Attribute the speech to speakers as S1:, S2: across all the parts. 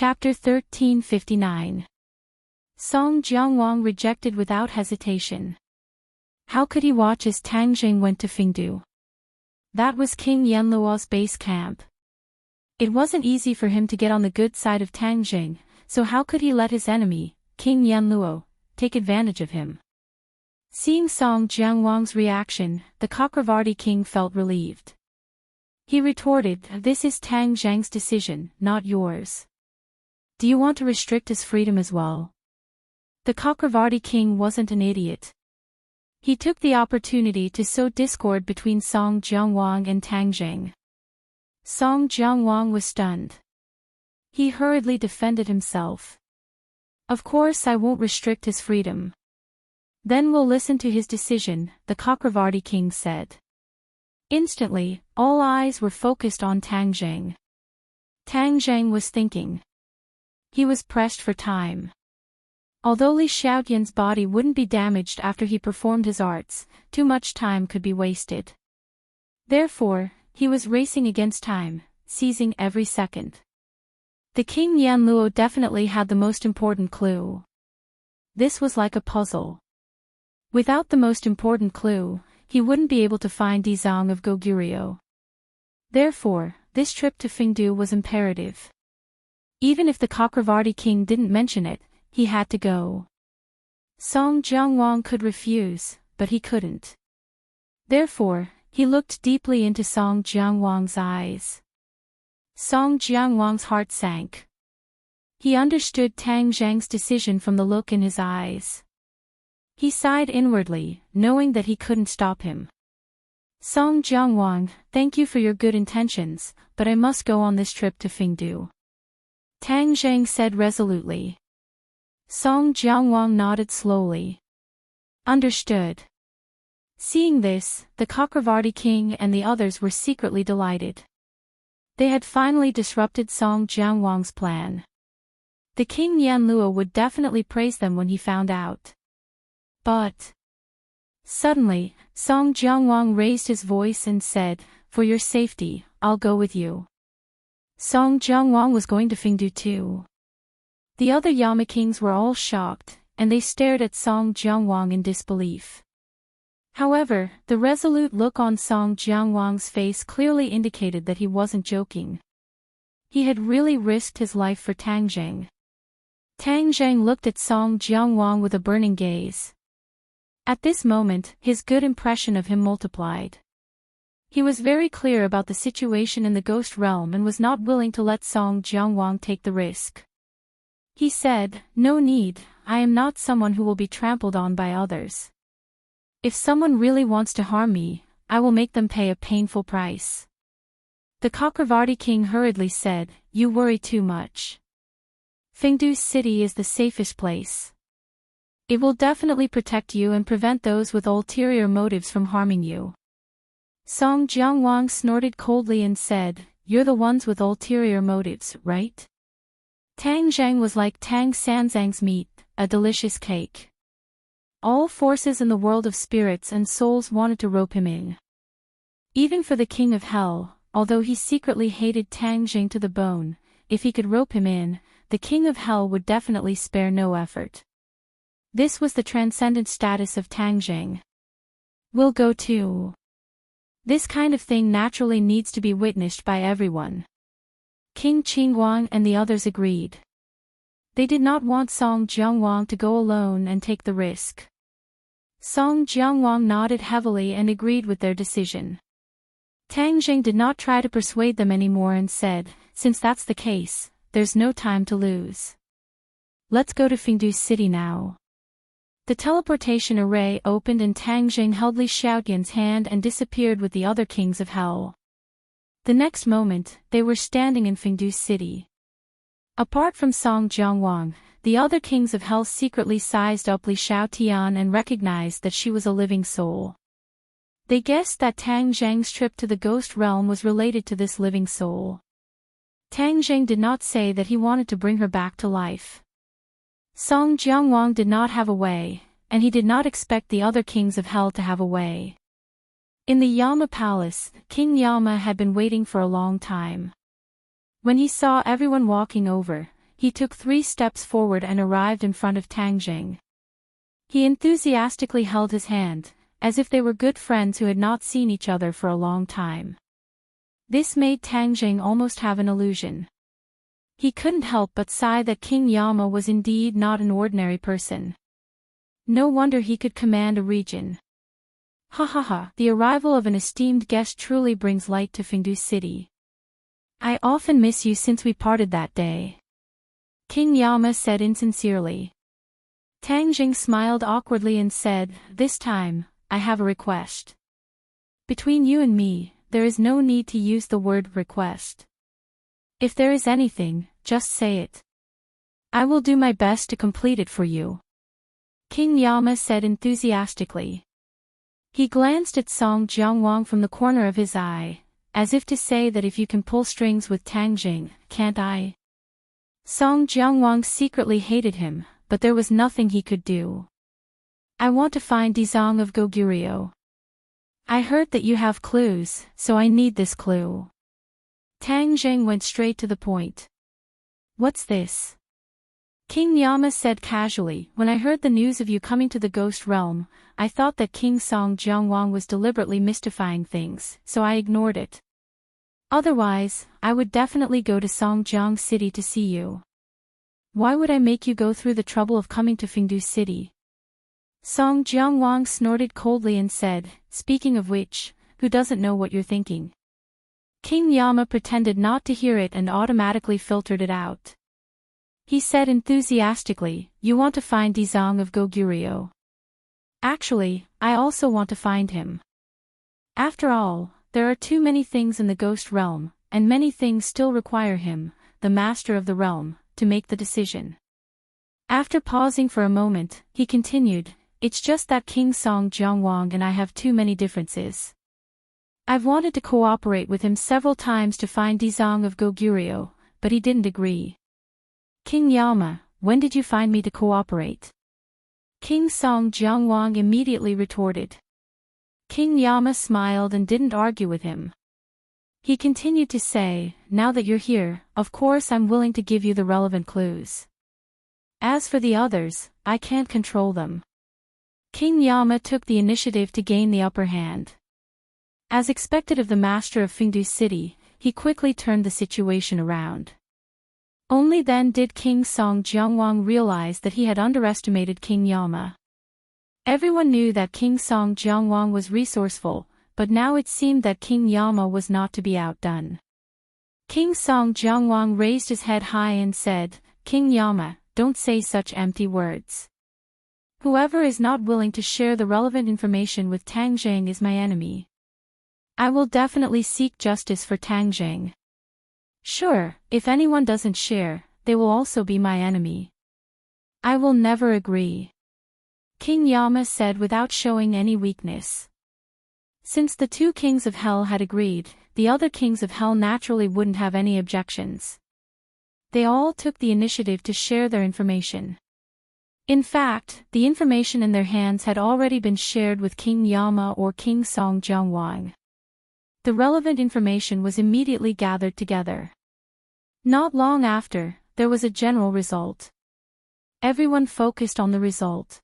S1: Chapter 1359. Song Jiangwang rejected without hesitation. How could he watch as Tang Jing went to Fingdu? That was King Yanluo's base camp. It wasn't easy for him to get on the good side of Tang Jing, so how could he let his enemy, King Yanluo, take advantage of him? Seeing Song Jiangwang's reaction, the Chakravarti king felt relieved. He retorted, "This is Tang Zhang's decision, not yours. Do you want to restrict his freedom as well?" The Chakravarti king wasn't an idiot. He took the opportunity to sow discord between Song Jiangwang and Tang Jing. Song Jiangwang was stunned. He hurriedly defended himself. "Of course I won't restrict his freedom. Then we'll listen to his decision," the Chakravarti king said. Instantly, all eyes were focused on Tang Jing. Tang Jing was thinking. He was pressed for time. Although Li Xiaotian's body wouldn't be damaged after he performed his arts, too much time could be wasted. Therefore, he was racing against time, seizing every second. The King Yanluo definitely had the most important clue. This was like a puzzle. Without the most important clue, he wouldn't be able to find Di Zhang of Goguryeo. Therefore, this trip to Fingdu was imperative. Even if the Chakravarti king didn't mention it, he had to go. Song Jiangwang could refuse, but he couldn't. Therefore, he looked deeply into Song Jiangwang's eyes. Song Jiangwang's heart sank. He understood Tang Zhang's decision from the look in his eyes. He sighed inwardly, knowing that he couldn't stop him. "Song Jiangwang, thank you for your good intentions, but I must go on this trip to Fingdu," Tang Zhang said resolutely. Song Jiangwang nodded slowly. Understood. Seeing this, the Chakravarti king and the others were secretly delighted. They had finally disrupted Song Jiangwang's plan. The King Yanluo would definitely praise them when he found out. But suddenly, Song Jiangwang raised his voice and said, "For your safety, I'll go with you." Song Jiangwang was going to Fingdu too. The other Yama kings were all shocked, and they stared at Song Jiangwang in disbelief. However, the resolute look on Song Jiangwang's face clearly indicated that he wasn't joking. He had really risked his life for Tang Jing. Tang Jing looked at Song Jiangwang with a burning gaze. At this moment, his good impression of him multiplied. He was very clear about the situation in the ghost realm and was not willing to let Song Jiangwang take the risk. He said, "No need, I am not someone who will be trampled on by others. If someone really wants to harm me, I will make them pay a painful price." The Chakravarti king hurriedly said, "You worry too much. Fingdu city is the safest place. It will definitely protect you and prevent those with ulterior motives from harming you." Song Jiangwang snorted coldly and said, "You're the ones with ulterior motives, right?" Tang Zhang was like Tang Sanzang's meat, a delicious cake. All forces in the world of spirits and souls wanted to rope him in. Even for the king of hell, although he secretly hated Tang Jing to the bone, if he could rope him in, the king of hell would definitely spare no effort. This was the transcendent status of Tang Jing. "We'll go too." This kind of thing naturally needs to be witnessed by everyone. King Qingguang and the others agreed. They did not want Song Jiangwang to go alone and take the risk. Song Jiangwang nodded heavily and agreed with their decision. Tang Jing did not try to persuade them anymore and said, "Since that's the case, there's no time to lose. Let's go to Fingdu city now." The teleportation array opened and Tang Jing held Li Xiaotian's hand and disappeared with the other kings of hell. The next moment, they were standing in Fingdu city. Apart from Song Jiangwang, the other kings of hell secretly sized up Li Xiaotian and recognized that she was a living soul. They guessed that Tang Zhang's trip to the ghost realm was related to this living soul. Tang Jing did not say that he wanted to bring her back to life. Song Jiangwang did not have a way, and he did not expect the other kings of hell to have a way. In the Yama palace, King Yama had been waiting for a long time. When he saw everyone walking over, he took 3 steps forward and arrived in front of Tang Jing. He enthusiastically held his hand, as if they were good friends who had not seen each other for a long time. This made Tang Jing almost have an illusion. He couldn't help but sigh that King Yama was indeed not an ordinary person. No wonder he could command a region. Ha ha ha, the arrival of an esteemed guest truly brings light to Fengdu City. I often miss you since we parted that day. King Yama said insincerely. Tang Jing smiled awkwardly and said, this time, I have a request. Between you and me, there is no need to use the word request. If there is anything, just say it. I will do my best to complete it for you. King Yama said enthusiastically. He glanced at Song Jiangwang from the corner of his eye, as if to say that if you can pull strings with Tang Jing, can't I? Song Jiangwang secretly hated him, but there was nothing he could do. I want to find Dizong of Goguryeo. I heard that you have clues, so I need this clue. Tang Jing went straight to the point. What's this? King Yama said casually, when I heard the news of you coming to the ghost realm, I thought that King Song Jiangwang was deliberately mystifying things, so I ignored it. Otherwise, I would definitely go to Songjiang City to see you. Why would I make you go through the trouble of coming to Fengdu City? Song Jiangwang snorted coldly and said, speaking of which, who doesn't know what you're thinking? King Yama pretended not to hear it and automatically filtered it out. He said enthusiastically, you want to find Dizong of Goguryeo. Actually, I also want to find him. After all, there are too many things in the ghost realm, and many things still require him, the master of the realm, to make the decision. After pausing for a moment, he continued, it's just that King Song Jiangwang and I have too many differences. I've wanted to cooperate with him several times to find Dizong of Goguryeo, but he didn't agree. King Yama, when did you find me to cooperate? King Song Jiangwang immediately retorted. King Yama smiled and didn't argue with him. He continued to say, now that you're here, of course I'm willing to give you the relevant clues. As for the others, I can't control them. King Yama took the initiative to gain the upper hand. As expected of the master of Fengdu City, he quickly turned the situation around. Only then did King Song Jiangwang realize that he had underestimated King Yama. Everyone knew that King Song Jiangwang was resourceful, but now it seemed that King Yama was not to be outdone. King Song Jiangwang raised his head high and said, King Yama, don't say such empty words. Whoever is not willing to share the relevant information with Tang Jing is my enemy. I will definitely seek justice for Tang Jing. Sure, if anyone doesn't share, they will also be my enemy. I will never agree. King Yama said without showing any weakness. Since the 2 kings of hell had agreed, the other kings of hell naturally wouldn't have any objections. They all took the initiative to share their information. In fact, the information in their hands had already been shared with King Yama or King Song Jiangwang. The relevant information was immediately gathered together. Not long after, there was a general result. Everyone focused on the result.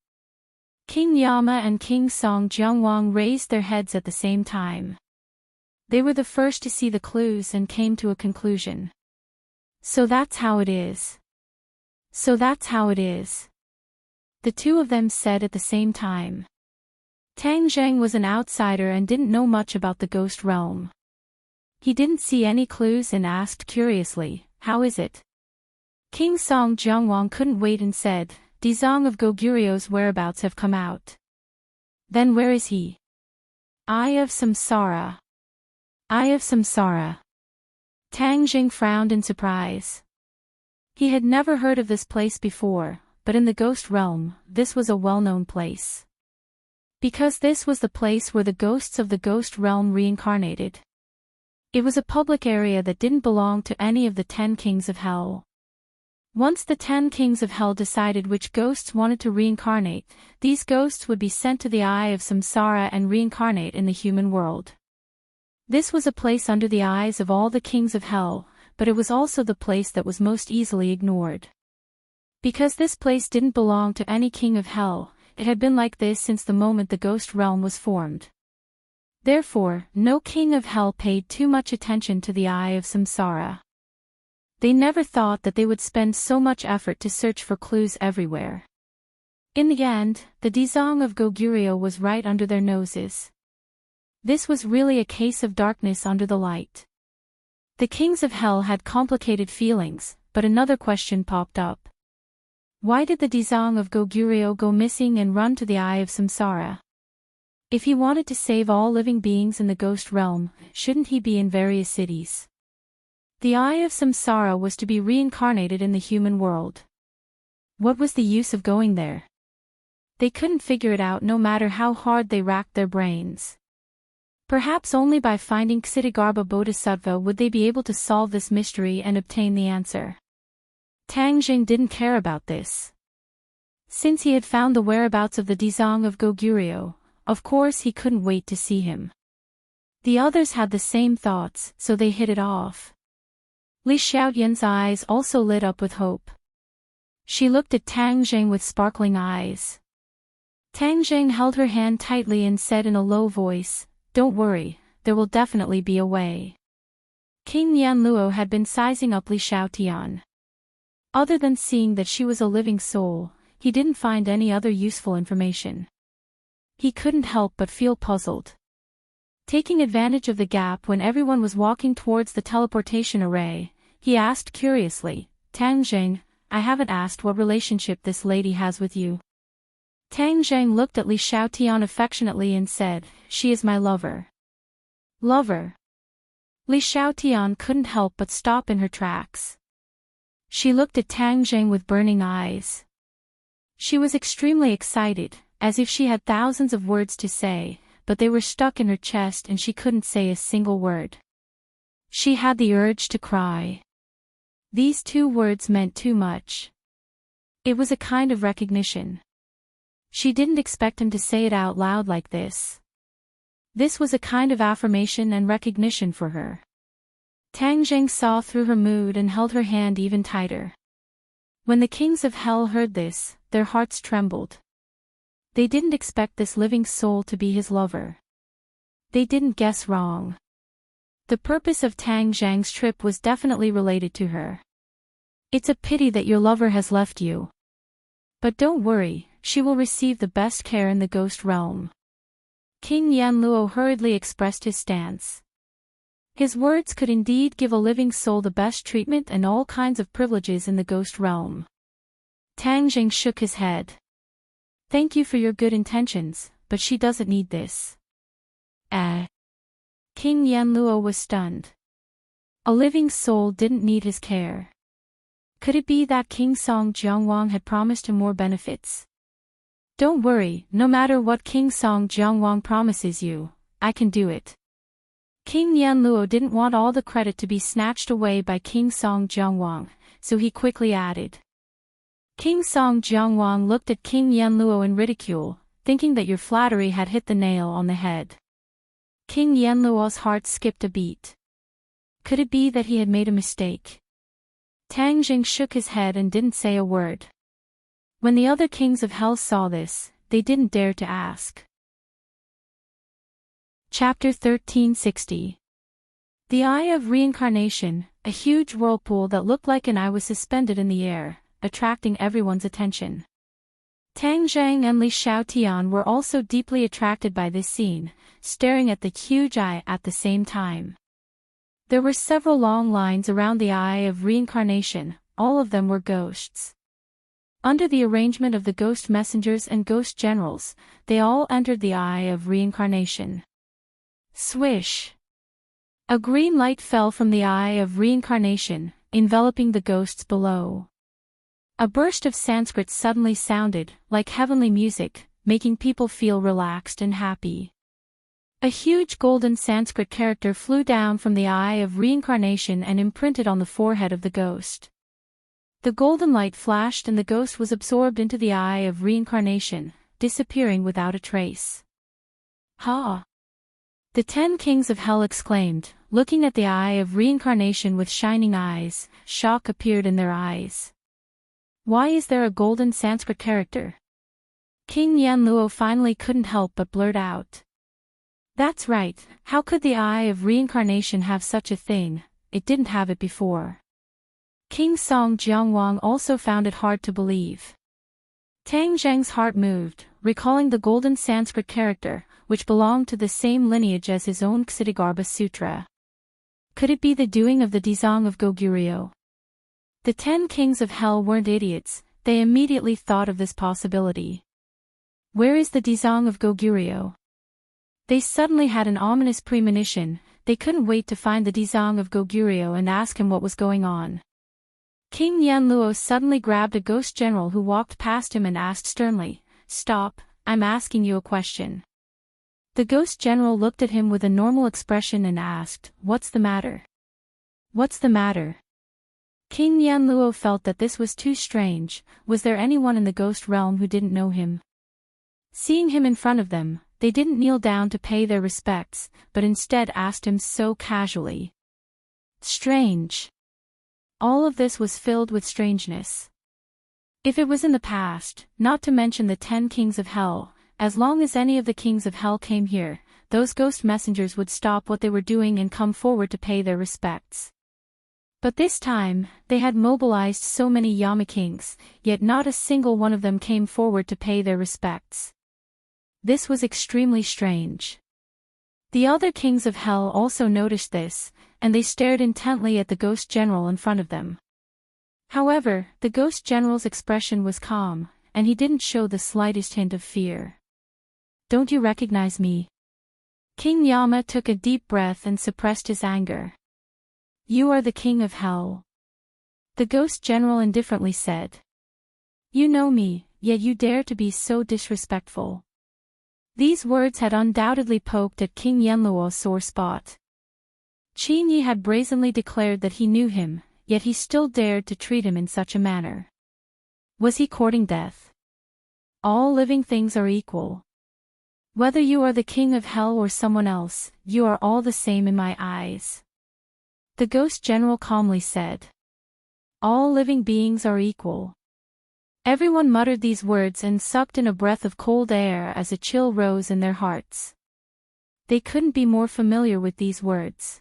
S1: King Yama and King Song Jiangwang raised their heads at the same time. They were the first to see the clues and came to a conclusion. So that's how it is. So that's how it is. The 2 of them said at the same time. Tang Jing was an outsider and didn't know much about the ghost realm. He didn't see any clues and asked curiously, how is it? King Song Jiangwang couldn't wait and said, Dizong of Goguryeo's whereabouts have come out. Then where is he? Eye of Samsara. Eye of Samsara. Tang Jing frowned in surprise. He had never heard of this place before, but in the ghost realm, this was a well-known place. Because this was the place where the ghosts of the ghost realm reincarnated. It was a public area that didn't belong to any of the 10 kings of hell. Once the 10 kings of hell decided which ghosts wanted to reincarnate, these ghosts would be sent to the Eye of Samsara and reincarnate in the human world. This was a place under the eyes of all the kings of hell, but it was also the place that was most easily ignored. Because this place didn't belong to any king of hell, it had been like this since the moment the ghost realm was formed. Therefore, no king of hell paid too much attention to the Eye of Samsara. They never thought that they would spend so much effort to search for clues everywhere. In the end, the Dizang of Goguryeo was right under their noses. This was really a case of darkness under the light. The kings of hell had complicated feelings, but another question popped up. Why did the Dizang of Goguryeo go missing and run to the Eye of Samsara? If he wanted to save all living beings in the ghost realm, shouldn't he be in various cities? The Eye of Samsara was to be reincarnated in the human world. What was the use of going there? They couldn't figure it out no matter how hard they racked their brains. Perhaps only by finding Ksitigarbha Bodhisattva would they be able to solve this mystery and obtain the answer. Tang Jing didn't care about this. Since he had found the whereabouts of the Dizang of Goguryeo, of course he couldn't wait to see him. The others had the same thoughts, so they hit it off. Li Xiaoyan's eyes also lit up with hope. She looked at Tang Jing with sparkling eyes. Tang Jing held her hand tightly and said in a low voice, "Don't worry, there will definitely be a way." King Yanluo had been sizing up Li Xiaotian. Other than seeing that she was a living soul, he didn't find any other useful information. He couldn't help but feel puzzled. Taking advantage of the gap when everyone was walking towards the teleportation array, he asked curiously, "Tang Jing, I haven't asked what relationship this lady has with you." Tang Jing looked at Li Xiaotian affectionately and said, "She is my lover." Lover? Li Xiaotian couldn't help but stop in her tracks. She looked at Tang Jing with burning eyes. She was extremely excited, as if she had thousands of words to say, but they were stuck in her chest and she couldn't say a single word. She had the urge to cry. These two words meant too much. It was a kind of recognition. She didn't expect him to say it out loud like this. This was a kind of affirmation and recognition for her. Tang Jing saw through her mood and held her hand even tighter. When the kings of hell heard this, their hearts trembled. They didn't expect this living soul to be his lover. They didn't guess wrong. The purpose of Tang Zhang's trip was definitely related to her. "It's a pity that your lover has left you. But don't worry, she will receive the best care in the ghost realm." King Yanluo hurriedly expressed his stance. His words could indeed give a living soul the best treatment and all kinds of privileges in the ghost realm. Tang Jing shook his head. "Thank you for your good intentions, but she doesn't need this." King Yanluo was stunned. A living soul didn't need his care. Could it be that King Song Jiangwang had promised him more benefits? "Don't worry, no matter what King Song Jiangwang promises you, I can do it." King Yanluo didn't want all the credit to be snatched away by King Song Jiangwang, so he quickly added. King Song Jiangwang looked at King Yanluo in ridicule, thinking that your flattery had hit the nail on the head. King Yanluo's heart skipped a beat. Could it be that he had made a mistake? Tang Jing shook his head and didn't say a word. When the other kings of hell saw this, they didn't dare to ask. Chapter 1360. The Eye of Reincarnation, a huge whirlpool that looked like an eye was suspended in the air, attracting everyone's attention. Tang Zhang and Li Xiaotian were also deeply attracted by this scene, staring at the huge eye at the same time. There were several long lines around the Eye of Reincarnation, all of them were ghosts. Under the arrangement of the ghost messengers and ghost generals, they all entered the Eye of Reincarnation. Swish! A green light fell from the Eye of Reincarnation, enveloping the ghosts below. A burst of Sanskrit suddenly sounded, like heavenly music, making people feel relaxed and happy. A huge golden Sanskrit character flew down from the Eye of Reincarnation and imprinted on the forehead of the ghost. The golden light flashed and the ghost was absorbed into the Eye of Reincarnation, disappearing without a trace. Ha! The 10 kings of hell exclaimed, Looking at the eye of reincarnation with shining eyes, shock appeared in their eyes. Why is there a golden Sanskrit character? King Yanluo finally couldn't help but blurt out. That's right, how could the eye of reincarnation have such a thing? It didn't have it before. King Song Jiangwang also found it hard to believe. Tang Zheng's heart moved, recalling the golden Sanskrit character, which belonged to the same lineage as his own Ksitigarbha Sutra. Could it be the doing of the Dizang of Goguryeo? The 10 kings of hell weren't idiots, they immediately thought of this possibility. Where is the Dizang of Goguryeo? They suddenly had an ominous premonition, they couldn't wait to find the Dizang of Goguryeo and ask him what was going on. King Yanluo suddenly grabbed a ghost general who walked past him and asked sternly, "Stop, I'm asking you a question." The ghost general looked at him with a normal expression and asked, "What's the matter?" "What's the matter?" King Yanluo felt that this was too strange. Was there anyone in the ghost realm who didn't know him? Seeing him in front of them, they didn't kneel down to pay their respects, but instead asked him so casually. Strange. All of this was filled with strangeness. If it was in the past, not to mention the 10 kings of hell, as long as any of the kings of hell came here, those ghost messengers would stop what they were doing and come forward to pay their respects. But this time, they had mobilized so many Yama kings, yet not a single one of them came forward to pay their respects. This was extremely strange. The other kings of hell also noticed this, and they stared intently at the ghost general in front of them. However, the ghost general's expression was calm, and he didn't show the slightest hint of fear. "Don't you recognize me?" King Yama took a deep breath and suppressed his anger. "You are the king of hell," the ghost general indifferently said. "You know me, yet you dare to be so disrespectful." These words had undoubtedly poked at King Yanluo's sore spot. Qin Yi had brazenly declared that he knew him, yet he still dared to treat him in such a manner. Was he courting death? All living things are equal. Whether you are the king of hell or someone else, you are all the same in my eyes. The ghost general calmly said. All living beings are equal. Everyone muttered these words and sucked in a breath of cold air as a chill rose in their hearts. They couldn't be more familiar with these words.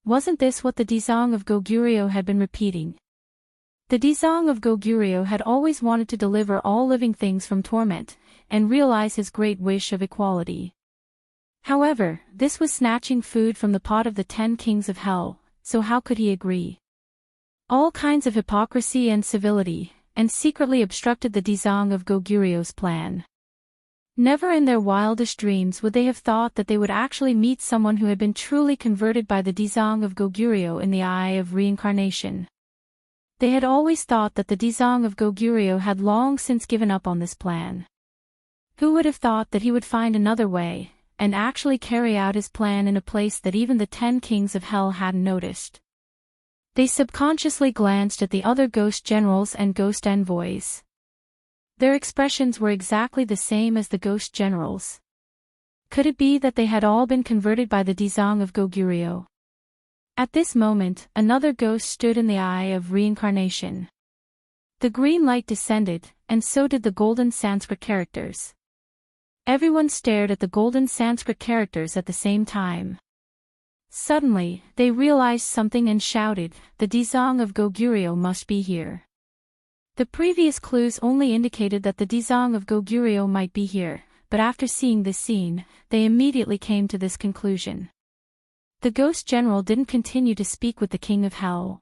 S1: Wasn't this what the Dizang of Goguryeo had been repeating? The Dizang of Goguryeo had always wanted to deliver all living things from torment, and realize his great wish of equality. However, this was snatching food from the pot of the 10 kings of hell, so how could he agree? All kinds of hypocrisy and civility, and secretly obstructed the Dizang of Goguryeo's plan. Never in their wildest dreams would they have thought that they would actually meet someone who had been truly converted by the Dizang of Goguryeo in the eye of reincarnation. They had always thought that the Dizang of Goguryeo had long since given up on this plan. Who would have thought that he would find another way, and actually carry out his plan in a place that even the 10 kings of hell hadn't noticed? They subconsciously glanced at the other ghost generals and ghost envoys. Their expressions were exactly the same as the ghost generals. Could it be that they had all been converted by the Dizang of Goguryeo? At this moment, another ghost stood in the eye of reincarnation. The green light descended, and so did the golden Sanskrit characters. Everyone stared at the golden Sanskrit characters at the same time. Suddenly, they realized something and shouted, "The Dizang of Goguryeo must be here." The previous clues only indicated that the Dizang of Goguryeo might be here, but after seeing this scene, they immediately came to this conclusion. The ghost general didn't continue to speak with the king of hell.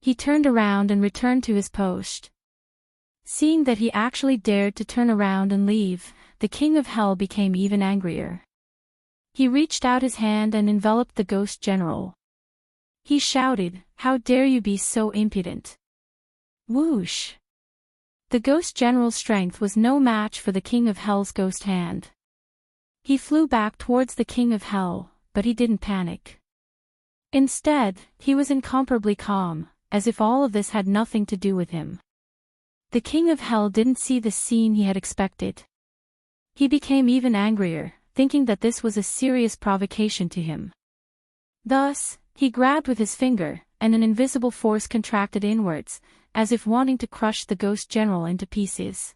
S1: He turned around and returned to his post. Seeing that he actually dared to turn around and leave, the king of hell became even angrier. He reached out his hand and enveloped the ghost general. He shouted, "How dare you be so impudent!" Whoosh! The ghost general's strength was no match for the king of hell's ghost hand. He flew back towards the king of hell, but he didn't panic. Instead, he was incomparably calm, as if all of this had nothing to do with him. The king of hell didn't see the scene he had expected. He became even angrier, thinking that this was a serious provocation to him. Thus, he grabbed with his finger, and an invisible force contracted inwards, as if wanting to crush the ghost general into pieces.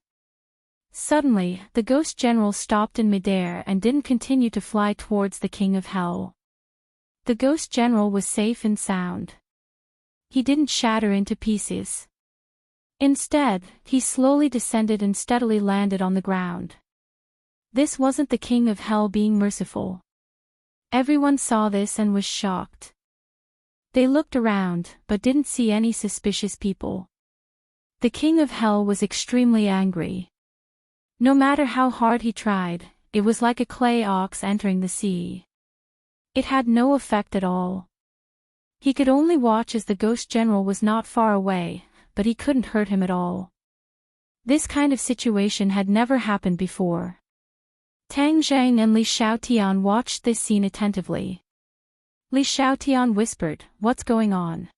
S1: Suddenly, the ghost general stopped in midair and didn't continue to fly towards the king of hell. The ghost general was safe and sound. He didn't shatter into pieces. Instead, he slowly descended and steadily landed on the ground. This wasn't the king of hell being merciful. Everyone saw this and was shocked. They looked around, but didn't see any suspicious people. The king of hell was extremely angry. No matter how hard he tried, it was like a clay ox entering the sea. It had no effect at all. He could only watch as the ghost general was not far away, but he couldn't hurt him at all. This kind of situation had never happened before. Tang Zhang and Li Xiaotian watched this scene attentively. Li Xiaotian whispered, "What's going on?"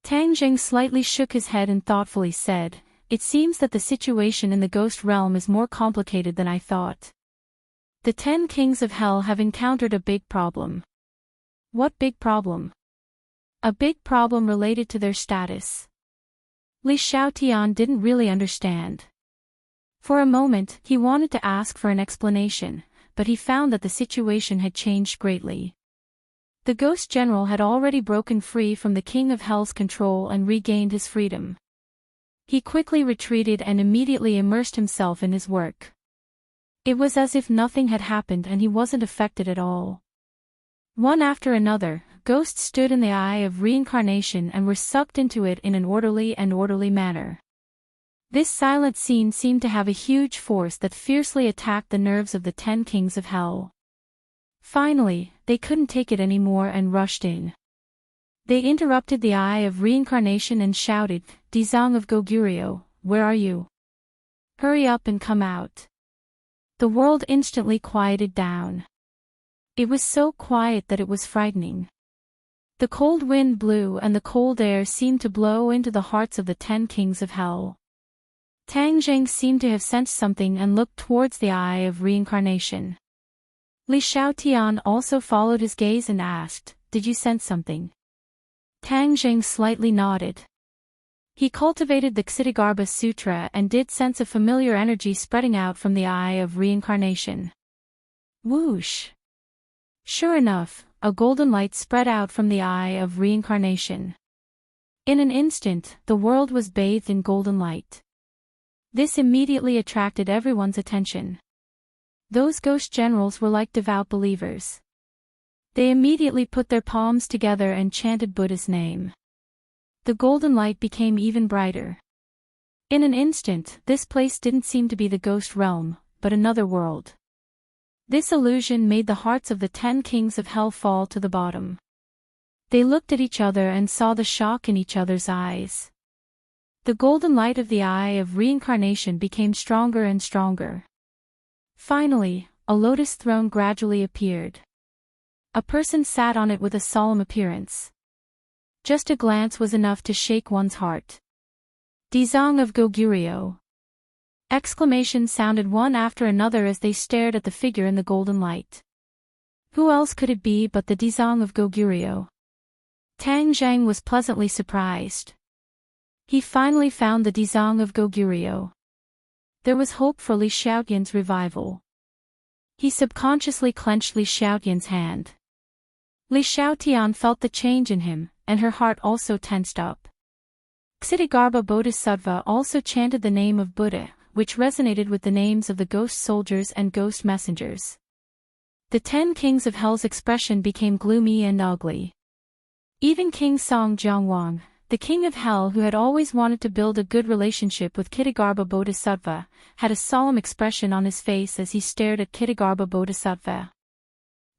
S1: Tang Zhang slightly shook his head and thoughtfully said, "It seems that the situation in the ghost realm is more complicated than I thought. The 10 kings of hell have encountered a big problem." "What big problem?" "A big problem related to their status." Li Xiaotian didn't really understand. For a moment, he wanted to ask for an explanation, but he found that the situation had changed greatly. The ghost general had already broken free from the king of hell's control and regained his freedom. He quickly retreated and immediately immersed himself in his work. It was as if nothing had happened and he wasn't affected at all. One after another, ghosts stood in the eye of reincarnation and were sucked into it in an orderly manner. This silent scene seemed to have a huge force that fiercely attacked the nerves of the 10 kings of hell. Finally, they couldn't take it anymore and rushed in. They interrupted the eye of reincarnation and shouted, "Dizang of Goguryeo, where are you? Hurry up and come out." The world instantly quieted down. It was so quiet that it was frightening. The cold wind blew and the cold air seemed to blow into the hearts of the 10 kings of hell. Tang Zhang seemed to have sensed something and looked towards the eye of reincarnation. Li Xiaotian also followed his gaze and asked, "Did you sense something?" Tang Zhang slightly nodded. He cultivated the Ksitigarbha Sutra and did sense a familiar energy spreading out from the eye of reincarnation. Whoosh! Sure enough, a golden light spread out from the eye of reincarnation. In an instant, the world was bathed in golden light. This immediately attracted everyone's attention. Those ghost generals were like devout believers. They immediately put their palms together and chanted Buddha's name. The golden light became even brighter. In an instant, this place didn't seem to be the ghost realm, but another world. This illusion made the hearts of the 10 kings of hell fall to the bottom. They looked at each other and saw the shock in each other's eyes. The golden light of the eye of reincarnation became stronger and stronger. Finally, a lotus throne gradually appeared. A person sat on it with a solemn appearance. Just a glance was enough to shake one's heart. "Dizang of Goguryeo!" Exclamations sounded one after another as they stared at the figure in the golden light. Who else could it be but the Dizang of Goguryeo? Tang Zhang was pleasantly surprised. He finally found the Dizang of Goguryeo. There was hope for Li Xiaotian's revival. He subconsciously clenched Li Xiaotian's hand. Li Xiaotian felt the change in him, and her heart also tensed up. Ksitigarbha Bodhisattva also chanted the name of Buddha, which resonated with the names of the ghost soldiers and ghost messengers. The 10 kings of hell's expression became gloomy and ugly. Even King Song Jiangwang, the king of hell who had always wanted to build a good relationship with Ksitigarbha Bodhisattva, had a solemn expression on his face as he stared at Ksitigarbha Bodhisattva.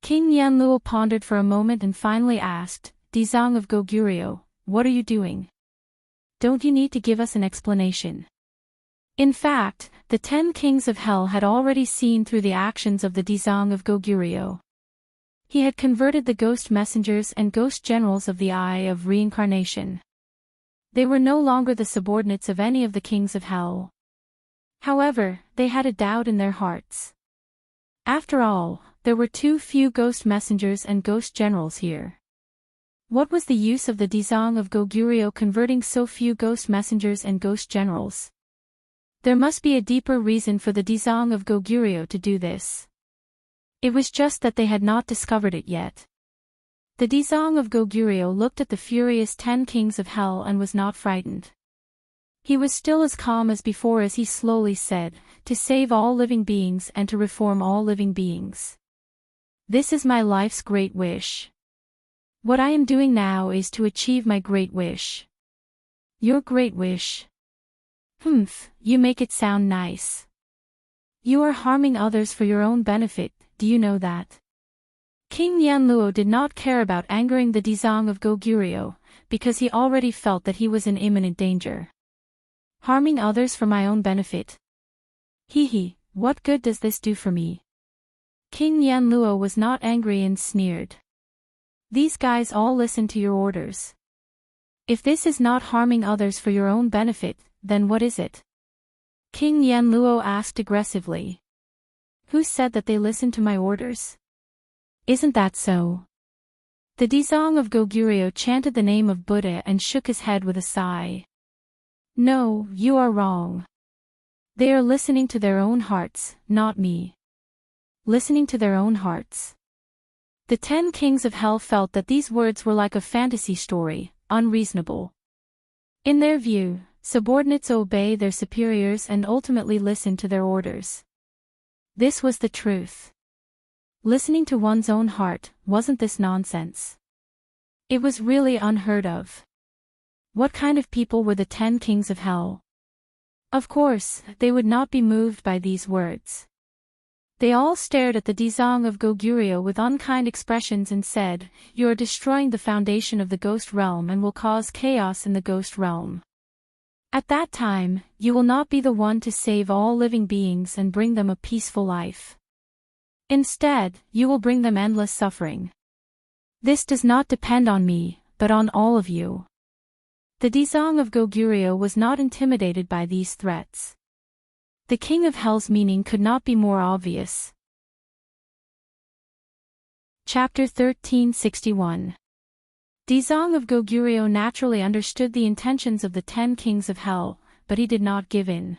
S1: King Yanluo pondered for a moment and finally asked, "Dizang of Goguryeo, what are you doing? Don't you need to give us an explanation?" In fact, the 10 kings of hell had already seen through the actions of the Dizang of Goguryeo. He had converted the ghost messengers and ghost generals of the eye of reincarnation. They were no longer the subordinates of any of the kings of hell. However, they had a doubt in their hearts. After all, there were too few ghost messengers and ghost generals here. What was the use of the Dizang of Goguryeo converting so few ghost messengers and ghost generals? There must be a deeper reason for the Dizang of Goguryeo to do this. It was just that they had not discovered it yet. The Dizang of Goguryeo looked at the furious 10 kings of hell and was not frightened. He was still as calm as before as he slowly said, "To save all living beings and to reform all living beings. This is my life's great wish. What I am doing now is to achieve my great wish." "Your great wish? Humph, you make it sound nice. You are harming others for your own benefit, do you know that?" King Yanluo did not care about angering the Dizang of Goguryeo, because he already felt that he was in imminent danger. Harming others for my own benefit? Hee, what good does this do for me? King Yanluo was not angry and sneered. These guys all listen to your orders. If this is not harming others for your own benefit, then what is it? King Yanluo asked aggressively. Who said that they listen to my orders? Isn't that so? The Dizang of Goguryeo chanted the name of Buddha and shook his head with a sigh. No, you are wrong. They are listening to their own hearts, not me. Listening to their own hearts. The 10 kings of hell felt that these words were like a fantasy story, unreasonable. In their view, subordinates obey their superiors and ultimately listen to their orders. This was the truth. Listening to one's own heart, wasn't this nonsense? It was really unheard of. What kind of people were the 10 kings of hell? Of course, they would not be moved by these words. They all stared at the Dizang of Goguryeo with unkind expressions and said, "You are destroying the foundation of the ghost realm and will cause chaos in the ghost realm. At that time, you will not be the one to save all living beings and bring them a peaceful life. Instead, you will bring them endless suffering. This does not depend on me, but on all of you." The Dizang of Goguryeo was not intimidated by these threats. The King of Hell's meaning could not be more obvious. Chapter 1361. Dizang of Goguryeo naturally understood the intentions of the 10 kings of hell, but he did not give in.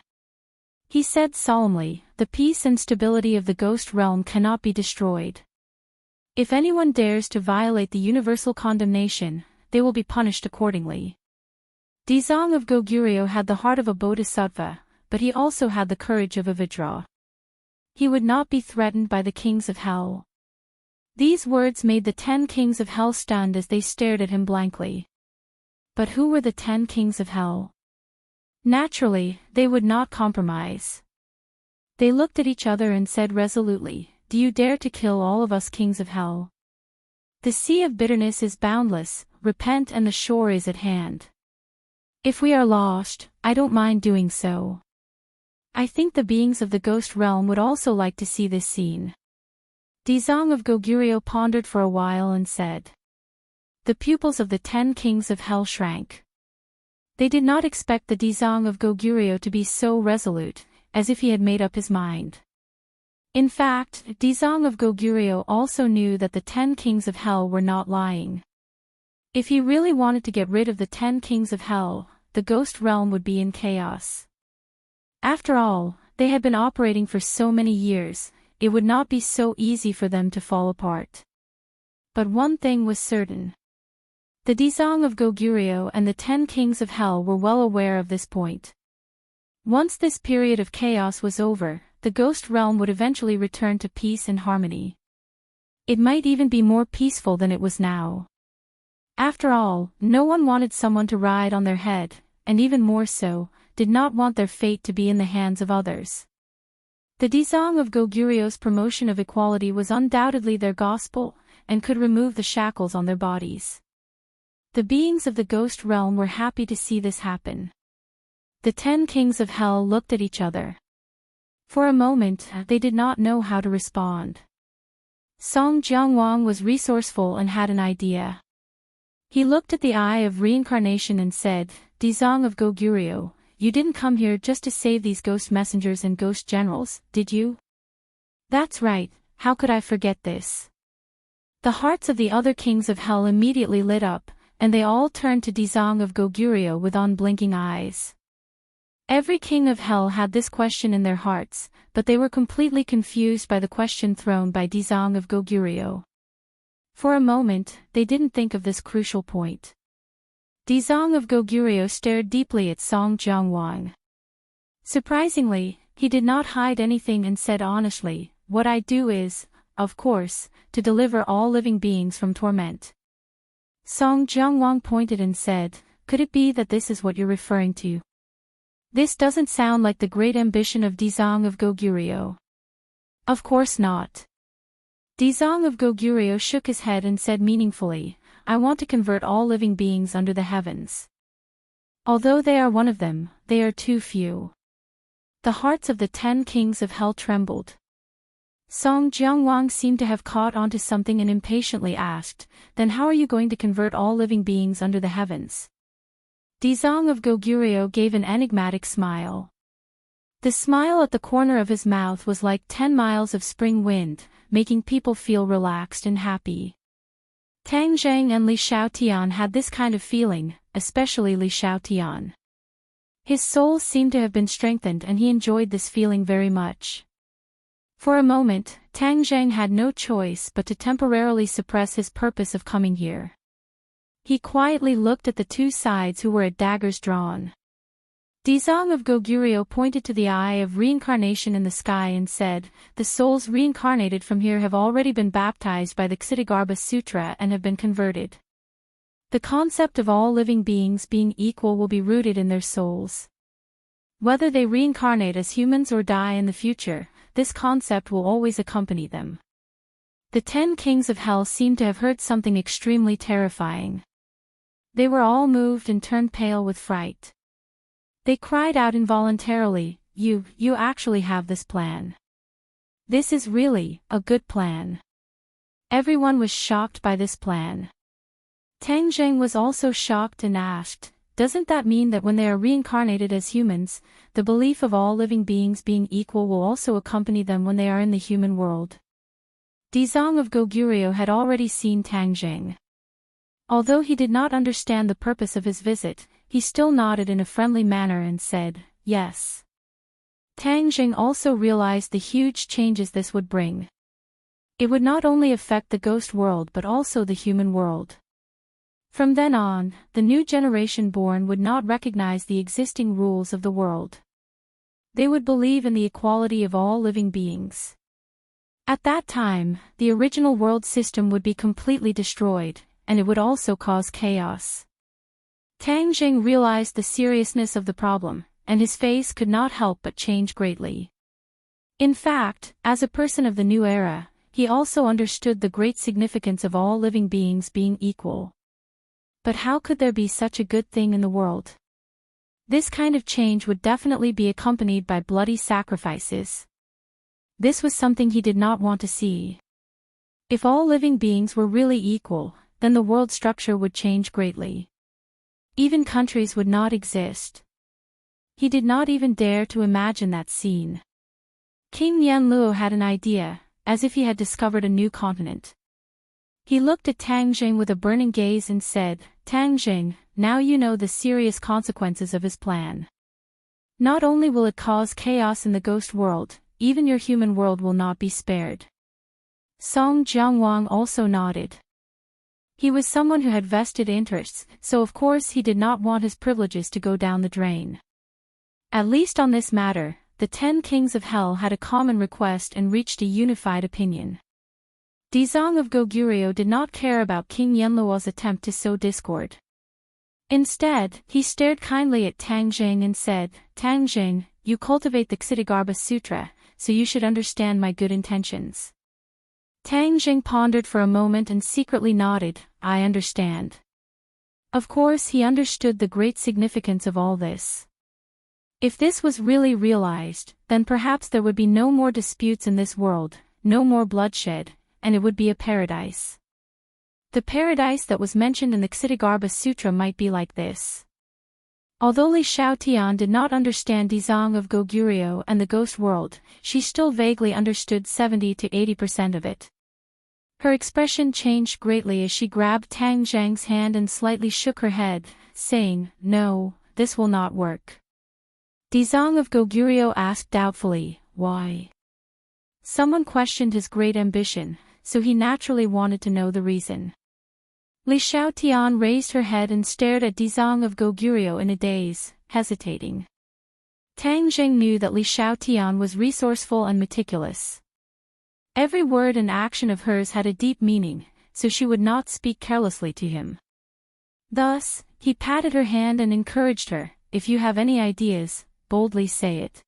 S1: He said solemnly, "The peace and stability of the ghost realm cannot be destroyed. If anyone dares to violate the universal condemnation, they will be punished accordingly." Dizang of Goguryeo had the heart of a bodhisattva, but he also had the courage of a Vajra. He would not be threatened by the kings of hell. These words made the 10 kings of hell stunned as they stared at him blankly. But who were the 10 kings of hell? Naturally, they would not compromise. They looked at each other and said resolutely, "Do you dare to kill all of us kings of hell? The sea of bitterness is boundless, repent and the shore is at hand. If we are lost, I don't mind doing so." I think the beings of the ghost realm would also like to see this scene. Dizang of Goguryeo pondered for a while and said. The pupils of the 10 kings of hell shrank. They did not expect the Dizang of Goguryeo to be so resolute, as if he had made up his mind. In fact, Dizang of Goguryeo also knew that the 10 kings of hell were not lying. If he really wanted to get rid of the 10 kings of hell, the ghost realm would be in chaos. After all, they had been operating for so many years, it would not be so easy for them to fall apart. But one thing was certain. The Dizang of Goguryeo and the 10 kings of hell were well aware of this point. Once this period of chaos was over, the ghost realm would eventually return to peace and harmony. It might even be more peaceful than it was now. After all, no one wanted someone to ride on their head, and even more so, did not want their fate to be in the hands of others. The Dizang of Goguryeo's promotion of equality was undoubtedly their gospel, and could remove the shackles on their bodies. The beings of the ghost realm were happy to see this happen. The 10 kings of hell looked at each other. For a moment, they did not know how to respond. Song Jiangwang was resourceful and had an idea. He looked at the Eye of Reincarnation and said, Dizang of Goguryeo, you didn't come here just to save these ghost messengers and ghost generals, did you? That's right, how could I forget this? The hearts of the other kings of hell immediately lit up, and they all turned to Dizong of Goguryeo with unblinking eyes. Every king of hell had this question in their hearts, but they were completely confused by the question thrown by Dizong of Goguryeo. For a moment, they didn't think of this crucial point. Dizong of Goguryeo stared deeply at Song Jiangwang. Surprisingly, he did not hide anything and said honestly, "What I do is, of course, to deliver all living beings from torment." Song Jiangwang pointed and said, "Could it be that this is what you're referring to? This doesn't sound like the great ambition of Dizong of Goguryeo." "Of course not." Dizong of Goguryeo shook his head and said meaningfully, "I want to convert all living beings under the heavens. Although they are one of them, they are too few." The hearts of the 10 kings of hell trembled. Song Jiangwang seemed to have caught onto something and impatiently asked, "Then how are you going to convert all living beings under the heavens?" Dizong of Goguryeo gave an enigmatic smile. The smile at the corner of his mouth was like 10 miles of spring wind, making people feel relaxed and happy. Tang Zhang and Li Xiaotian had this kind of feeling, especially Li Xiaotian. His soul seemed to have been strengthened and he enjoyed this feeling very much. For a moment, Tang Zhang had no choice but to temporarily suppress his purpose of coming here. He quietly looked at the two sides who were at daggers drawn. Dizong of Goguryeo pointed to the eye of reincarnation in the sky and said, "The souls reincarnated from here have already been baptized by the Ksitigarbha Sutra and have been converted. The concept of all living beings being equal will be rooted in their souls. Whether they reincarnate as humans or die in the future, this concept will always accompany them." The 10 kings of hell seemed to have heard something extremely terrifying. They were all moved and turned pale with fright. They cried out involuntarily, You actually have this plan. This is really a good plan." Everyone was shocked by this plan. Tang Zheng was also shocked and asked, "Doesn't that mean that when they are reincarnated as humans, the belief of all living beings being equal will also accompany them when they are in the human world?" Dizong of Goguryeo had already seen Tang Zheng. Although he did not understand the purpose of his visit, he still nodded in a friendly manner and said, "Yes." Tang Zheng also realized the huge changes this would bring. It would not only affect the ghost world but also the human world. From then on, the new generation born would not recognize the existing rules of the world. They would believe in the equality of all living beings. At that time, the original world system would be completely destroyed, and it would also cause chaos. Tang Zheng realized the seriousness of the problem, and his face could not help but change greatly. In fact, as a person of the new era, he also understood the great significance of all living beings being equal. But how could there be such a good thing in the world? This kind of change would definitely be accompanied by bloody sacrifices. This was something he did not want to see. If all living beings were really equal, then the world structure would change greatly. Even countries would not exist. He did not even dare to imagine that scene. King Yanluo had an idea, as if he had discovered a new continent. He looked at Tang Zheng with a burning gaze and said, "Tang Zheng, now you know the serious consequences of his plan. Not only will it cause chaos in the ghost world, even your human world will not be spared." Song Jiangwang also nodded. He was someone who had vested interests, so of course he did not want his privileges to go down the drain. At least on this matter, the 10 kings of hell had a common request and reached a unified opinion. Dizong of Goguryeo did not care about King Yanluo's attempt to sow discord. Instead, he stared kindly at Tang Zheng and said, "Tang Zheng, you cultivate the Ksitigarbha Sutra, so you should understand my good intentions." Tang Zheng pondered for a moment and secretly nodded, "I understand." Of course he understood the great significance of all this. If this was really realized, then perhaps there would be no more disputes in this world, no more bloodshed, and it would be a paradise. The paradise that was mentioned in the Ksitigarbha Sutra might be like this. Although Li Xiaotian did not understand Dizong of Goguryeo and the ghost world, she still vaguely understood 70 to 80% of it. Her expression changed greatly as she grabbed Tang Zhang's hand and slightly shook her head, saying, "No, this will not work." Dizong of Goguryeo asked doubtfully, "Why?" Someone questioned his great ambition, so he naturally wanted to know the reason. Li Xiaotian raised her head and stared at Dizong of Goguryeo in a daze, hesitating. Tang Zheng knew that Li Xiaotian was resourceful and meticulous. Every word and action of hers had a deep meaning, so she would not speak carelessly to him. Thus, he patted her hand and encouraged her, "If you have any ideas, boldly say it."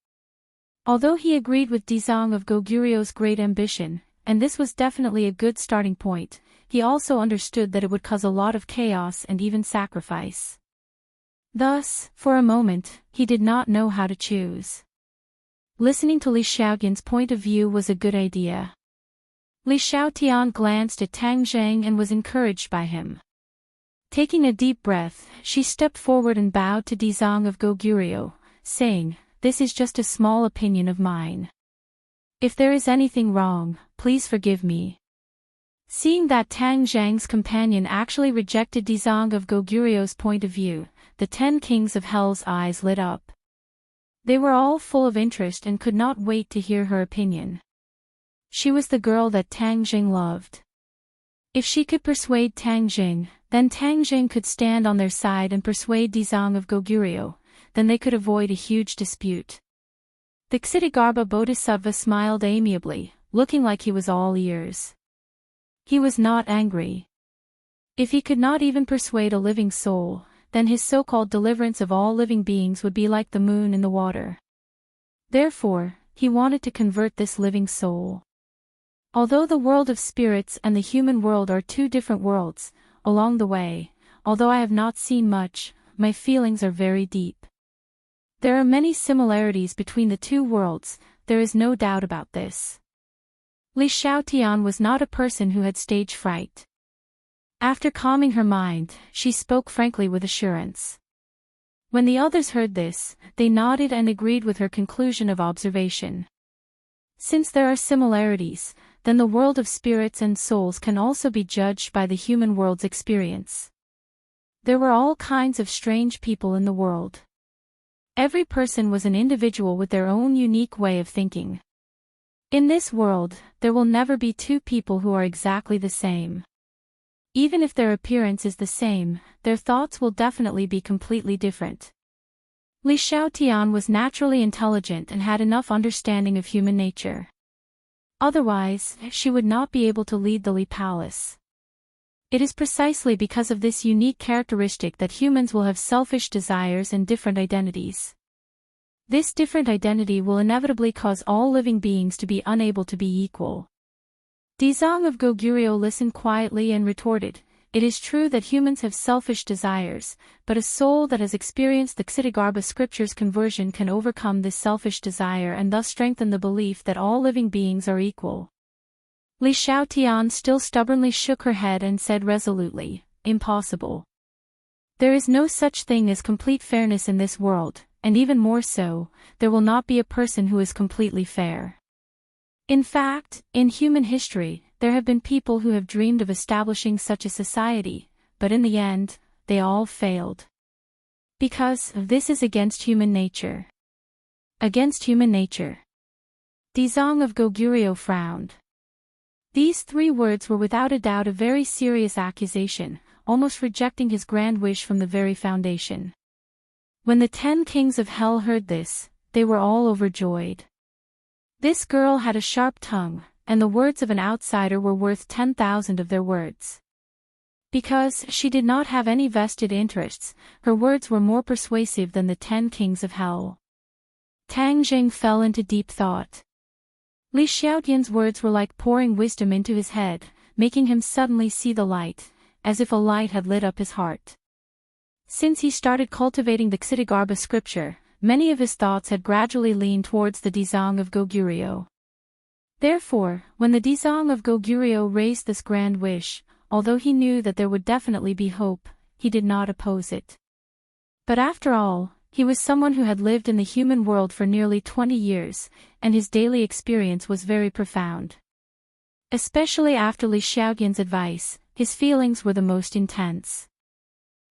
S1: Although he agreed with Dizong of Goguryeo's great ambition, and this was definitely a good starting point, he also understood that it would cause a lot of chaos and even sacrifice. Thus, for a moment, he did not know how to choose. Listening to Li Xiaotian's point of view was a good idea. Li Xiaotian glanced at Tang Zheng and was encouraged by him. Taking a deep breath, she stepped forward and bowed to Dizong of Goguryeo, saying, "This is just a small opinion of mine. If there is anything wrong, please forgive me." Seeing that Tang Zheng's companion actually rejected Dizong of Goguryeo's point of view, the 10 kings of Hell's eyes lit up. They were all full of interest and could not wait to hear her opinion. She was the girl that Tang Zheng loved. If she could persuade Tang Zheng, then Tang Zheng could stand on their side and persuade Dizong of Goguryeo, then they could avoid a huge dispute. The Ksitigarbha Bodhisattva smiled amiably, looking like he was all ears. He was not angry. If he could not even persuade a living soul, then his so-called deliverance of all living beings would be like the moon in the water. Therefore, he wanted to convert this living soul. Although the world of spirits and the human world are two different worlds, along the way, although I have not seen much, my feelings are very deep. There are many similarities between the two worlds, there is no doubt about this. Li Xiaotian was not a person who had stage fright. After calming her mind, she spoke frankly with assurance. When the others heard this, they nodded and agreed with her conclusion of observation. Since there are similarities, then the world of spirits and souls can also be judged by the human world's experience. There were all kinds of strange people in the world. Every person was an individual with their own unique way of thinking. In this world, there will never be two people who are exactly the same. Even if their appearance is the same, their thoughts will definitely be completely different. Li Xiaotian was naturally intelligent and had enough understanding of human nature. Otherwise, she would not be able to lead the Li Palace. It is precisely because of this unique characteristic that humans will have selfish desires and different identities. This different identity will inevitably cause all living beings to be unable to be equal. Dizong of Goguryeo listened quietly and retorted, "It is true that humans have selfish desires, but a soul that has experienced the Ksitigarbha scripture's conversion can overcome this selfish desire and thus strengthen the belief that all living beings are equal." Li Xiaotian still stubbornly shook her head and said resolutely, "Impossible. There is no such thing as complete fairness in this world, and even more so, there will not be a person who is completely fair. In fact, in human history, there have been people who have dreamed of establishing such a society, but in the end, they all failed. Because this is against human nature." Against human nature. Dizong of Goguryeo frowned. These 3 words were without a doubt a very serious accusation, almost rejecting his grand wish from the very foundation. When the 10 kings of Hell heard this, they were all overjoyed. This girl had a sharp tongue, and the words of an outsider were worth 10,000 of their words. Because she did not have any vested interests, her words were more persuasive than the 10 kings of Hell. Tang Zheng fell into deep thought. Li Xiaotian's words were like pouring wisdom into his head, making him suddenly see the light, as if a light had lit up his heart. Since he started cultivating the Ksitigarbha scripture, many of his thoughts had gradually leaned towards the Dizong of Goguryeo. Therefore, when the Dizong of Goguryeo raised this grand wish, although he knew that there would definitely be hope, he did not oppose it. But after all, he was someone who had lived in the human world for nearly 20 years, and his daily experience was very profound. Especially after Li Xiaotian's advice, his feelings were the most intense.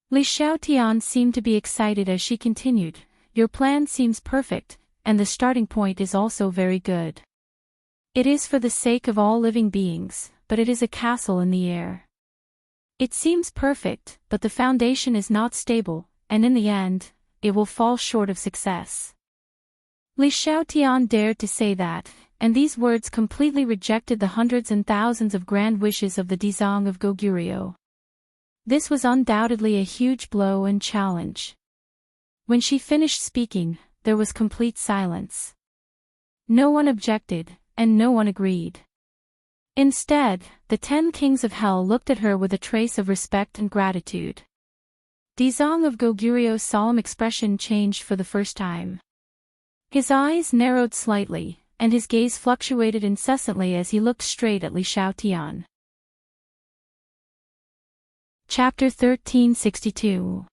S1: Li Xiaotian seemed to be excited as she continued, "Your plan seems perfect, and the starting point is also very good. It is for the sake of all living beings, but it is a castle in the air. It seems perfect, but the foundation is not stable, and in the end, it will fall short of success." Li Xiaotian dared to say that, and these words completely rejected the hundreds and thousands of grand wishes of the Dizong of Goguryeo. This was undoubtedly a huge blow and challenge. When she finished speaking, there was complete silence. No one objected, and no one agreed. Instead, the 10 kings of hell looked at her with a trace of respect and gratitude. Dizong of Goguryo's solemn expression changed for the first time. His eyes narrowed slightly, and his gaze fluctuated incessantly as he looked straight at Li Xiaotian. Chapter 1362.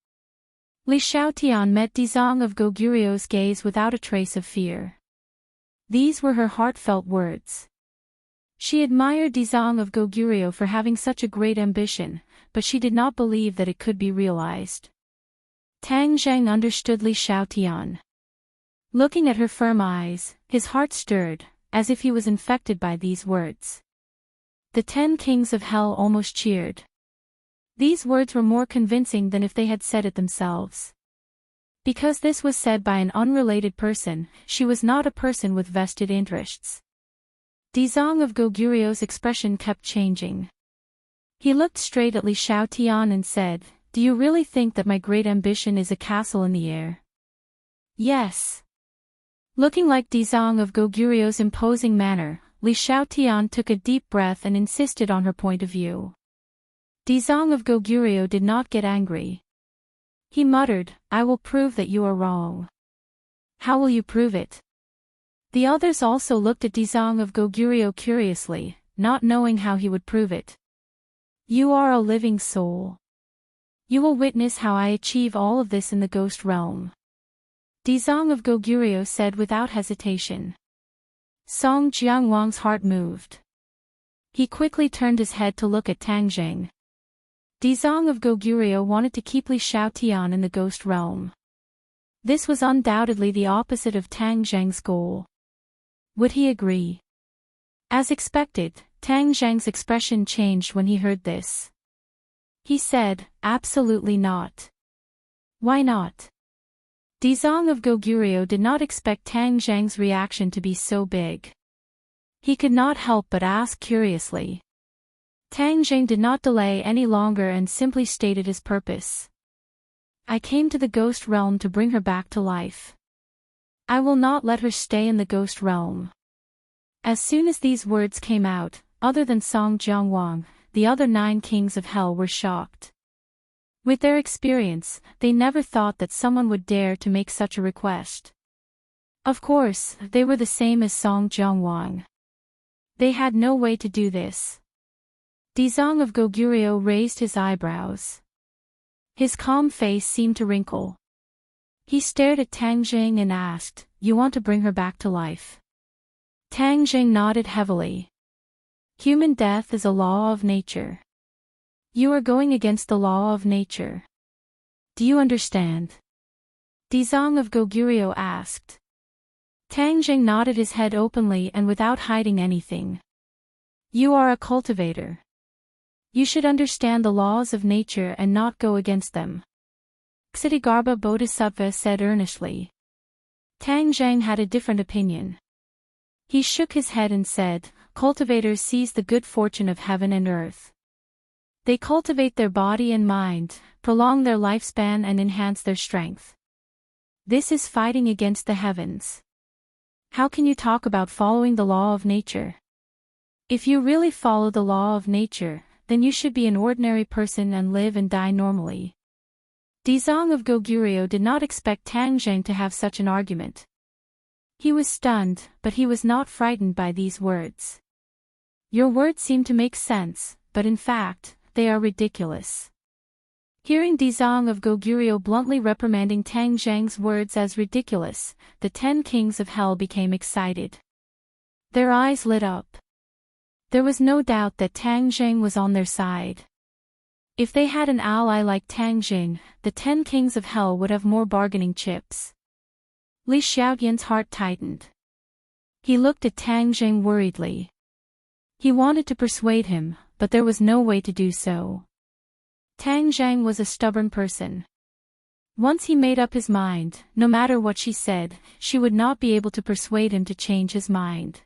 S1: Li Xiaotian met Dizong of Goguryo's gaze without a trace of fear. These were her heartfelt words. She admired Dizong of Goguryo for having such a great ambition, but she did not believe that it could be realized. Tang Zheng understood Li Xiaotian. Looking at her firm eyes, his heart stirred, as if he was infected by these words. The 10 kings of hell almost cheered. These words were more convincing than if they had said it themselves. Because this was said by an unrelated person, she was not a person with vested interests. Dizong of Goguryo's expression kept changing. He looked straight at Li Xiaotian and said, "Do you really think that my great ambition is a castle in the air?" "Yes." Looking like Dizong of Goguryo's imposing manner, Li Xiaotian took a deep breath and insisted on her point of view. Dizong of Goguryo did not get angry. He muttered, "I will prove that you are wrong." "How will you prove it?" The others also looked at Dizong of Goguryo curiously, not knowing how he would prove it. "You are a living soul. You will witness how I achieve all of this in the ghost realm," Dizong of Goguryo said without hesitation. Song Jiangwang's heart moved. He quickly turned his head to look at Tang Zheng. Dizong of Goguryo wanted to keep Li Xiaotian in the ghost realm. This was undoubtedly the opposite of Tang Zheng's goal. Would he agree? As expected, Tang Zheng's expression changed when he heard this. He said, "Absolutely not." "Why not?" Dizong of Goguryo did not expect Tang Zheng's reaction to be so big. He could not help but ask curiously. Tang Zheng did not delay any longer and simply stated his purpose. "I came to the ghost realm to bring her back to life. I will not let her stay in the ghost realm." As soon as these words came out, other than Song Jiangwang, the other 9 kings of hell were shocked. With their experience, they never thought that someone would dare to make such a request. Of course, they were the same as Song Jiangwang. They had no way to do this. Dizong of Goguryo raised his eyebrows. His calm face seemed to wrinkle. He stared at Tang Zheng and asked, "You want to bring her back to life?" Tang Zheng nodded heavily. "Human death is a law of nature. You are going against the law of nature. Do you understand?" Dizong of Goguryo asked. Tang Zheng nodded his head openly and without hiding anything. "You are a cultivator. You should understand the laws of nature and not go against them," Ksitigarbha Bodhisattva said earnestly. Tang Zheng had a different opinion. He shook his head and said, "Cultivators seize the good fortune of heaven and earth. They cultivate their body and mind, prolong their lifespan and enhance their strength. This is fighting against the heavens. How can you talk about following the law of nature? If you really follow the law of nature, then you should be an ordinary person and live and die normally." Dizong of Goguryo did not expect Tang Zheng to have such an argument. He was stunned, but he was not frightened by these words. "Your words seem to make sense, but in fact, they are ridiculous." Hearing Dizong of Goguryo bluntly reprimanding Tang Zheng's words as ridiculous, the 10 kings of hell became excited. Their eyes lit up. There was no doubt that Tang Jing was on their side. If they had an ally like Tang Jing, the 10 kings of hell would have more bargaining chips. Li Xiaoyan's heart tightened. He looked at Tang Jing worriedly. He wanted to persuade him, but there was no way to do so. Tang Jing was a stubborn person. Once he made up his mind, no matter what she said, she would not be able to persuade him to change his mind.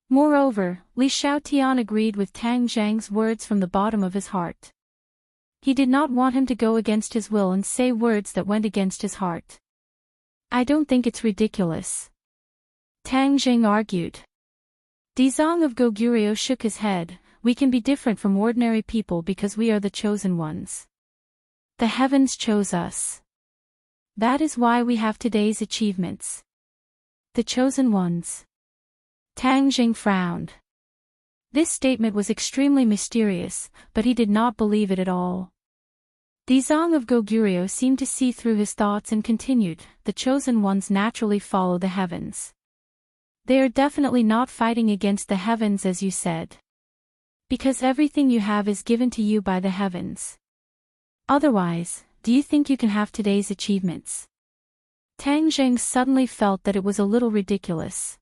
S1: Moreover, Li Xiaotian agreed with Tang Jing's words from the bottom of his heart. He did not want him to go against his will and say words that went against his heart. I don't think it's ridiculous. Tang Jing argued. Dizong of Goguryeo shook his head. We can be different from ordinary people because we are the chosen ones. The heavens chose us. That is why we have today's achievements. The chosen ones. Tang Jing frowned. This statement was extremely mysterious, but he did not believe it at all. Dizong of Goguryeo seemed to see through his thoughts and continued, the chosen ones naturally follow the heavens. They are definitely not fighting against the heavens as you said. Because everything you have is given to you by the heavens. Otherwise, do you think you can have today's achievements? Tang Jing suddenly felt that it was a little ridiculous.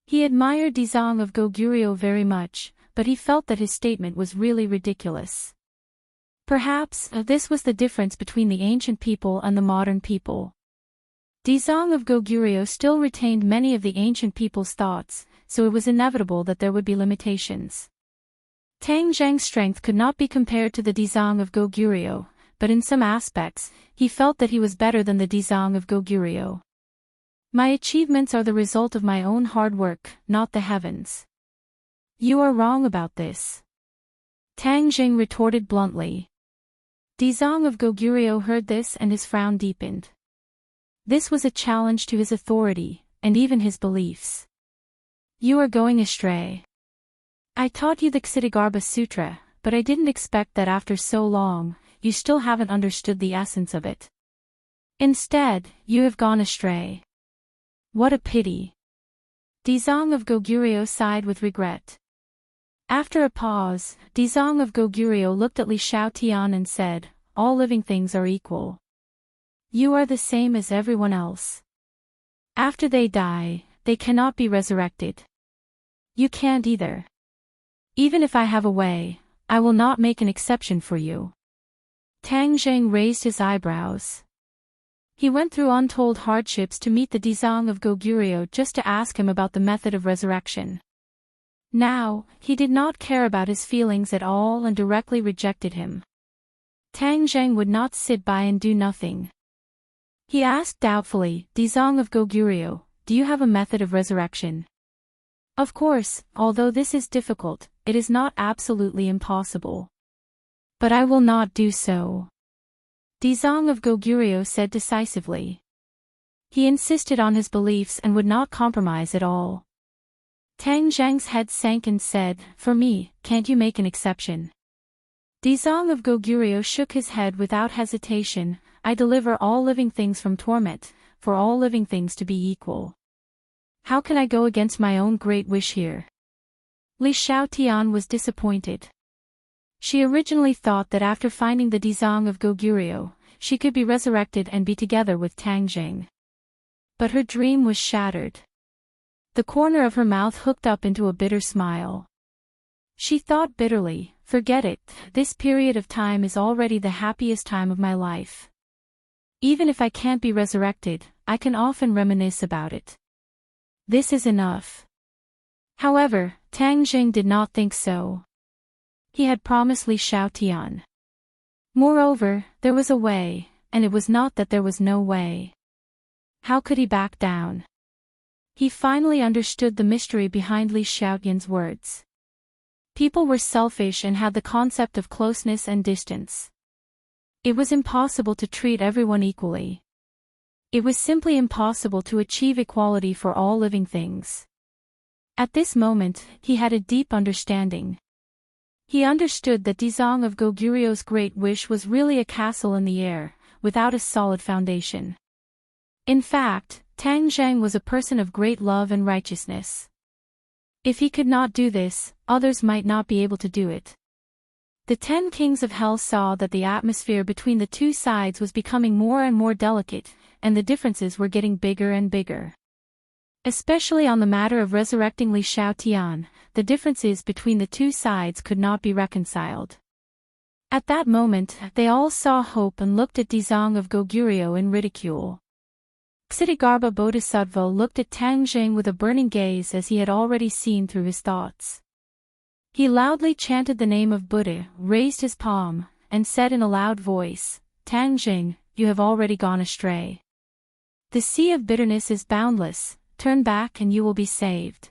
S1: He admired Dizong of Goguryeo very much, but he felt that his statement was really ridiculous. Perhaps, this was the difference between the ancient people and the modern people. Dizong of Goguryeo still retained many of the ancient people's thoughts, so it was inevitable that there would be limitations. Tang Jing's strength could not be compared to the Dizong of Goguryeo, but in some aspects, he felt that he was better than the Dizong of Goguryeo. My achievements are the result of my own hard work, not the heavens. You are wrong about this. Tang Jing retorted bluntly. Dizong of Goguryeo heard this and his frown deepened. This was a challenge to his authority, and even his beliefs. You are going astray. I taught you the Ksitigarbha Sutra, but I didn't expect that after so long, you still haven't understood the essence of it. Instead, you have gone astray. What a pity. Dizong of Goguryeo sighed with regret. After a pause, Dizong of Goguryeo looked at Li Xiaotian and said, all living things are equal. You are the same as everyone else. After they die, they cannot be resurrected. You can't either. Even if I have a way, I will not make an exception for you. Tang Jing raised his eyebrows. He went through untold hardships to meet the Dizong of Goguryeo just to ask him about the method of resurrection. Now, he did not care about his feelings at all and directly rejected him. Tang Jing would not sit by and do nothing. He asked doubtfully, Dizong of Goguryeo, do you have a method of resurrection? Of course, although this is difficult, it is not absolutely impossible. But I will not do so. Dizong of Goguryeo said decisively. He insisted on his beliefs and would not compromise at all. Tang Jing's head sank and said, for me, can't you make an exception? Dizong of Goguryeo shook his head without hesitation, I deliver all living things from torment, for all living things to be equal. How can I go against my own great wish here? Li Xiaotian was disappointed. She originally thought that after finding the Dizong of Goguryeo, she could be resurrected and be together with Tang Jing. But her dream was shattered. The corner of her mouth hooked up into a bitter smile. She thought bitterly, forget it, this period of time is already the happiest time of my life. Even if I can't be resurrected, I can often reminisce about it. This is enough. However, Tang Jing did not think so. He had promised Li Xiaotian. Moreover, there was a way, and it was not that there was no way. How could he back down? He finally understood the mystery behind Li Xiaotian's words. People were selfish and had the concept of closeness and distance. It was impossible to treat everyone equally. It was simply impossible to achieve equality for all living things. At this moment, he had a deep understanding. He understood that Dizong of Goguryeo's great wish was really a castle in the air, without a solid foundation. In fact, Tang Zheng was a person of great love and righteousness. If he could not do this, others might not be able to do it. The 10 kings of hell saw that the atmosphere between the two sides was becoming more and more delicate, and the differences were getting bigger and bigger. Especially on the matter of resurrecting Li Xiaotian, the differences between the two sides could not be reconciled. At that moment, they all saw hope and looked at Dizong of Goguryeo in ridicule. Ksitigarbha Bodhisattva looked at Tang Jing with a burning gaze as he had already seen through his thoughts. He loudly chanted the name of Buddha, raised his palm, and said in a loud voice, "Tang Jing, you have already gone astray. The sea of bitterness is boundless, turn back and you will be saved.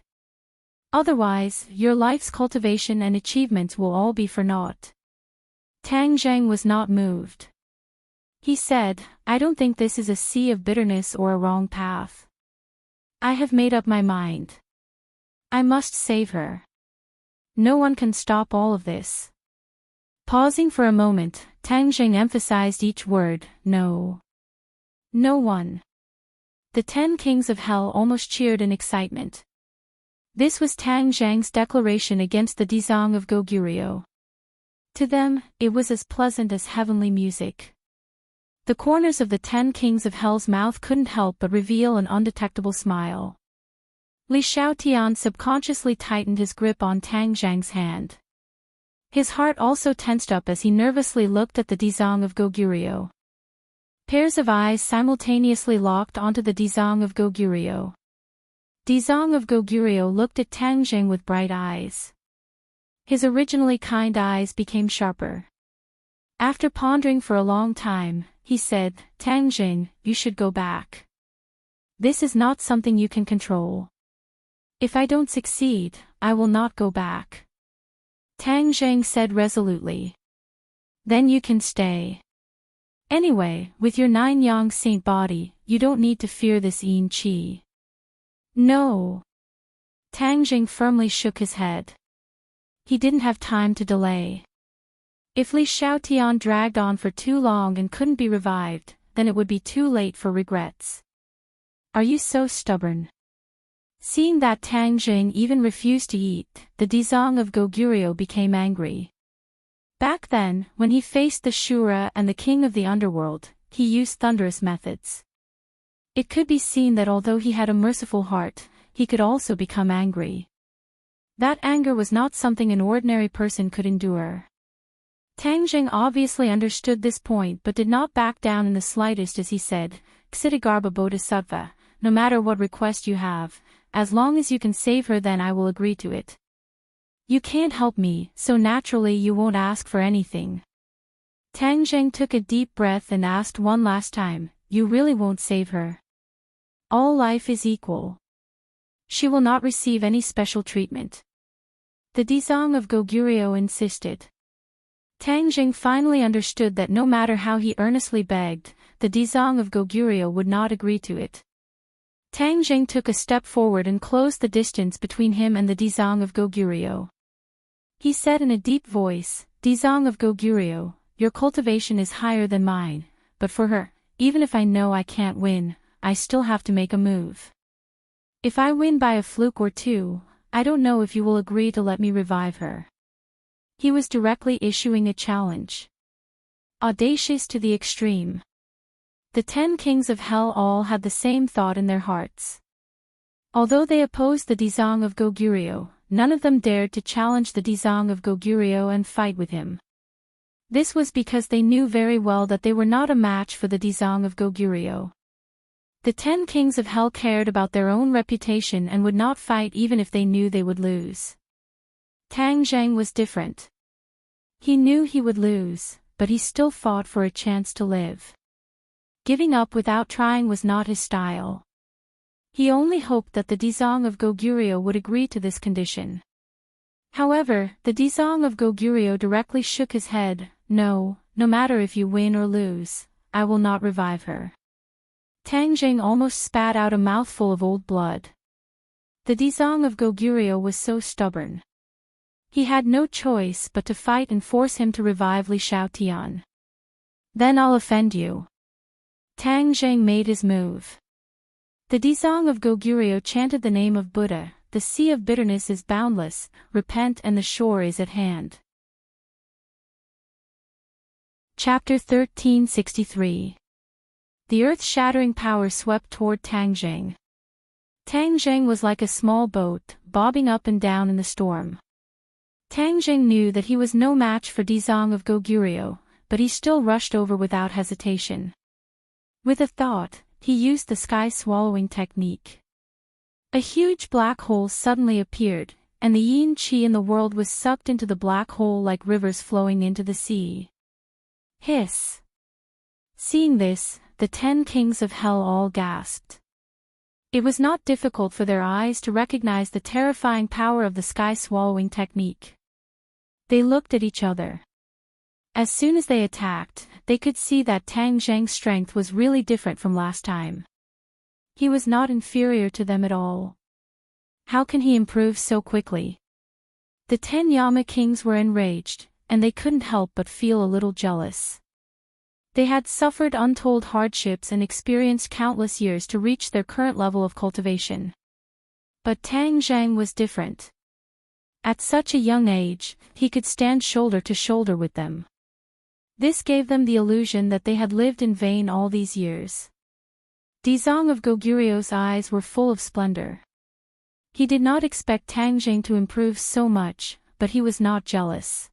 S1: Otherwise, your life's cultivation and achievements will all be for naught." Tang Jing was not moved. He said, "I don't think this is a sea of bitterness or a wrong path. I have made up my mind. I must save her. No one can stop all of this." Pausing for a moment, Tang Jing emphasized each word, "No. No one." The 10 kings of hell almost cheered in excitement. This was Tang Jing's declaration against the Dizong of Goguryeo. To them, it was as pleasant as heavenly music. The corners of the 10 kings of hell's mouth couldn't help but reveal an undetectable smile. Li Xiaotian subconsciously tightened his grip on Tang Jing's hand. His heart also tensed up as he nervously looked at the Dizong of Goguryeo. Pairs of eyes simultaneously locked onto the Dizong of Goguryeo. Dizong of Goguryeo looked at Tang Jing with bright eyes. His originally kind eyes became sharper. After pondering for a long time, he said, "Tang Jing, you should go back. This is not something you can control. If I don't succeed, I will not go back." Tang Jing said resolutely. "Then you can stay. Anyway, with your 9 yang saint body, you don't need to fear this Yin Qi." "No." Tang Jing firmly shook his head. He didn't have time to delay. If Li Xiaotian dragged on for too long and couldn't be revived, then it would be too late for regrets. "Are you so stubborn?" Seeing that Tang Jing even refused to eat, the Dizong of Goguryeo became angry. Back then, when he faced the Shura and the king of the underworld, he used thunderous methods. It could be seen that although he had a merciful heart, he could also become angry. That anger was not something an ordinary person could endure. Tang Jing obviously understood this point but did not back down in the slightest as he said, "Ksitigarbha Bodhisattva, no matter what request you have, as long as you can save her then I will agree to it. You can't help me, so naturally you won't ask for anything." Tang Jing took a deep breath and asked one last time, "You really won't save her? All life is equal. She will not receive any special treatment." The Dizong of Goguryeo insisted. Tang Jing finally understood that no matter how he earnestly begged, the Dizong of Goguryeo would not agree to it. Tang Jing took a step forward and closed the distance between him and the Dizong of Goguryeo. He said in a deep voice, "Dizong of Goguryeo, your cultivation is higher than mine, but for her, even if I know I can't win, I still have to make a move. If I win by a fluke or two, I don't know if you will agree to let me revive her." He was directly issuing a challenge. Audacious to the extreme. The 10 kings of hell all had the same thought in their hearts. Although they opposed the Dizong of Goguryeo, none of them dared to challenge the Dizong of Goguryeo and fight with him. This was because they knew very well that they were not a match for the Dizong of Goguryeo. The 10 kings of hell cared about their own reputation and would not fight even if they knew they would lose. Tang Jing was different. He knew he would lose, but he still fought for a chance to live. Giving up without trying was not his style. He only hoped that the Dizong of Goguryeo would agree to this condition. However, the Dizong of Goguryeo directly shook his head, "No, no matter if you win or lose, I will not revive her." Tang Jing almost spat out a mouthful of old blood. The Dizong of Goguryeo was so stubborn. He had no choice but to fight and force him to revive Li Xiaotian. "Then I'll offend you." Tang Jing made his move. The Dizong of Goguryeo chanted the name of Buddha, the sea of bitterness is boundless, repent and the shore is at hand. Chapter 1363. The earth-shattering power swept toward Tang Zheng. Tang Zheng was like a small boat, bobbing up and down in the storm. Tang Zheng knew that he was no match for Dizong of Goguryeo, but he still rushed over without hesitation. With a thought, he used the sky-swallowing technique. A huge black hole suddenly appeared, and the yin qi in the world was sucked into the black hole like rivers flowing into the sea. Hiss! Seeing this, the 10 kings of hell all gasped. It was not difficult for their eyes to recognize the terrifying power of the sky-swallowing technique. They looked at each other. As soon as they attacked, they could see that Tang Zheng's strength was really different from last time. He was not inferior to them at all. How can he improve so quickly? The 10 Yama kings were enraged, and they couldn't help but feel a little jealous. They had suffered untold hardships and experienced countless years to reach their current level of cultivation. But Tang Zheng was different. At such a young age, he could stand shoulder to shoulder with them. This gave them the illusion that they had lived in vain all these years. Dizong of Goguryeo's eyes were full of splendor. He did not expect Tang Zheng to improve so much, but he was not jealous.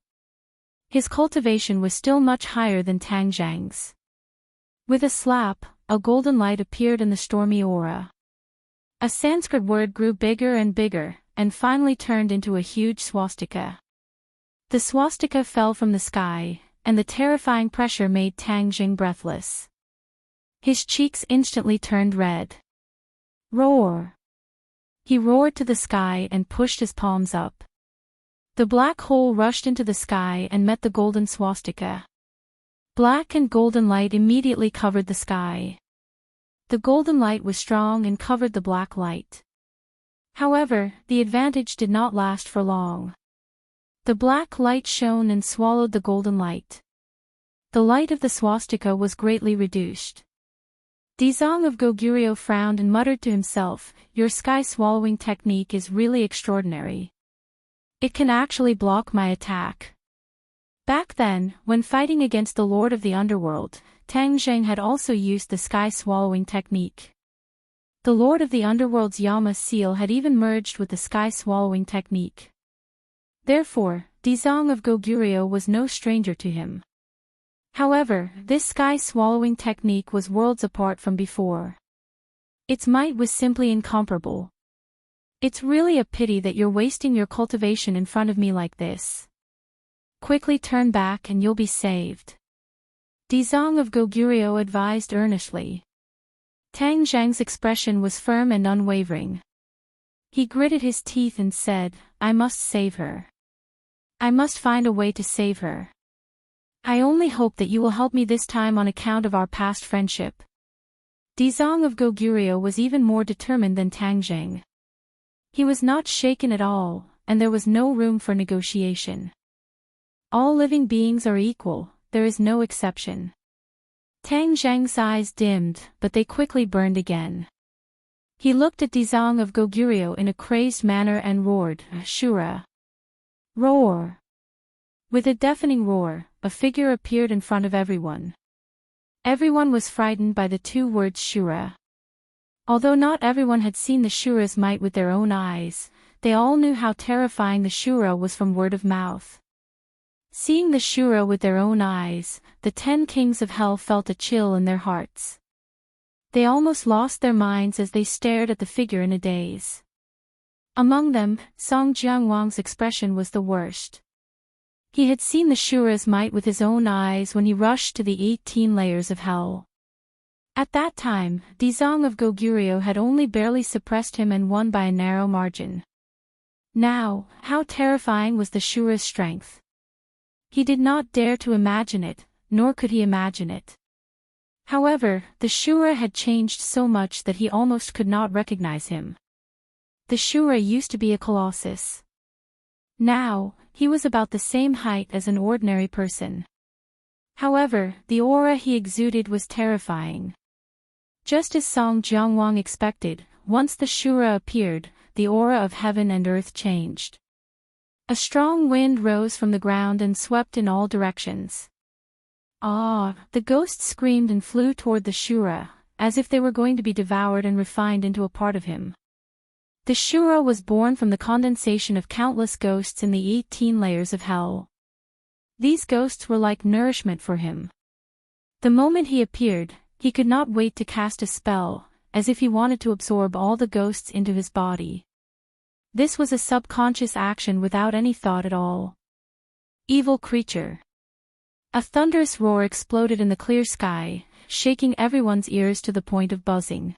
S1: His cultivation was still much higher than Tang Zheng's. With a slap, a golden light appeared in the stormy aura. A Sanskrit word grew bigger and bigger, and finally turned into a huge swastika. The swastika fell from the sky, and the terrifying pressure made Tang Zheng breathless. His cheeks instantly turned red. Roar! He roared to the sky and pushed his palms up. The black hole rushed into the sky and met the golden swastika. Black and golden light immediately covered the sky. The golden light was strong and covered the black light. However, the advantage did not last for long. The black light shone and swallowed the golden light. The light of the swastika was greatly reduced. Dizong of Goguryeo frowned and muttered to himself, "Your sky-swallowing technique is really extraordinary. It can actually block my attack." Back then, when fighting against the Lord of the Underworld, Tang Zheng had also used the sky-swallowing technique. The Lord of the Underworld's Yama seal had even merged with the sky-swallowing technique. Therefore, Dizong of Goguryeo was no stranger to him. However, this sky-swallowing technique was worlds apart from before. Its might was simply incomparable. "It's really a pity that you're wasting your cultivation in front of me like this. Quickly turn back and you'll be saved," Dizong of Goguryeo advised earnestly. Tang Zheng's expression was firm and unwavering. He gritted his teeth and said, "I must save her. I must find a way to save her. I only hope that you will help me this time on account of our past friendship." Dizong of Goguryeo was even more determined than Tang Zheng. He was not shaken at all, and there was no room for negotiation. All living beings are equal, there is no exception. Tang Zheng's eyes dimmed, but they quickly burned again. He looked at Dizong of Goguryeo in a crazed manner and roared, "Shura!" Roar! With a deafening roar, a figure appeared in front of everyone. Everyone was frightened by the two words Shura. Although not everyone had seen the Shura's might with their own eyes, they all knew how terrifying the Shura was from word of mouth. Seeing the Shura with their own eyes, the 10 kings of hell felt a chill in their hearts. They almost lost their minds as they stared at the figure in a daze. Among them, Song Jiangwang's expression was the worst. He had seen the Shura's might with his own eyes when he rushed to the 18 layers of hell. At that time, Dizong of Goguryeo had only barely suppressed him and won by a narrow margin. Now, how terrifying was the Shura's strength! He did not dare to imagine it, nor could he imagine it. However, the Shura had changed so much that he almost could not recognize him. The Shura used to be a colossus. Now, he was about the same height as an ordinary person. However, the aura he exuded was terrifying. Just as Song Jiangwang expected, once the Shura appeared, the aura of heaven and earth changed. A strong wind rose from the ground and swept in all directions. Ah! The ghosts screamed and flew toward the Shura, as if they were going to be devoured and refined into a part of him. The Shura was born from the condensation of countless ghosts in the 18 layers of hell. These ghosts were like nourishment for him. The moment he appeared, he could not wait to cast a spell, as if he wanted to absorb all the ghosts into his body. This was a subconscious action without any thought at all. Evil creature. A thunderous roar exploded in the clear sky, shaking everyone's ears to the point of buzzing.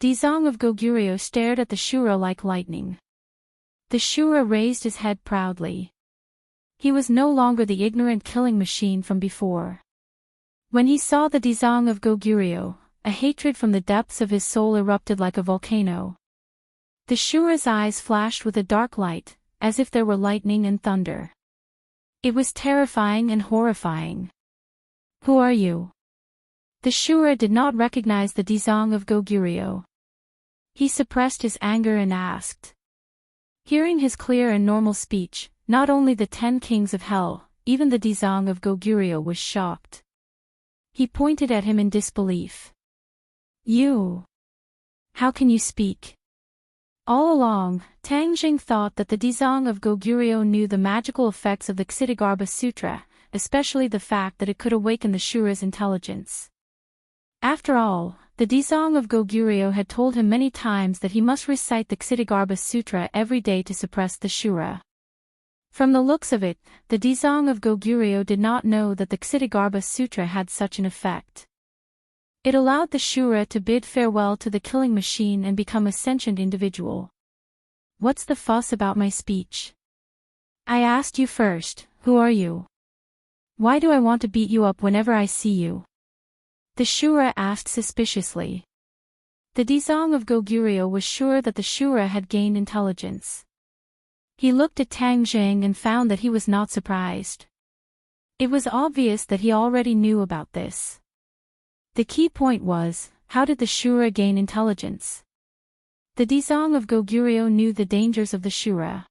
S1: Dizong of Goguryeo stared at the Shura like lightning. The Shura raised his head proudly. He was no longer the ignorant killing machine from before. When he saw the Dizong of Goguryeo, a hatred from the depths of his soul erupted like a volcano. The Shura's eyes flashed with a dark light, as if there were lightning and thunder. It was terrifying and horrifying. Who are you? The Shura did not recognize the Dizong of Goguryeo. He suppressed his anger and asked. Hearing his clear and normal speech, not only the 10 kings of hell, even the Dizong of Goguryeo was shocked. He pointed at him in disbelief. You! How can you speak? All along, Tang Jing thought that the Dizong of Goguryeo knew the magical effects of the Ksitigarbha Sutra, especially the fact that it could awaken the Shura's intelligence. After all, the Dizong of Goguryeo had told him many times that he must recite the Ksitigarbha Sutra every day to suppress the Shura. From the looks of it, the Dizong of Goguryeo did not know that the Ksitigarbha Sutra had such an effect. It allowed the Shura to bid farewell to the killing machine and become a sentient individual. What's the fuss about my speech? I asked you first, who are you? Why do I want to beat you up whenever I see you? The Shura asked suspiciously. The Dizong of Goguryeo was sure that the Shura had gained intelligence. He looked at Tang Jing and found that he was not surprised. It was obvious that he already knew about this. The key point was, how did the Shura gain intelligence? The Dizong of Goguryeo knew the dangers of the Shura.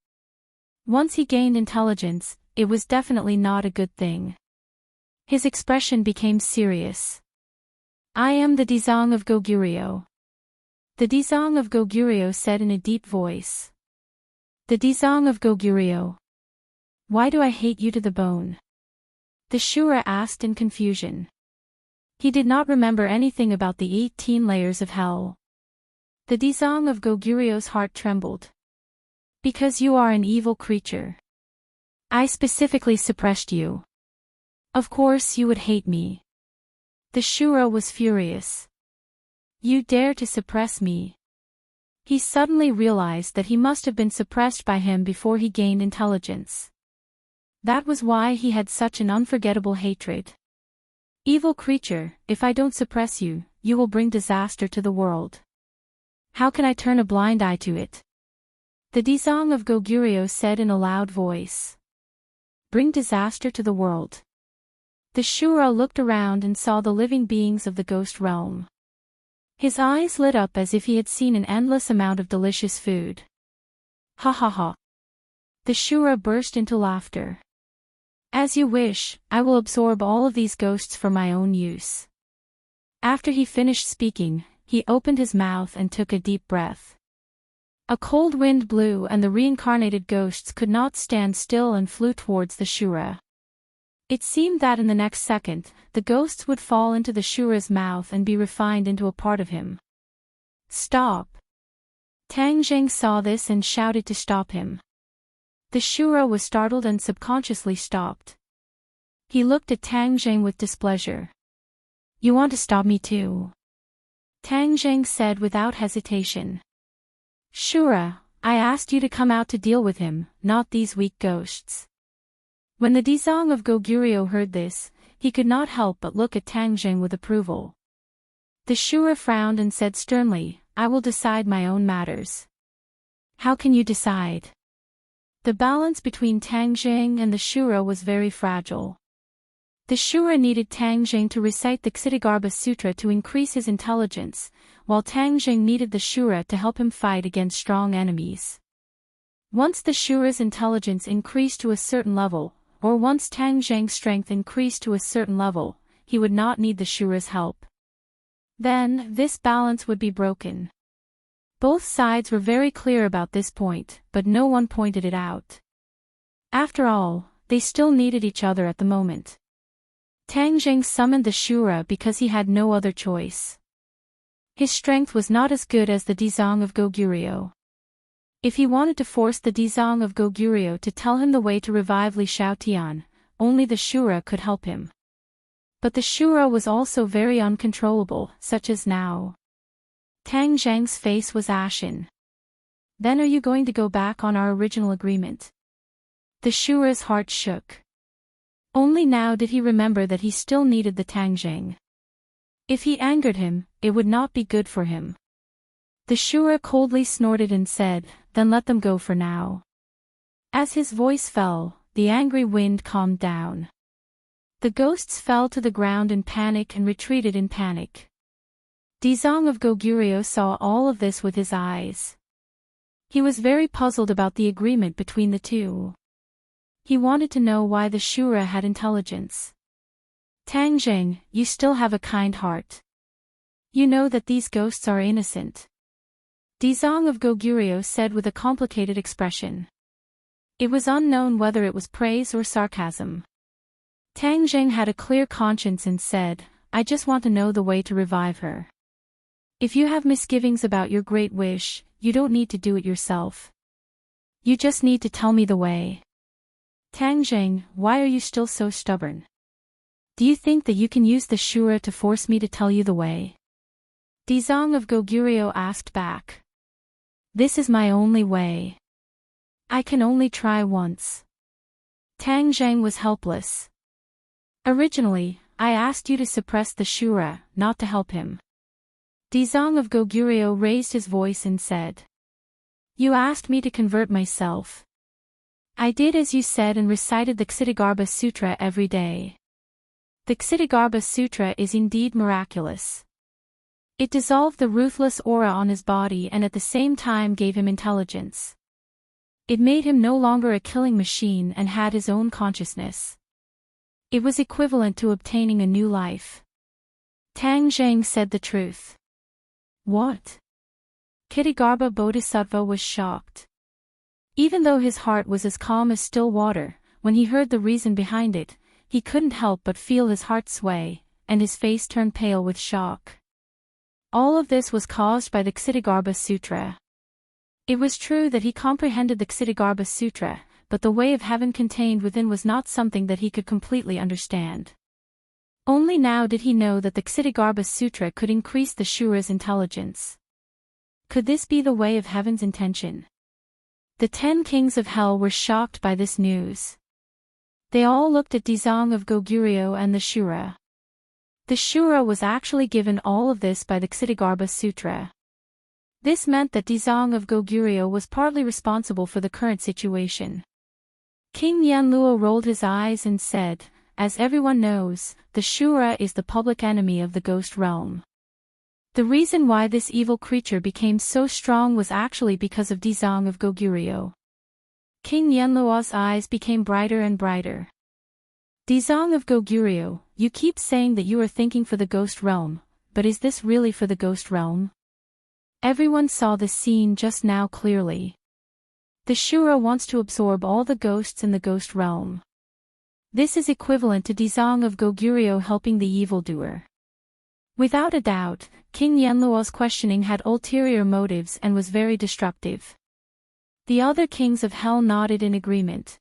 S1: Once he gained intelligence, it was definitely not a good thing. His expression became serious. I am the Dizong of Goguryeo. The Dizong of Goguryeo said in a deep voice. The Dizong of Goguryeo. Why do I hate you to the bone? The Shura asked in confusion. He did not remember anything about the 18 layers of hell. The Dizong of Goguryeo's heart trembled. Because you are an evil creature. I specifically suppressed you. Of course you would hate me. The Shura was furious. You dare to suppress me. He suddenly realized that he must have been suppressed by him before he gained intelligence. That was why he had such an unforgettable hatred. Evil creature, if I don't suppress you, you will bring disaster to the world. How can I turn a blind eye to it? The Dizong of Goguryeo said in a loud voice. Bring disaster to the world. The Shura looked around and saw the living beings of the ghost realm. His eyes lit up as if he had seen an endless amount of delicious food. Ha ha ha. The Shura burst into laughter. As you wish, I will absorb all of these ghosts for my own use. After he finished speaking, he opened his mouth and took a deep breath. A cold wind blew and the reincarnated ghosts could not stand still and flew towards the Shura. It seemed that in the next second, the ghosts would fall into the Shura's mouth and be refined into a part of him. Stop! Tang Jing saw this and shouted to stop him. The Shura was startled and subconsciously stopped. He looked at Tang Jing with displeasure. You want to stop me too? Tang Jing said without hesitation. Shura, I asked you to come out to deal with him, not these weak ghosts. When the Dizong of Goguryeo heard this, he could not help but look at Tang Jing with approval. The Shura frowned and said sternly, I will decide my own matters. How can you decide? The balance between Tang Jing and the Shura was very fragile. The Shura needed Tang Jing to recite the Ksitigarbha Sutra to increase his intelligence, while Tang Jing needed the Shura to help him fight against strong enemies. Once the Shura's intelligence increased to a certain level, or once Tang Jing's strength increased to a certain level, he would not need the Shura's help. Then, this balance would be broken. Both sides were very clear about this point, but no one pointed it out. After all, they still needed each other at the moment. Tang Jing summoned the Shura because he had no other choice. His strength was not as good as the Dizang of Goguryeo. If he wanted to force the Dizang of Goguryeo to tell him the way to revive Li Shaotian, only the Shura could help him. But the Shura was also very uncontrollable, such as now. Tang Zhang's face was ashen. Then are you going to go back on our original agreement? The Shura's heart shook. Only now did he remember that he still needed the Tang Jing. If he angered him, it would not be good for him. The Shura coldly snorted and said, "Then let them go for now." As his voice fell, the angry wind calmed down. The ghosts fell to the ground in panic and retreated in panic. Dizang of Goguryeo saw all of this with his eyes. He was very puzzled about the agreement between the two. He wanted to know why the Shura had intelligence. Tang Jing, you still have a kind heart. You know that these ghosts are innocent. Dizang of Goguryeo said with a complicated expression. It was unknown whether it was praise or sarcasm. Tang Jing had a clear conscience and said, I just want to know the way to revive her. If you have misgivings about your great wish, you don't need to do it yourself. You just need to tell me the way. Tang Jing, why are you still so stubborn? Do you think that you can use the Shura to force me to tell you the way? Dizang of Goguryeo asked back. This is my only way. I can only try once. Tang Jing was helpless. Originally, I asked you to suppress the Shura, not to help him. Dizang of Goguryeo raised his voice and said. You asked me to convert myself. I did as you said and recited the Ksitigarbha Sutra every day. The Ksitigarbha Sutra is indeed miraculous. It dissolved the ruthless aura on his body and at the same time gave him intelligence. It made him no longer a killing machine and had his own consciousness. It was equivalent to obtaining a new life. Tang Jing said the truth. What? Ksitigarbha Bodhisattva was shocked. Even though his heart was as calm as still water, when he heard the reason behind it, he couldn't help but feel his heart sway, and his face turn pale with shock. All of this was caused by the Ksitigarbha Sutra. It was true that he comprehended the Ksitigarbha Sutra, but the way of heaven contained within was not something that he could completely understand. Only now did he know that the Ksitigarbha Sutra could increase the Shura's intelligence. Could this be the way of heaven's intention? The 10 kings of hell were shocked by this news. They all looked at Dizang of Goguryeo and the Shura. The Shura was actually given all of this by the Ksitigarbha Sutra. This meant that Dizang of Goguryeo was partly responsible for the current situation. King Yanluo rolled his eyes and said, as everyone knows, the Shura is the public enemy of the ghost realm. The reason why this evil creature became so strong was actually because of Dizang of Goguryeo. King Yanluo's eyes became brighter and brighter. Dizang of Goguryeo, you keep saying that you are thinking for the ghost realm, but is this really for the ghost realm? Everyone saw the scene just now clearly. The Shura wants to absorb all the ghosts in the ghost realm. This is equivalent to Dizang of Goguryeo helping the evildoer. Without a doubt, King Yanluo's questioning had ulterior motives and was very destructive. The other kings of hell nodded in agreement.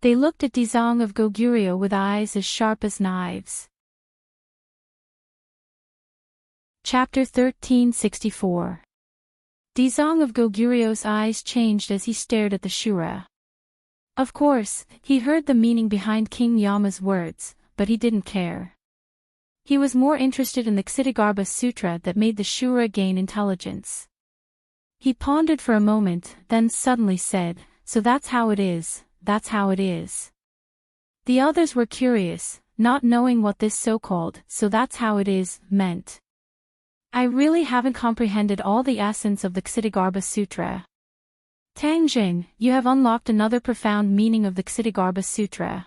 S1: They looked at Dizang of Goguryeo with eyes as sharp as knives. Chapter 1364. Dizang of Goguryeo's eyes changed as he stared at the Shura. Of course, he heard the meaning behind King Yama's words, but he didn't care. He was more interested in the Ksitigarbha Sutra that made the Shura gain intelligence. He pondered for a moment, then suddenly said, so that's how it is, that's how it is. The others were curious, not knowing what this so-called "so that's how it is" meant. I really haven't comprehended all the essence of the Ksitigarbha Sutra. Tangjing, you have unlocked another profound meaning of the Ksitigarbha Sutra.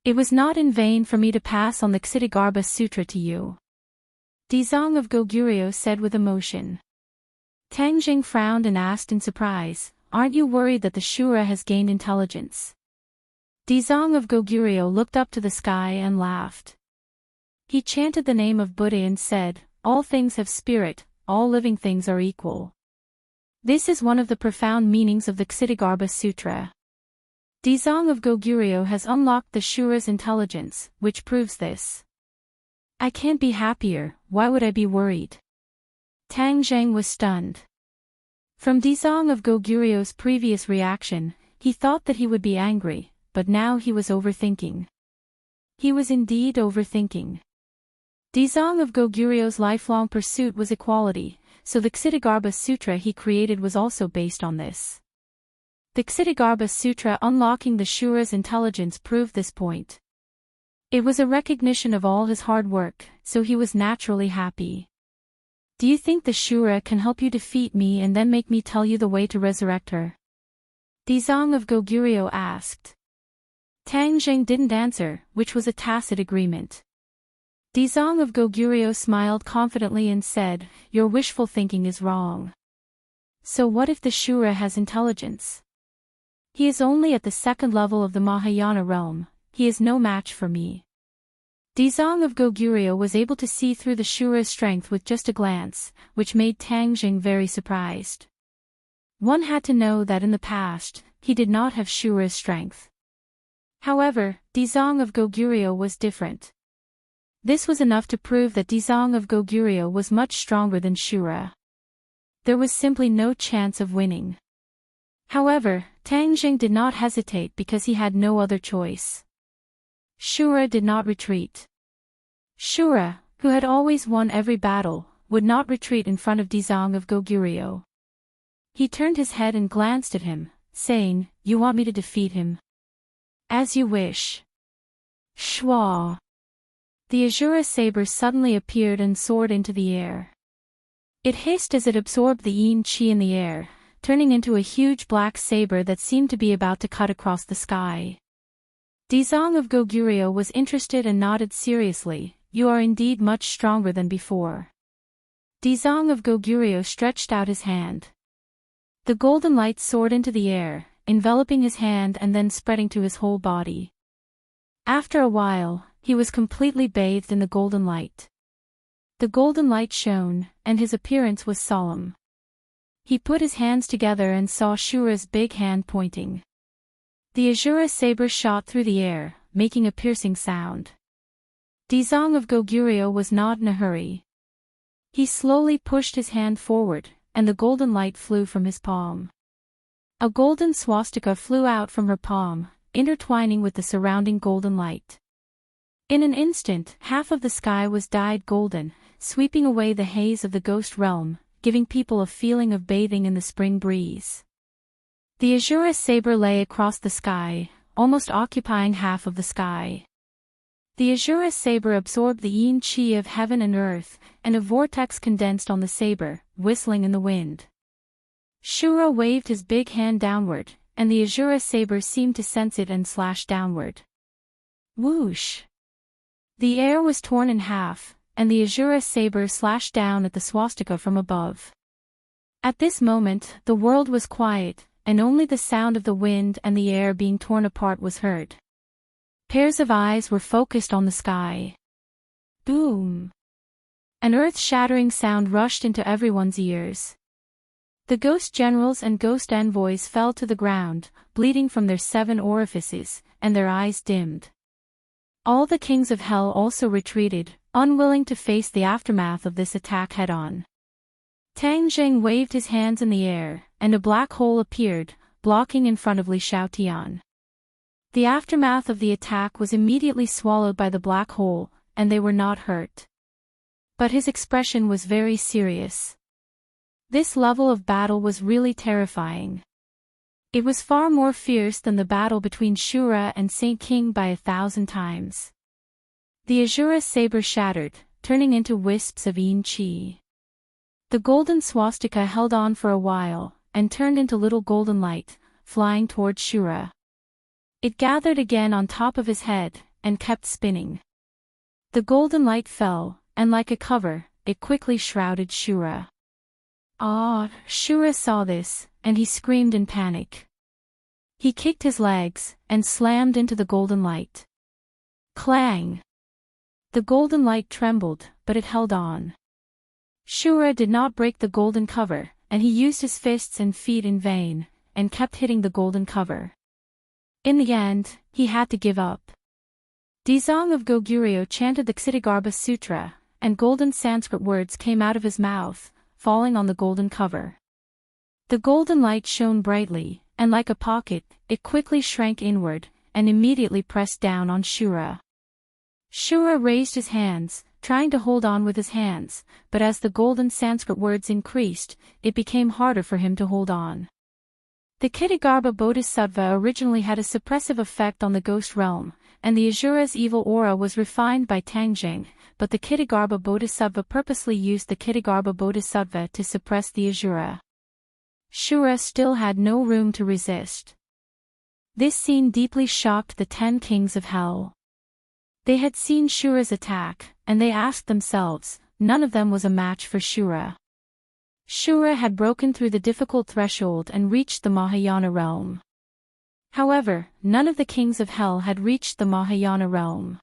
S1: It was not in vain for me to pass on the Ksitigarbha Sutra to you. Dizong of Goguryeo said with emotion. Tangjing frowned and asked in surprise, aren't you worried that the Shura has gained intelligence? Dizong of Goguryeo looked up to the sky and laughed. He chanted the name of Buddha and said, all things have spirit, all living things are equal. This is one of the profound meanings of the Ksitigarbha Sutra. Dizong of Goguryeo has unlocked the Shura's intelligence, which proves this. I can't be happier, why would I be worried? Tangjing was stunned. From Dizong of Goguryeo's previous reaction, he thought that he would be angry, but now he was overthinking. He was indeed overthinking. Dizong of Goguryeo's lifelong pursuit was equality, so the Ksitigarbha Sutra he created was also based on this. The Ksitigarbha Sutra unlocking the Shura's intelligence proved this point. It was a recognition of all his hard work, so he was naturally happy. Do you think the Shura can help you defeat me and then make me tell you the way to resurrect her? Dizong of Goguryeo asked. Tangjing didn't answer, which was a tacit agreement. Dizong of Goguryeo smiled confidently and said, your wishful thinking is wrong. So what if the Shura has intelligence? He is only at the second level of the Mahayana realm, he is no match for me. Dizong of Goguryeo was able to see through the Shura's strength with just a glance, which made Tangjing very surprised. One had to know that in the past, he did not have Shura's strength. However, Dizong of Goguryeo was different. This was enough to prove that Dizong of Goguryeo was much stronger than Shura. There was simply no chance of winning. However, Tangjing did not hesitate because he had no other choice. Shura did not retreat. Shura, who had always won every battle, would not retreat in front of Dizong of Goguryeo. He turned his head and glanced at him, saying, you want me to defeat him? As you wish. Shwa. The Azura saber suddenly appeared and soared into the air. It hissed as it absorbed the yin qi in the air, turning into a huge black saber that seemed to be about to cut across the sky. Dizong of Goguryeo was interested and nodded seriously, you are indeed much stronger than before. Dizong of Goguryeo stretched out his hand. The golden light soared into the air, enveloping his hand and then spreading to his whole body. After a while, he was completely bathed in the golden light. The golden light shone, and his appearance was solemn. He put his hands together and saw Shura's big hand pointing. The Azura saber shot through the air, making a piercing sound. Dizong of Goguryeo was not in a hurry. He slowly pushed his hand forward, and the golden light flew from his palm. A golden swastika flew out from her palm, intertwining with the surrounding golden light. In an instant, half of the sky was dyed golden, sweeping away the haze of the ghost realm, giving people a feeling of bathing in the spring breeze. The Azura saber lay across the sky, almost occupying half of the sky. The Azura saber absorbed the yin qi of heaven and earth, and a vortex condensed on the saber, whistling in the wind. Shura waved his big hand downward, and the Azura saber seemed to sense it and slashed downward. Whoosh! The air was torn in half, and the Azura saber slashed down at the swastika from above. At this moment, the world was quiet, and only the sound of the wind and the air being torn apart was heard. Pairs of eyes were focused on the sky. Boom! An earth-shattering sound rushed into everyone's ears. The ghost generals and ghost envoys fell to the ground, bleeding from their 7 orifices, and their eyes dimmed. All the kings of hell also retreated, unwilling to face the aftermath of this attack head-on. Tangjing waved his hands in the air, and a black hole appeared, blocking in front of Li Shaotian. The aftermath of the attack was immediately swallowed by the black hole, and they were not hurt. But his expression was very serious. This level of battle was really terrifying. It was far more fierce than the battle between Shura and Saint King by 1,000 times. The azure saber shattered, turning into wisps of enrich. The golden swastika held on for a while, and turned into little golden light, flying towards Shura. It gathered again on top of his head, and kept spinning. The golden light fell, and like a cover, it quickly shrouded Shura. Ah! Shura saw this, and he screamed in panic. He kicked his legs, and slammed into the golden light. Clang! The golden light trembled, but it held on. Shura did not break the golden cover, and he used his fists and feet in vain, and kept hitting the golden cover. In the end, he had to give up. Dizang of Goguryeo chanted the Ksitigarbha Sutra, and golden Sanskrit words came out of his mouth, falling on the golden cover. The golden light shone brightly, and like a pocket, it quickly shrank inward, and immediately pressed down on Shura. Shura raised his hands, trying to hold on with his hands, but as the golden Sanskrit words increased, it became harder for him to hold on. The Ksitigarbha Bodhisattva originally had a suppressive effect on the ghost realm, and the Asura's evil aura was refined by Tangjing, but the Ksitigarbha Bodhisattva purposely used the Ksitigarbha Bodhisattva to suppress the Asura. Shura still had no room to resist. This scene deeply shocked the 10 kings of hell. They had seen Shura's attack, and they asked themselves, none of them was a match for Shura. Shura had broken through the difficult threshold and reached the Mahayana realm. However, none of the kings of hell had reached the Mahayana realm.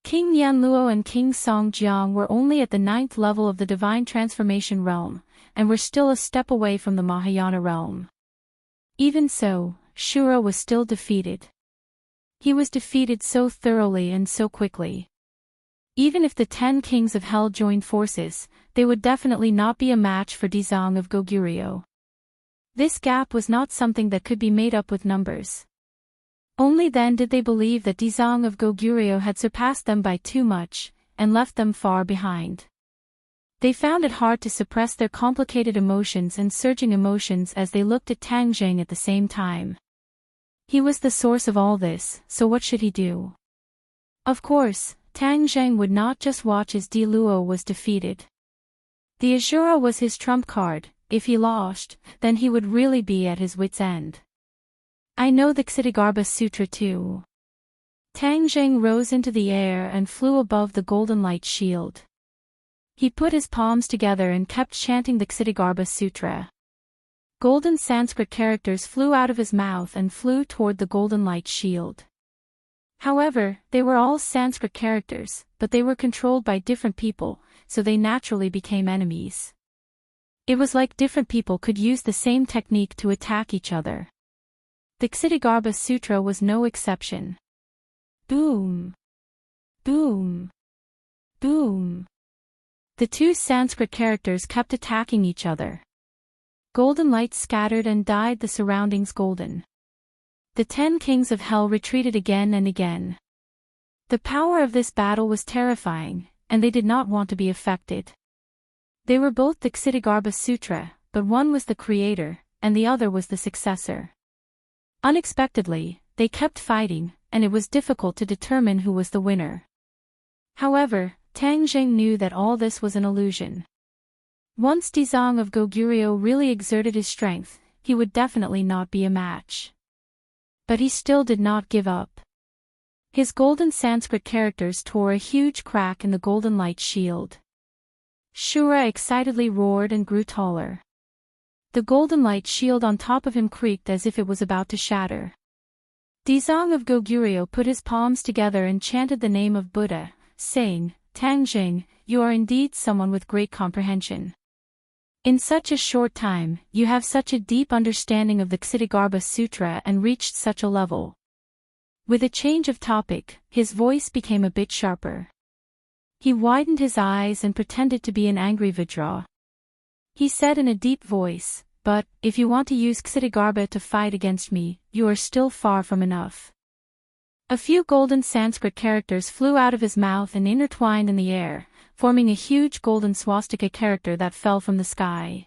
S1: King Yanluo and King Songjiang were only at the 9th level of the divine transformation realm, and were still a step away from the Mahayana realm. Even so, Shura was still defeated. He was defeated so thoroughly and so quickly. Even if the 10 kings of hell joined forces, they would definitely not be a match for Dizang of Goguryeo. This gap was not something that could be made up with numbers. Only then did they believe that Dizang of Goguryeo had surpassed them by too much, and left them far behind. They found it hard to suppress their complicated emotions and surging emotions as they looked at Tangjing at the same time. He was the source of all this, so what should he do? Of course, Tangjing would not just watch as Diluo was defeated. The Asura was his trump card. If he lost, then he would really be at his wit's end. I know the Ksitigarbha Sutra too. Tangjing rose into the air and flew above the golden light shield. He put his palms together and kept chanting the Ksitigarbha Sutra. Golden Sanskrit characters flew out of his mouth and flew toward the golden light shield. However, they were all Sanskrit characters, but they were controlled by different people, so they naturally became enemies. It was like different people could use the same technique to attack each other. The Ksitigarbha Sutra was no exception. Boom! Boom! Boom! The 2 Sanskrit characters kept attacking each other. Golden light scattered and dyed the surroundings golden. The 10 kings of hell retreated again and again. The power of this battle was terrifying, and they did not want to be affected. They were both the Ksitigarbha Sutra, but one was the creator, and the other was the successor. Unexpectedly, they kept fighting, and it was difficult to determine who was the winner. However, Tangjing knew that all this was an illusion. Once Dizang of Goguryeo really exerted his strength, he would definitely not be a match. But he still did not give up. His golden Sanskrit characters tore a huge crack in the golden light shield. Shura excitedly roared and grew taller. The golden light shield on top of him creaked as if it was about to shatter. Dizang of Goguryeo put his palms together and chanted the name of Buddha, saying, Tangjing, you are indeed someone with great comprehension. In such a short time, you have such a deep understanding of the Ksitigarbha Sutra and reached such a level. With a change of topic, his voice became a bit sharper. He widened his eyes and pretended to be an angry Vajra. He said in a deep voice, but, if you want to use Ksitigarbha to fight against me, you are still far from enough. A few golden Sanskrit characters flew out of his mouth and intertwined in the air, forming a huge golden swastika character that fell from the sky.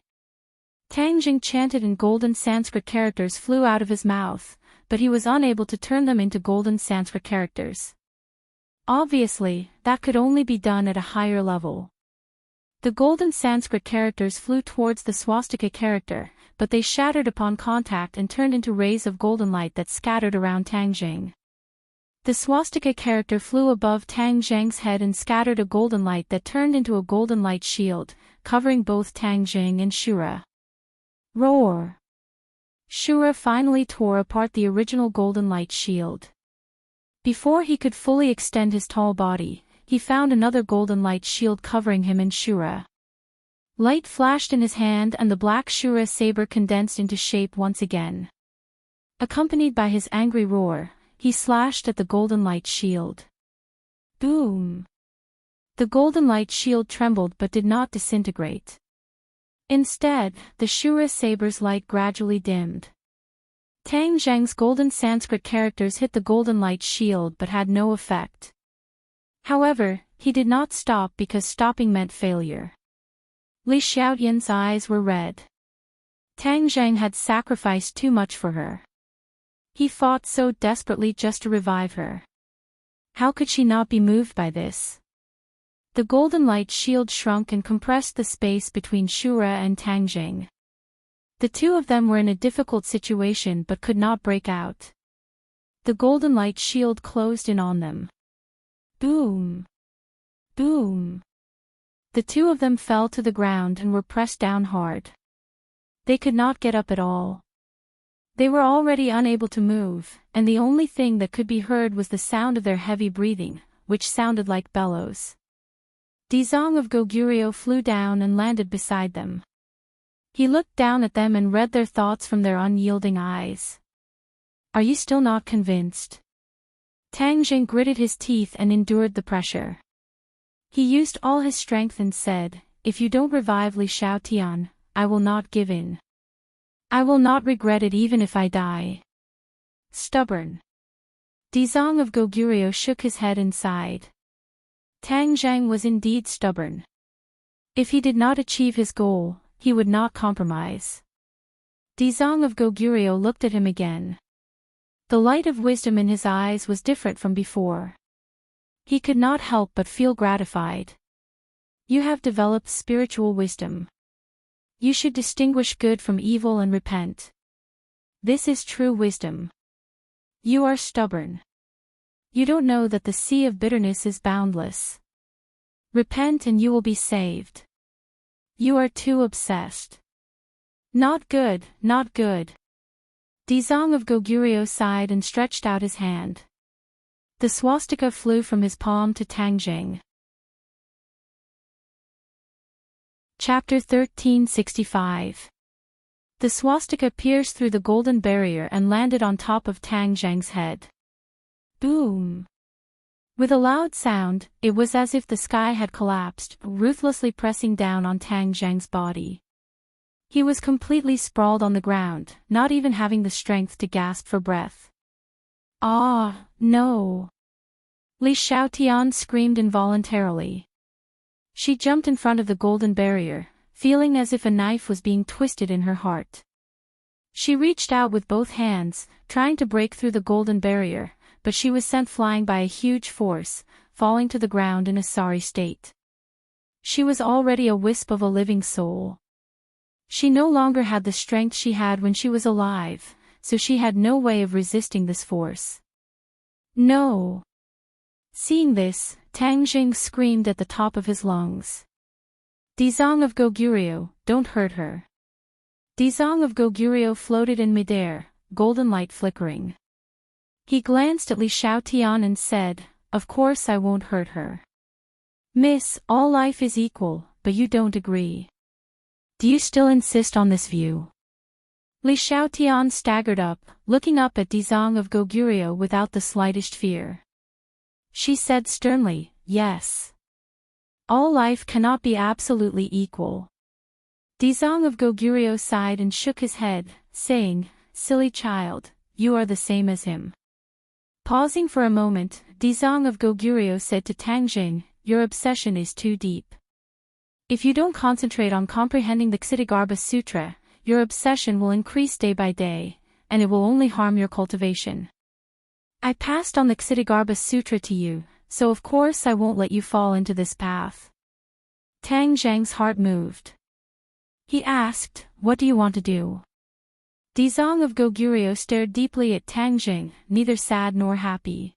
S1: Tangjing chanted and golden Sanskrit characters flew out of his mouth, but he was unable to turn them into golden Sanskrit characters. Obviously, that could only be done at a higher level. The golden Sanskrit characters flew towards the swastika character, but they shattered upon contact and turned into rays of golden light that scattered around Tang Jing. The swastika character flew above Tang Jing's head and scattered a golden light that turned into a golden light shield, covering both Tang Jing and Shura. Roar! Shura finally tore apart the original golden light shield. Before he could fully extend his tall body, he found another golden light shield covering him and Shura. Light flashed in his hand and the black Shura saber condensed into shape once again. Accompanied by his angry roar, he slashed at the golden light shield. Boom! The golden light shield trembled but did not disintegrate. Instead, the Shura saber's light gradually dimmed. Tang Zheng's golden Sanskrit characters hit the golden light shield but had no effect. However, he did not stop because stopping meant failure. Li Xiaotian's eyes were red. Tang Zheng had sacrificed too much for her. He fought so desperately just to revive her. How could she not be moved by this? The golden light shield shrunk and compressed the space between Shura and Tang Jing. The two of them were in a difficult situation but could not break out. The golden light shield closed in on them. Boom! Boom! The two of them fell to the ground and were pressed down hard. They could not get up at all. They were already unable to move, and the only thing that could be heard was the sound of their heavy breathing, which sounded like bellows. Dizong of Goguryeo flew down and landed beside them. He looked down at them and read their thoughts from their unyielding eyes. Are you still not convinced? Tang Jing gritted his teeth and endured the pressure. He used all his strength and said, if you don't revive Li Xiaotian, I will not give in. I will not regret it even if I die. Stubborn. Dizong of Goguryeo shook his head and sighed. Tang Zheng was indeed stubborn. If he did not achieve his goal, he would not compromise. Dizong of Goguryeo looked at him again. The light of wisdom in his eyes was different from before. He could not help but feel gratified. You have developed spiritual wisdom. You should distinguish good from evil and repent. This is true wisdom. You are stubborn. You don't know that the sea of bitterness is boundless. Repent and you will be saved. You are too obsessed. Not good, not good. Dizong of Goguryeo sighed and stretched out his hand. The swastika flew from his palm to Tang Jing. Chapter 1365. The swastika pierced through the golden barrier and landed on top of Tang Jing's head. Boom! With a loud sound, it was as if the sky had collapsed, ruthlessly pressing down on Tang Jing's body. He was completely sprawled on the ground, not even having the strength to gasp for breath. Ah, no! Li Xiaotian screamed involuntarily. She jumped in front of the golden barrier, feeling as if a knife was being twisted in her heart. She reached out with both hands, trying to break through the golden barrier, but she was sent flying by a huge force, falling to the ground in a sorry state. She was already a wisp of a living soul. She no longer had the strength she had when she was alive, so she had no way of resisting this force. No! Seeing this, Tang Jing screamed at the top of his lungs. Dizong of Goguryeo, don't hurt her. Dizong of Goguryeo floated in midair, golden light flickering. He glanced at Li Xiaotian and said, of course I won't hurt her. Miss, all life is equal, but you don't agree. Do you still insist on this view? Li Xiaotian staggered up, looking up at Dizong of Goguryeo without the slightest fear. She said sternly, yes. All life cannot be absolutely equal. Dizong of Goguryeo sighed and shook his head, saying, silly child, you are the same as him. Pausing for a moment, Dizong of Goguryeo said to Tang Jing, your obsession is too deep. If you don't concentrate on comprehending the Ksitigarbha Sutra, your obsession will increase day by day, and it will only harm your cultivation. I passed on the Ksitigarbha Sutra to you, so of course I won't let you fall into this path. Tang Zhang's heart moved. He asked, "What do you want to do?" Dizong of Goguryeo stared deeply at Tang Jing, neither sad nor happy.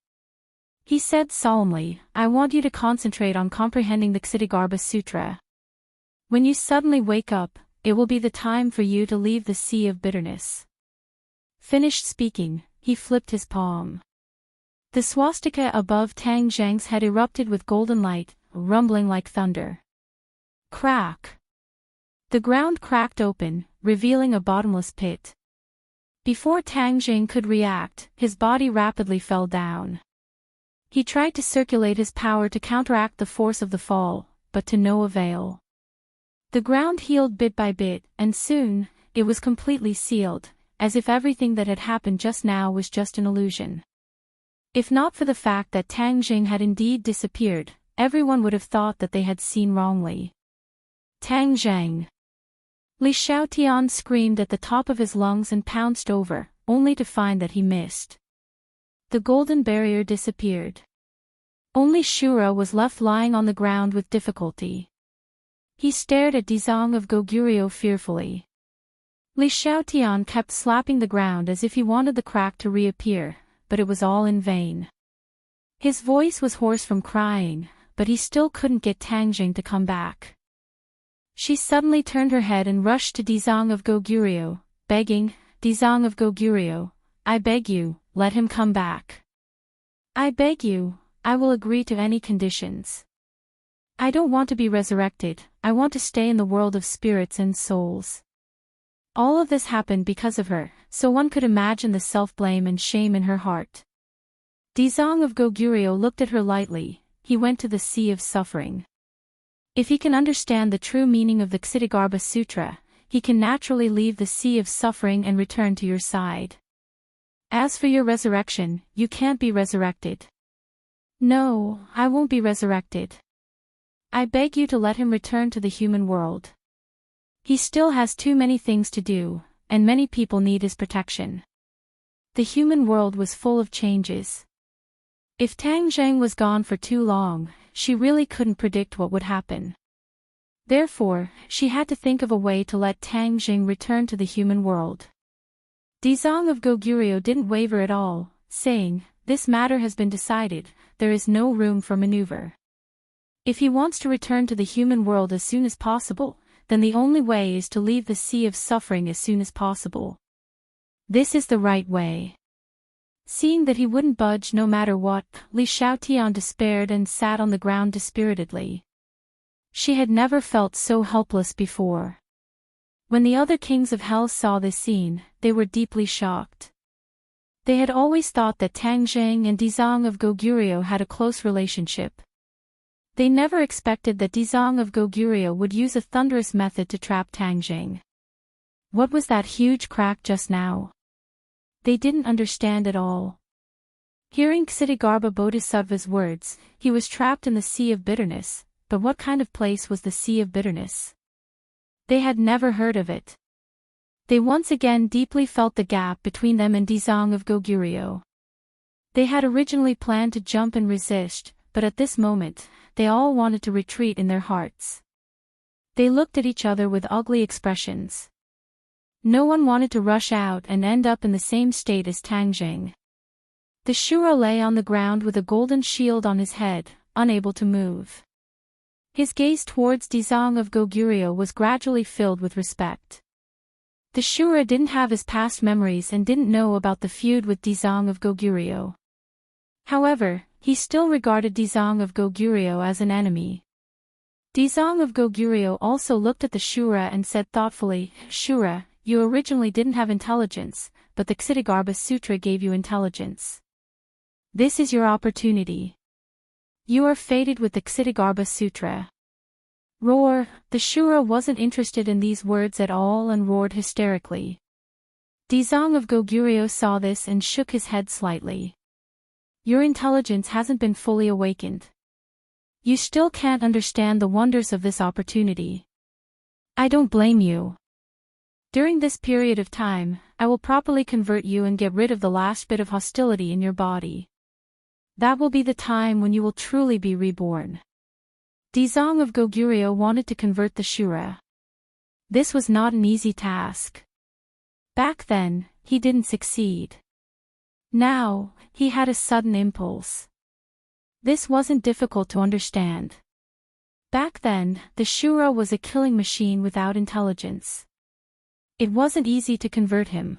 S1: He said solemnly, "I want you to concentrate on comprehending the Ksitigarbha Sutra. When you suddenly wake up, it will be the time for you to leave the sea of bitterness." Finished speaking, he flipped his palm. The swastika above Tang Zhang's head erupted with golden light, rumbling like thunder. Crack! The ground cracked open, revealing a bottomless pit. Before Tang Jing could react, his body rapidly fell down. He tried to circulate his power to counteract the force of the fall, but to no avail. The ground healed bit by bit, and soon, it was completely sealed, as if everything that had happened just now was just an illusion. If not for the fact that Tang Jing had indeed disappeared, everyone would have thought that they had seen wrongly. Tang Zhang! Li Xiaotian screamed at the top of his lungs and pounced over, only to find that he missed. The golden barrier disappeared. Only Shura was left lying on the ground with difficulty. He stared at Dizong of Goguryeo fearfully. Li Xiaotian kept slapping the ground as if he wanted the crack to reappear, but it was all in vain. His voice was hoarse from crying, but he still couldn't get Tang Jing to come back. She suddenly turned her head and rushed to Dizong of Goguryeo, begging, "Dizong of Goguryeo, I beg you, let him come back. I beg you, I will agree to any conditions. I don't want to be resurrected, I want to stay in the world of spirits and souls." All of this happened because of her, so one could imagine the self-blame and shame in her heart. Dizong of Goguryeo looked at her lightly. He went to the sea of suffering. If he can understand the true meaning of the Ksitigarbha Sutra, he can naturally leave the sea of suffering and return to your side. As for your resurrection, you can't be resurrected. No, I won't be resurrected. I beg you to let him return to the human world. He still has too many things to do, and many people need his protection. The human world was full of changes. If Tang Zhang was gone for too long, she really couldn't predict what would happen. Therefore, she had to think of a way to let Tang Jing return to the human world. Dizong of Goguryeo didn't waver at all, saying, "This matter has been decided, there is no room for maneuver. If he wants to return to the human world as soon as possible, then the only way is to leave the sea of suffering as soon as possible. This is the right way." Seeing that he wouldn't budge no matter what, Li Xiaotian despaired and sat on the ground dispiritedly. She had never felt so helpless before. When the other kings of hell saw this scene, they were deeply shocked. They had always thought that Tang Zhang and Dizong of Goguryeo had a close relationship. They never expected that Dizong of Goguryeo would use a thunderous method to trap Tang Jing. What was that huge crack just now? They didn't understand at all. Hearing Ksitigarbha Bodhisattva's words, he was trapped in the sea of bitterness, but what kind of place was the sea of bitterness? They had never heard of it. They once again deeply felt the gap between them and Dizong of Goguryeo. They had originally planned to jump and resist, but at this moment, they all wanted to retreat in their hearts. They looked at each other with ugly expressions. No one wanted to rush out and end up in the same state as Tang Jing. The Shura lay on the ground with a golden shield on his head, unable to move. His gaze towards Dizong of Goguryeo was gradually filled with respect. The Shura didn't have his past memories and didn't know about the feud with Dizong of Goguryeo. However, he still regarded Dizong of Goguryeo as an enemy. Dizong of Goguryeo also looked at the Shura and said thoughtfully, "Shura, you originally didn't have intelligence, but the Ksitigarbha Sutra gave you intelligence. This is your opportunity. You are fated with the Ksitigarbha Sutra." Roar! The Shura wasn't interested in these words at all and roared hysterically. Dizong of Goguryeo saw this and shook his head slightly. Your intelligence hasn't been fully awakened. You still can't understand the wonders of this opportunity. I don't blame you. During this period of time, I will properly convert you and get rid of the last bit of hostility in your body. That will be the time when you will truly be reborn. Dizong of Goguryeo wanted to convert the Shura. This was not an easy task. Back then, he didn't succeed. Now, he had a sudden impulse. This wasn't difficult to understand. Back then, the Shura was a killing machine without intelligence. It wasn't easy to convert him.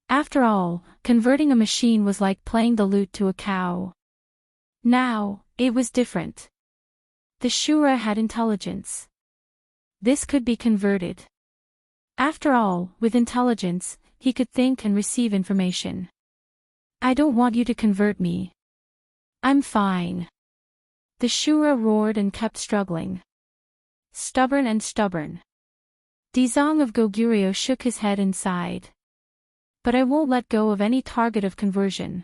S1: After all, converting a machine was like playing the lute to a cow. Now, it was different. The Shura had intelligence. This could be converted. After all, with intelligence, he could think and receive information. I don't want you to convert me. I'm fine. The Shura roared and kept struggling. Stubborn and stubborn. Dizong of Goguryeo shook his head and sighed. But I won't let go of any target of conversion.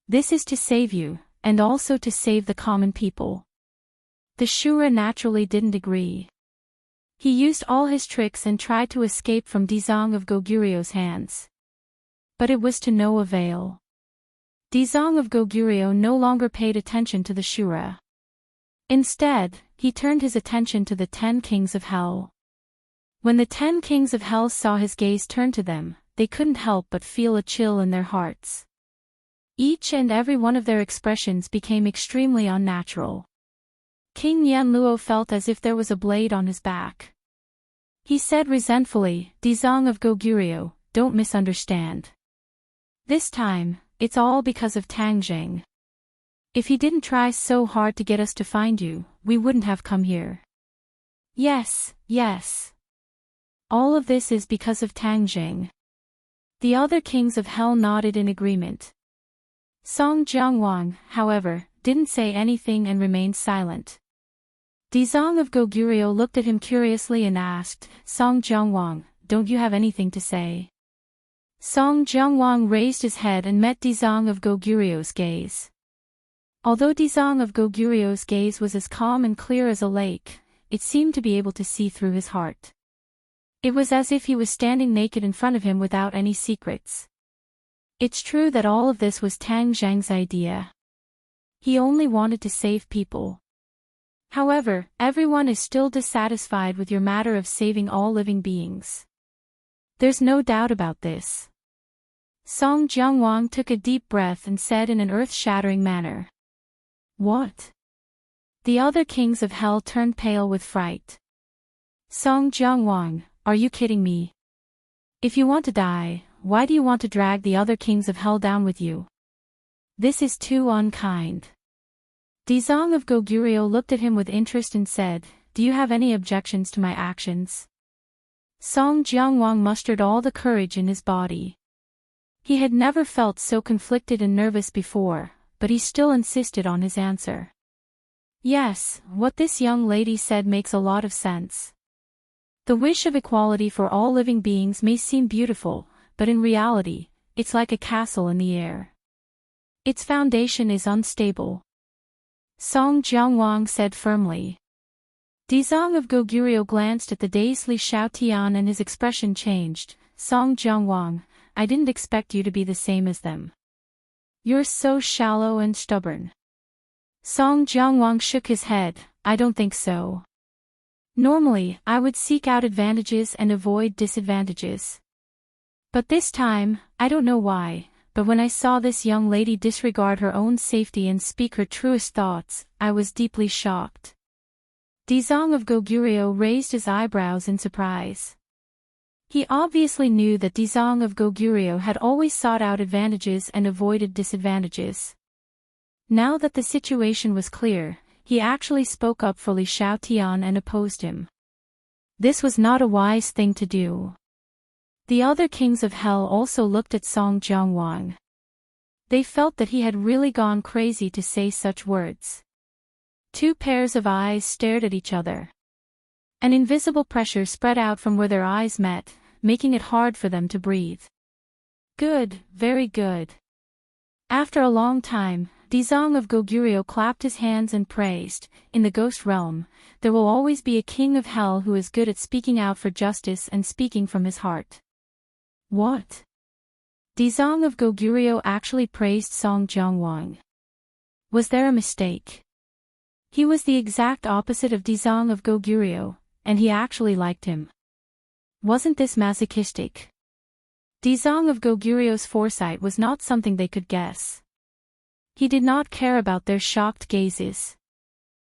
S1: This is to save you, and also to save the common people. The Shura naturally didn't agree. He used all his tricks and tried to escape from Dizong of Goguryeo's hands. But it was to no avail. Dizong of Goguryeo no longer paid attention to the Shura. Instead, he turned his attention to the 10 kings of hell. When the 10 kings of hell saw his gaze turn to them, they couldn't help but feel a chill in their hearts. Each and every one of their expressions became extremely unnatural. King Yanluo felt as if there was a blade on his back. He said resentfully, Dizong of Goguryeo, don't misunderstand. This time, it's all because of Tangjing. If he didn't try so hard to get us to find you, we wouldn't have come here. Yes, yes. All of this is because of Tangjing. The other kings of hell nodded in agreement. Song Jiangwang, however, didn't say anything and remained silent. Dizong of Goguryeo looked at him curiously and asked, Song Jiangwang, don't you have anything to say? Song Jiangwang raised his head and met Dizong of Goguryeo's gaze. Although Dizong of Goguryeo's gaze was as calm and clear as a lake, it seemed to be able to see through his heart. It was as if he was standing naked in front of him without any secrets. It's true that all of this was Tang Zhang's idea. He only wanted to save people. However, everyone is still dissatisfied with your matter of saving all living beings. There's no doubt about this. Song Jiangwang took a deep breath and said in an earth-shattering manner. What? The other kings of hell turned pale with fright. Song Jiangwang, are you kidding me? If you want to die, why do you want to drag the other kings of hell down with you? This is too unkind. Dizong of Goguryeo looked at him with interest and said, do you have any objections to my actions? Song Jiangwang mustered all the courage in his body. He had never felt so conflicted and nervous before, but he still insisted on his answer. Yes, what this young lady said makes a lot of sense. The wish of equality for all living beings may seem beautiful, but in reality, it's like a castle in the air. Its foundation is unstable. Song Jiangwang said firmly. Dizong of Goguryeo glanced at the dazed Li Xiaotian and his expression changed. Song Jiangwang, I didn't expect you to be the same as them. You're so shallow and stubborn. Song Jiangwang shook his head, I don't think so. Normally, I would seek out advantages and avoid disadvantages. But this time, I don't know why, but when I saw this young lady disregard her own safety and speak her truest thoughts, I was deeply shocked. Dizong of Goguryeo raised his eyebrows in surprise. He obviously knew that Dizong of Goguryeo had always sought out advantages and avoided disadvantages. Now that the situation was clear, he actually spoke up for Li Xiaotian and opposed him. This was not a wise thing to do. The other kings of hell also looked at Song Jiangwang. They felt that he had really gone crazy to say such words. Two pairs of eyes stared at each other. An invisible pressure spread out from where their eyes met, making it hard for them to breathe. Good, very good. After a long time, Dizong of Goguryeo clapped his hands and praised, in the ghost realm, there will always be a king of hell who is good at speaking out for justice and speaking from his heart. What? Dizong of Goguryeo actually praised Song Jiangwang. Was there a mistake? He was the exact opposite of Dizong of Goguryeo, and he actually liked him. Wasn't this masochistic? Dizong of Goguryeo's foresight was not something they could guess. He did not care about their shocked gazes.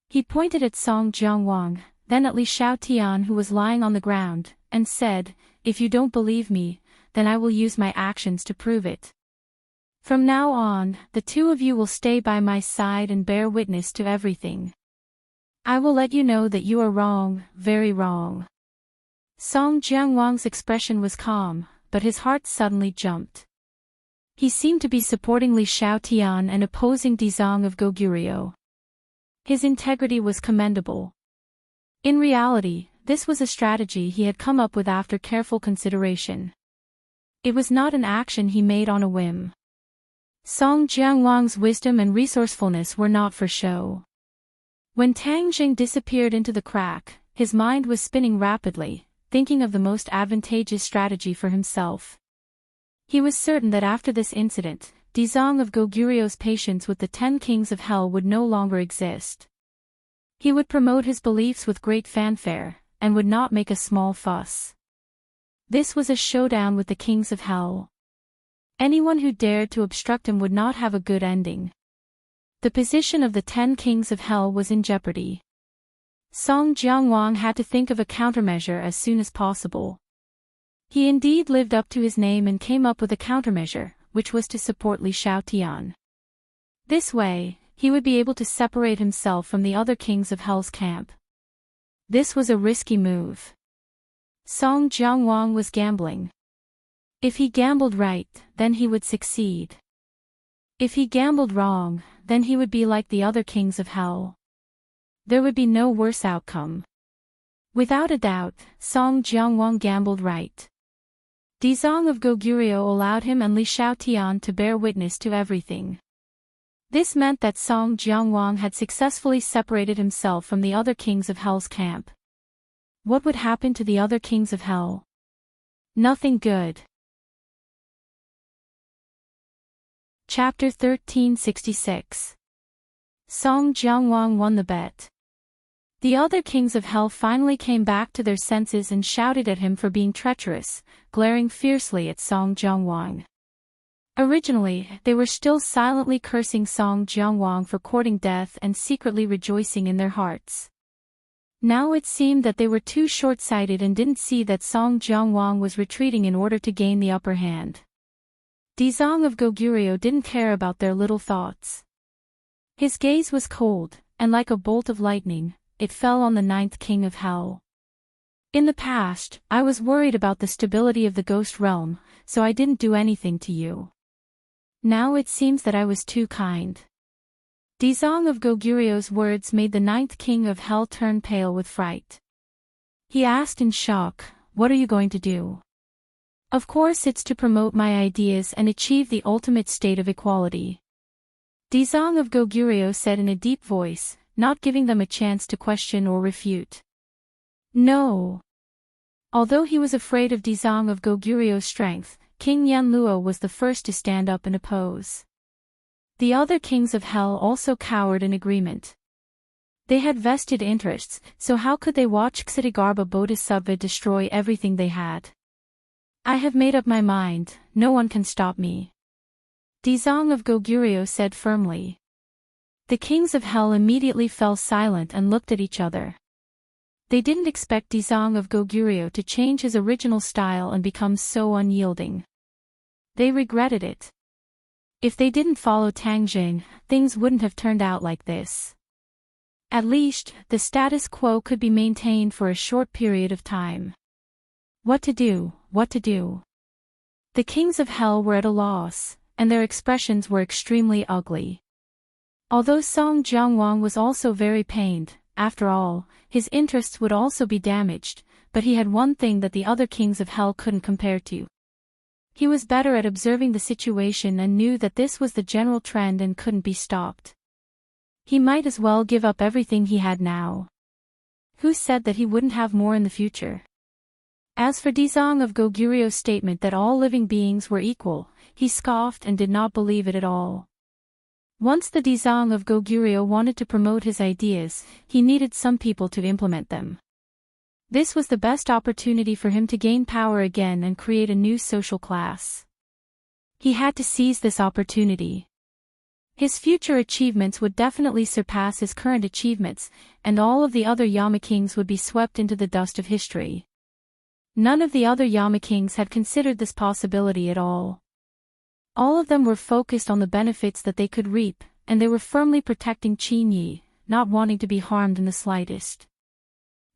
S1: He pointed at Song Jiangwang, then at Li Xiaotian who was lying on the ground, and said, "If you don't believe me, then I will use my actions to prove it. From now on, the two of you will stay by my side and bear witness to everything. I will let you know that you are wrong, very wrong." Song Jiangwang's expression was calm, but his heart suddenly jumped. He seemed to be supporting Li Xiaotian and opposing Dizong of Goguryeo. His integrity was commendable. In reality, this was a strategy he had come up with after careful consideration. It was not an action he made on a whim. Song Jiangwang's wisdom and resourcefulness were not for show. When Tang Jing disappeared into the crack, his mind was spinning rapidly, thinking of the most advantageous strategy for himself. He was certain that after this incident, Dizong of Goguryeo's patience with the 10 kings of hell would no longer exist. He would promote his beliefs with great fanfare, and would not make a small fuss. This was a showdown with the kings of hell. Anyone who dared to obstruct him would not have a good ending. The position of the 10 kings of hell was in jeopardy. Song Jiangwang had to think of a countermeasure as soon as possible. He indeed lived up to his name and came up with a countermeasure, which was to support Li Xiaotian. This way, he would be able to separate himself from the other kings of hell's camp. This was a risky move. Song Jiangwang was gambling. If he gambled right, then he would succeed. If he gambled wrong, then he would be like the other kings of hell. There would be no worse outcome. Without a doubt, Song Jiangwang gambled right. Dizong of Goguryeo allowed him and Li Xiaotian to bear witness to everything. This meant that Song Jiangwang had successfully separated himself from the other kings of hell's camp. What would happen to the other kings of hell? Nothing good. Chapter 1366. Song Jiangwang won the bet. The other kings of hell finally came back to their senses and shouted at him for being treacherous, glaring fiercely at Song Jiangwang. Originally, they were still silently cursing Song Jiangwang for courting death and secretly rejoicing in their hearts. Now it seemed that they were too short-sighted and didn't see that Song Jiangwang was retreating in order to gain the upper hand. Dizong of Goguryeo didn't care about their little thoughts. His gaze was cold, and like a bolt of lightning, it fell on the 9th king of hell. In the past, I was worried about the stability of the ghost realm, so I didn't do anything to you. Now it seems that I was too kind. Dizong of Goguryeo's words made the 9th king of hell turn pale with fright. He asked in shock, "What are you going to do?" "Of course it's to promote my ideas and achieve the ultimate state of equality," Dizong of Goguryeo said in a deep voice, not giving them a chance to question or refute. No. Although he was afraid of Dizong of Goguryeo's strength, King Yanluo was the first to stand up and oppose. The other kings of hell also cowered in agreement. They had vested interests, so how could they watch Ksitigarbha Bodhisattva destroy everything they had? "I have made up my mind, no one can stop me," Dizong of Goguryeo said firmly. The kings of hell immediately fell silent and looked at each other. They didn't expect Dizong of Goguryeo to change his original style and become so unyielding. They regretted it. If they didn't follow Tang Jing, things wouldn't have turned out like this. At least, the status quo could be maintained for a short period of time. What to do, what to do? The kings of hell were at a loss, and their expressions were extremely ugly. Although Song Jiangwang was also very pained, after all, his interests would also be damaged, but he had one thing that the other kings of hell couldn't compare to. He was better at observing the situation and knew that this was the general trend and couldn't be stopped. He might as well give up everything he had now. Who said that he wouldn't have more in the future? As for Dizong of Goguryeo's statement that all living beings were equal, he scoffed and did not believe it at all. Once the Dizang of Goguryeo wanted to promote his ideas, he needed some people to implement them. This was the best opportunity for him to gain power again and create a new social class. He had to seize this opportunity. His future achievements would definitely surpass his current achievements, and all of the other Yama kings would be swept into the dust of history. None of the other Yama kings had considered this possibility at all. All of them were focused on the benefits that they could reap, and they were firmly protecting Qin Yi, not wanting to be harmed in the slightest.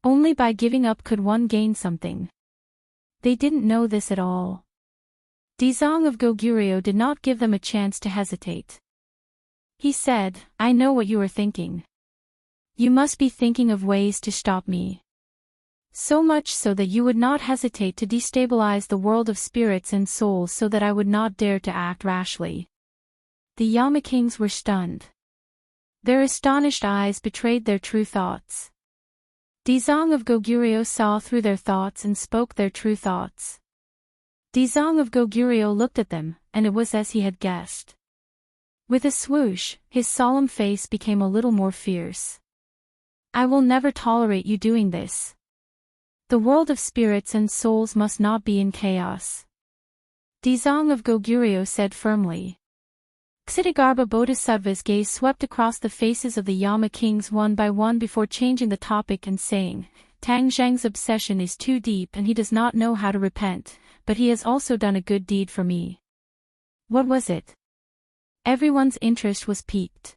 S1: Only by giving up could one gain something. They didn't know this at all. Dizang of Goguryeo did not give them a chance to hesitate. He said, "I know what you are thinking. You must be thinking of ways to stop me. So much so that you would not hesitate to destabilize the world of spirits and souls so that I would not dare to act rashly." The Yama kings were stunned. Their astonished eyes betrayed their true thoughts. Dizang of Goguryeo saw through their thoughts and spoke their true thoughts. Dizang of Goguryeo looked at them, and it was as he had guessed. With a swoosh, his solemn face became a little more fierce. "I will never tolerate you doing this. The world of spirits and souls must not be in chaos." Dizang of Goguryeo said firmly. Ksitigarbha Bodhisattva's gaze swept across the faces of the Yama kings one by one before changing the topic and saying, "Tang Zhang's obsession is too deep and he does not know how to repent, but he has also done a good deed for me." What was it? Everyone's interest was piqued.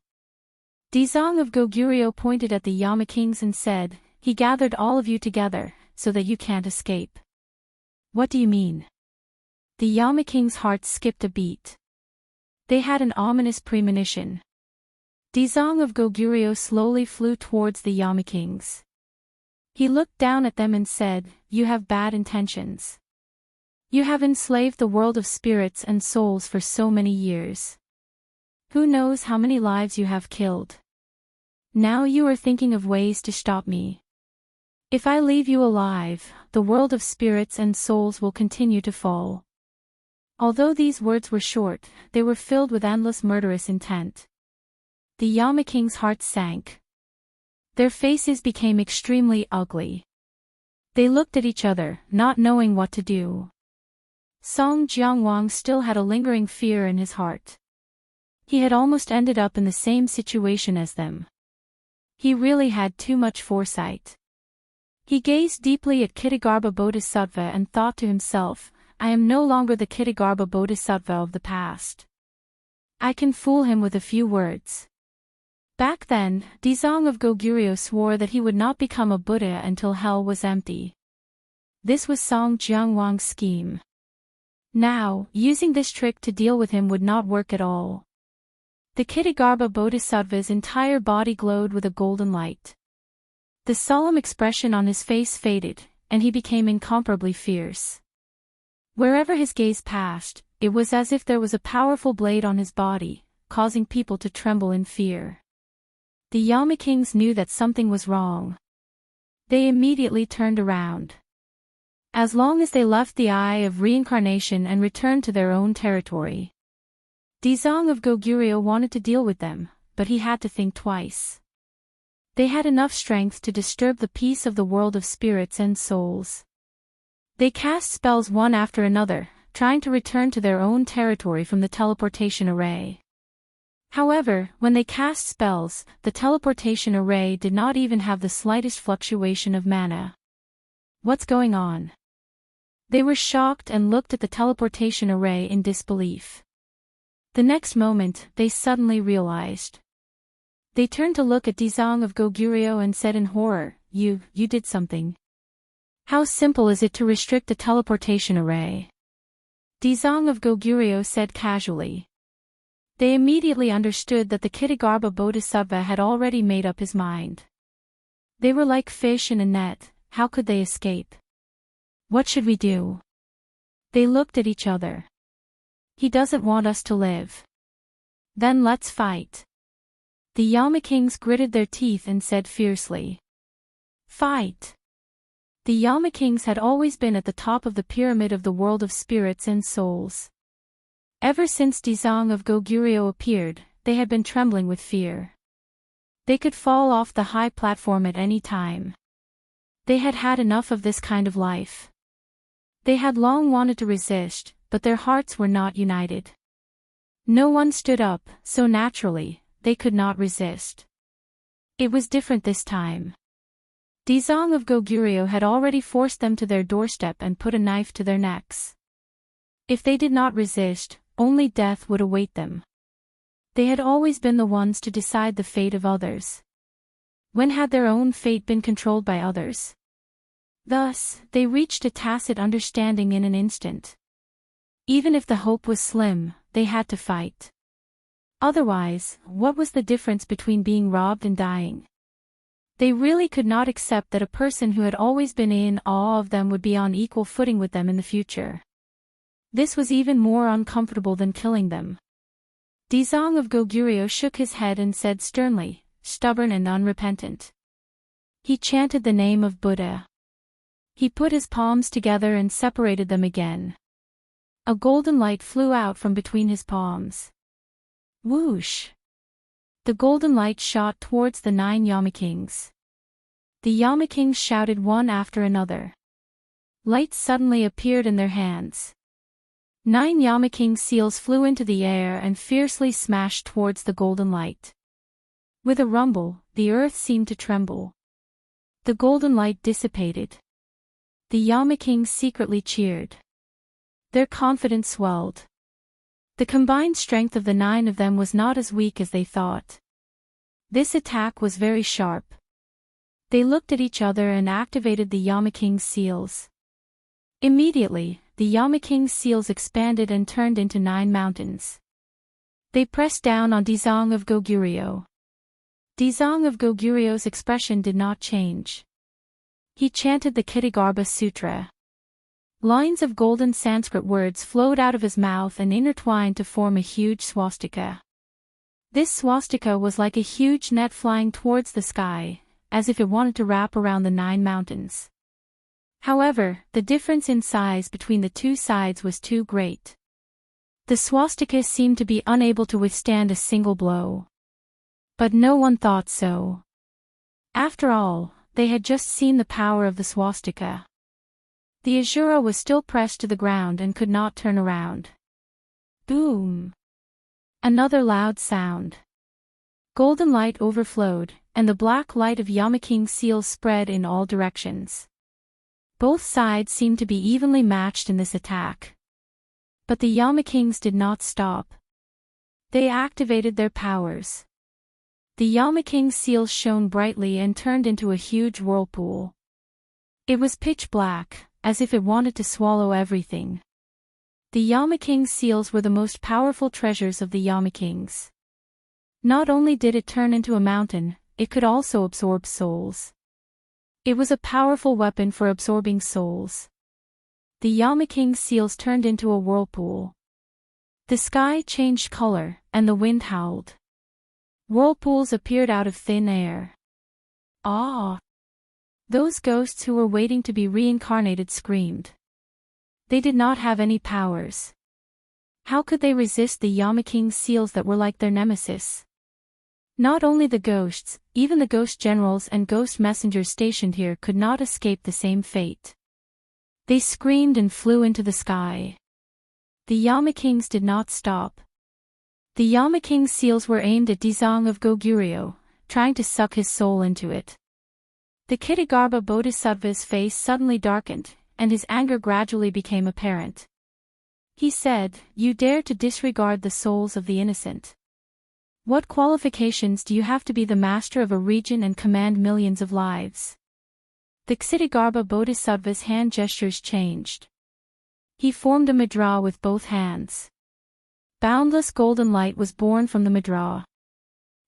S1: Dizang of Goguryeo pointed at the Yama kings and said, "He gathered all of you together, so that you can't escape." "What do you mean?" The Yama kings' hearts skipped a beat. They had an ominous premonition. Dizang of Goguryeo slowly flew towards the Yama kings. He looked down at them and said, "You have bad intentions. You have enslaved the world of spirits and souls for so many years. Who knows how many lives you have killed? Now you are thinking of ways to stop me. If I leave you alive, the world of spirits and souls will continue to fall." Although these words were short, they were filled with endless murderous intent. The Yama kings' hearts sank. Their faces became extremely ugly. They looked at each other, not knowing what to do. Song Jiangwang still had a lingering fear in his heart. He had almost ended up in the same situation as them. He really had too much foresight. He gazed deeply at Ksitigarbha Bodhisattva and thought to himself, "I am no longer the Ksitigarbha Bodhisattva of the past. I can fool him with a few words." Back then, Dizang of Goguryeo swore that he would not become a Buddha until hell was empty. This was Song Jiangwang's scheme. Now, using this trick to deal with him would not work at all. The Ksitigarbha Bodhisattva's entire body glowed with a golden light. The solemn expression on his face faded, and he became incomparably fierce. Wherever his gaze passed, it was as if there was a powerful blade on his body, causing people to tremble in fear. The Yama kings knew that something was wrong. They immediately turned around. As long as they left the eye of reincarnation and returned to their own territory. Dizang of Goguryeo wanted to deal with them, but he had to think twice. They had enough strength to disturb the peace of the world of spirits and souls. They cast spells one after another, trying to return to their own territory from the teleportation array. However, when they cast spells, the teleportation array did not even have the slightest fluctuation of mana. What's going on? They were shocked and looked at the teleportation array in disbelief. The next moment, they suddenly realized. They turned to look at Dizang of Goguryeo and said in horror, You did something. How simple is it to restrict a teleportation array?" Dizang of Goguryeo said casually. They immediately understood that the Ksitigarbha Bodhisattva had already made up his mind. They were like fish in a net, how could they escape? "What should we do?" They looked at each other. "He doesn't want us to live. Then let's fight." The Yama kings gritted their teeth and said fiercely. "Fight!" The Yama kings had always been at the top of the pyramid of the world of spirits and souls. Ever since Dizang of Goguryeo appeared, they had been trembling with fear. They could fall off the high platform at any time. They had had enough of this kind of life. They had long wanted to resist, but their hearts were not united. No one stood up, so naturally, they could not resist. It was different this time. Dizong of Goguryeo had already forced them to their doorstep and put a knife to their necks. If they did not resist, only death would await them. They had always been the ones to decide the fate of others. When had their own fate been controlled by others? Thus, they reached a tacit understanding in an instant. Even if the hope was slim, they had to fight. Otherwise, what was the difference between being robbed and dying? They really could not accept that a person who had always been in awe of them would be on equal footing with them in the future. This was even more uncomfortable than killing them. Dizong of Goguryeo shook his head and said sternly, stubborn and unrepentant. He chanted the name of Buddha. He put his palms together and separated them again. A golden light flew out from between his palms. Whoosh! The golden light shot towards the 9 Yamakings. The Yamakings shouted one after another. Lights suddenly appeared in their hands. 9 Yamaking seals flew into the air and fiercely smashed towards the golden light. With a rumble, the earth seemed to tremble. The golden light dissipated. The Yamakings secretly cheered. Their confidence swelled. The combined strength of the 9 of them was not as weak as they thought. This attack was very sharp. They looked at each other and activated the Yamaking seals. Immediately, the Yamaking seals expanded and turned into 9 mountains. They pressed down on Dizong of Goguryeo. Dizong of Goguryeo's expression did not change. He chanted the Kitagarbha Sutra. Lines of golden Sanskrit words flowed out of his mouth and intertwined to form a huge swastika. This swastika was like a huge net flying towards the sky, as if it wanted to wrap around the 9 mountains. However, the difference in size between the two sides was too great. The swastika seemed to be unable to withstand a single blow. But no one thought so. After all, they had just seen the power of the swastika. The Asura was still pressed to the ground and could not turn around. Boom! Another loud sound. Golden light overflowed, and the black light of Yamaking seals spread in all directions. Both sides seemed to be evenly matched in this attack. But the Yamakings did not stop. They activated their powers. The Yamaking seals shone brightly and turned into a huge whirlpool. It was pitch black, as if it wanted to swallow everything. The Yamaking seals were the most powerful treasures of the Yamakings. Not only did it turn into a mountain, it could also absorb souls. It was a powerful weapon for absorbing souls. The Yamaking seals turned into a whirlpool. The sky changed color, and the wind howled. Whirlpools appeared out of thin air. Ah! Those ghosts who were waiting to be reincarnated screamed. They did not have any powers. How could they resist the Yamaking seals that were like their nemesis? Not only the ghosts, even the ghost generals and ghost messengers stationed here could not escape the same fate. They screamed and flew into the sky. The Yamakings did not stop. The Yamaking seals were aimed at Dizong of Goguryeo, trying to suck his soul into it. The Kitagarbha Bodhisattva's face suddenly darkened, and his anger gradually became apparent. He said, "You dare to disregard the souls of the innocent. What qualifications do you have to be the master of a region and command millions of lives?" The Kitagarbha Bodhisattva's hand gestures changed. He formed a mudra with both hands. Boundless golden light was born from the mudra.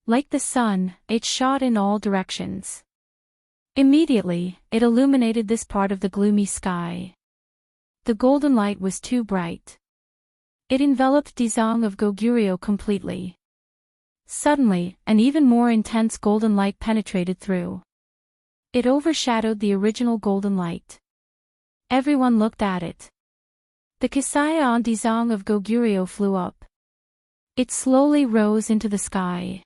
S1: Like the sun, it shot in all directions. Immediately, it illuminated this part of the gloomy sky. The golden light was too bright. It enveloped Dizong of Goguryeo completely. Suddenly, an even more intense golden light penetrated through. It overshadowed the original golden light. Everyone looked at it. The Kasaya on Dizong of Goguryeo flew up. It slowly rose into the sky.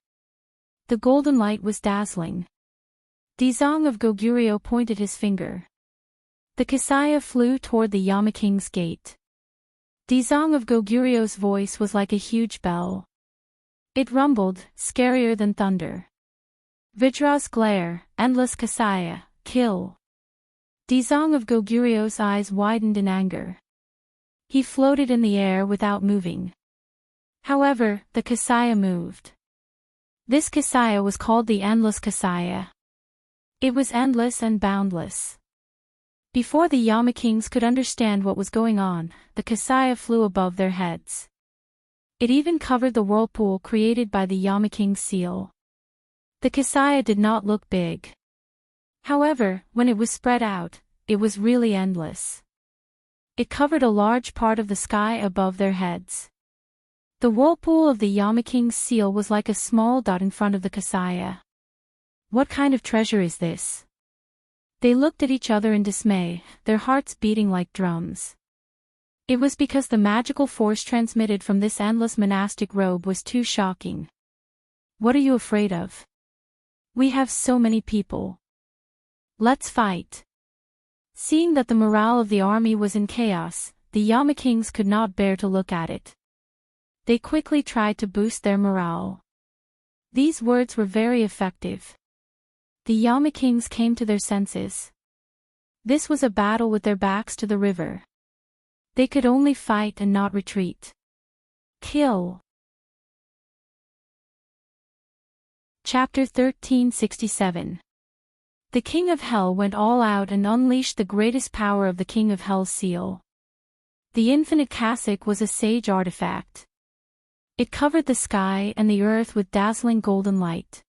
S1: The golden light was dazzling. Dizong of Goguryeo pointed his finger. The Kasaya flew toward the Yama King's gate. Dizong of Goguryeo's voice was like a huge bell. It rumbled, scarier than thunder. Vajra's glare, endless Kasaya, kill. Dizong of Goguryeo's eyes widened in anger. He floated in the air without moving. However, the Kasaya moved. This Kasaya was called the Endless Kasaya. It was endless and boundless. Before the Yama Kings could understand what was going on, the Kasaya flew above their heads. It even covered the whirlpool created by the Yama King's seal. The Kasaya did not look big. However, when it was spread out, it was really endless. It covered a large part of the sky above their heads. The whirlpool of the Yama King's seal was like a small dot in front of the Kasaya. What kind of treasure is this? They looked at each other in dismay, their hearts beating like drums. It was because the magical force transmitted from this endless monastic robe was too shocking. What are you afraid of? We have so many people. Let's fight. Seeing that the morale of the army was in chaos, the Yama Kings could not bear to look at it. They quickly tried to boost their morale. These words were very effective. The Yama Kings came to their senses. This was a battle with their backs to the river. They could only fight and not retreat. Kill. Chapter 1367. The King of Hell went all out and unleashed the greatest power of the King of Hell's seal. The infinite cassock was a sage artifact. It covered the sky and the earth with dazzling golden light.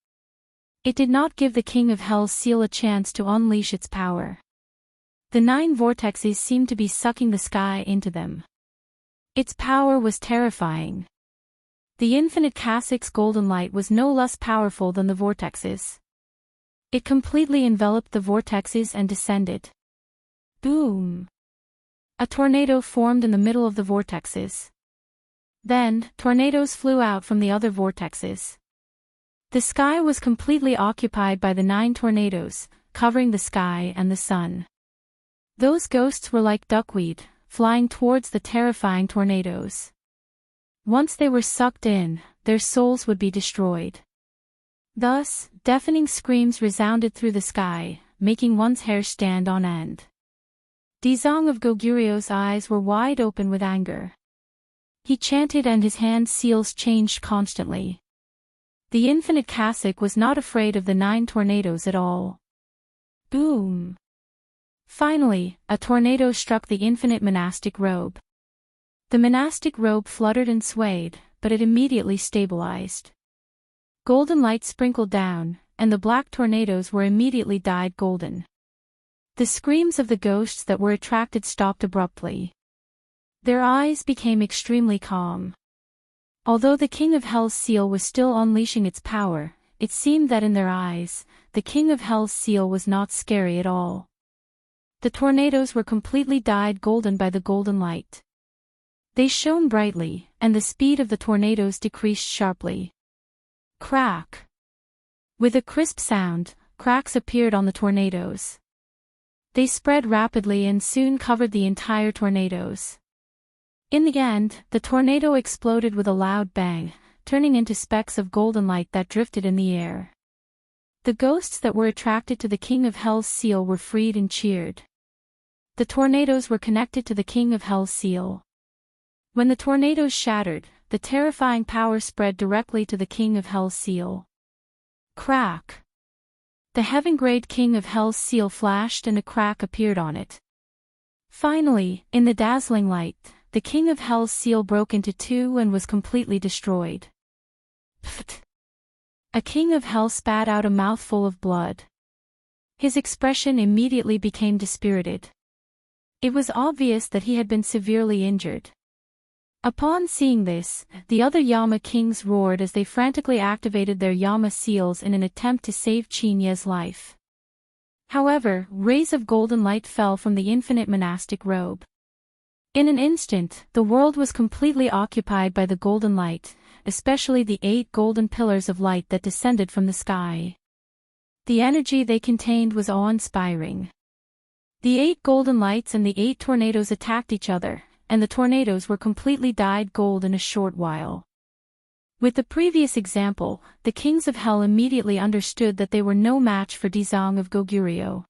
S1: It did not give the King of Hell's seal a chance to unleash its power. The 9 vortexes seemed to be sucking the sky into them. Its power was terrifying. The infinite cassock's golden light was no less powerful than the vortexes. It completely enveloped the vortexes and descended. Boom! A tornado formed in the middle of the vortexes. Then, tornadoes flew out from the other vortexes. The sky was completely occupied by the 9 tornadoes, covering the sky and the sun. Those ghosts were like duckweed, flying towards the terrifying tornadoes. Once they were sucked in, their souls would be destroyed. Thus, deafening screams resounded through the sky, making one's hair stand on end. Dizong of Goguryeo's eyes were wide open with anger. He chanted and his hand seals changed constantly. The infinite cassock was not afraid of the 9 tornadoes at all. Boom! Finally, a tornado struck the infinite monastic robe. The monastic robe fluttered and swayed, but it immediately stabilized. Golden light sprinkled down, and the black tornadoes were immediately dyed golden. The screams of the ghosts that were attracted stopped abruptly. Their eyes became extremely calm. Although the King of Hell's seal was still unleashing its power, it seemed that in their eyes, the King of Hell's seal was not scary at all. The tornadoes were completely dyed golden by the golden light. They shone brightly, and the speed of the tornadoes decreased sharply. Crack! With a crisp sound, cracks appeared on the tornadoes. They spread rapidly and soon covered the entire tornadoes. In the end, the tornado exploded with a loud bang, turning into specks of golden light that drifted in the air. The ghosts that were attracted to the King of Hell's seal were freed and cheered. The tornadoes were connected to the King of Hell's seal. When the tornadoes shattered, the terrifying power spread directly to the King of Hell's seal. Crack! The heaven-grade King of Hell's seal flashed and a crack appeared on it. Finally, in the dazzling light, the King of Hell's seal broke into 2 and was completely destroyed. Pfft! A King of Hell spat out a mouthful of blood. His expression immediately became dispirited. It was obvious that he had been severely injured. Upon seeing this, the other Yama Kings roared as they frantically activated their Yama seals in an attempt to save Chinye's life. However, rays of golden light fell from the infinite monastic robe. In an instant, the world was completely occupied by the golden light, especially the 8 golden pillars of light that descended from the sky. The energy they contained was awe-inspiring. The 8 golden lights and the 8 tornadoes attacked each other, and the tornadoes were completely dyed gold in a short while. With the previous example, the kings of hell immediately understood that they were no match for Dizang of Goguryeo.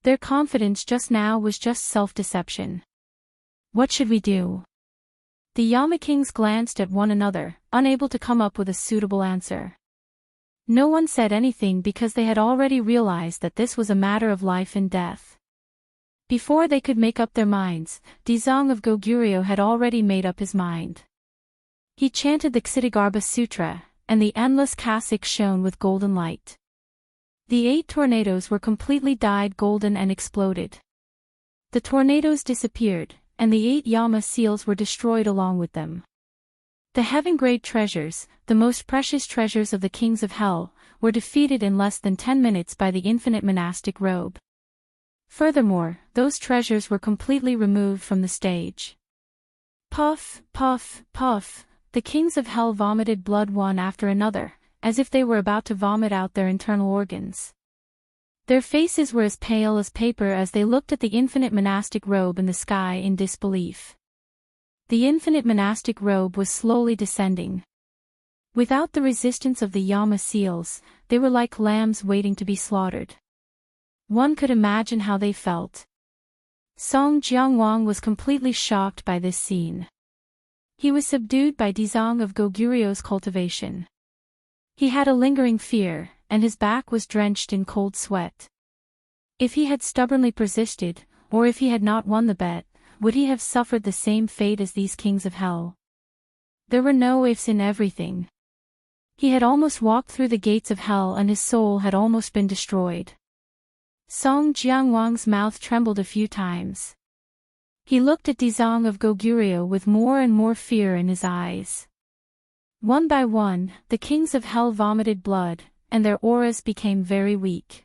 S1: Their confidence just now was just self-deception. What should we do? The Yama kings glanced at one another, unable to come up with a suitable answer. No one said anything because they had already realized that this was a matter of life and death. Before they could make up their minds, Dizang of Goguryeo had already made up his mind. He chanted the Ksitigarbha Sutra, and the endless cassock shone with golden light. The 8 tornadoes were completely dyed golden and exploded. The tornadoes disappeared, and the 8 Yama seals were destroyed along with them. The heaven-grade treasures, the most precious treasures of the kings of hell, were defeated in less than 10 minutes by the infinite monastic robe. Furthermore, those treasures were completely removed from the stage. Puff, puff, puff, the kings of hell vomited blood one after another, as if they were about to vomit out their internal organs. Their faces were as pale as paper as they looked at the infinite monastic robe in the sky in disbelief. The infinite monastic robe was slowly descending. Without the resistance of the Yama seals, they were like lambs waiting to be slaughtered. One could imagine how they felt. Song Jiangwang was completely shocked by this scene. He was subdued by Dizang of Goguryeo's cultivation. He had a lingering fear, and his back was drenched in cold sweat. If he had stubbornly persisted, or if he had not won the bet, would he have suffered the same fate as these kings of hell? There were no ifs in everything. He had almost walked through the gates of hell and his soul had almost been destroyed. Song Jiangwang's mouth trembled a few times. He looked at Dizang of Goguryeo with more and more fear in his eyes. One by one, the kings of hell vomited blood, and their auras became very weak.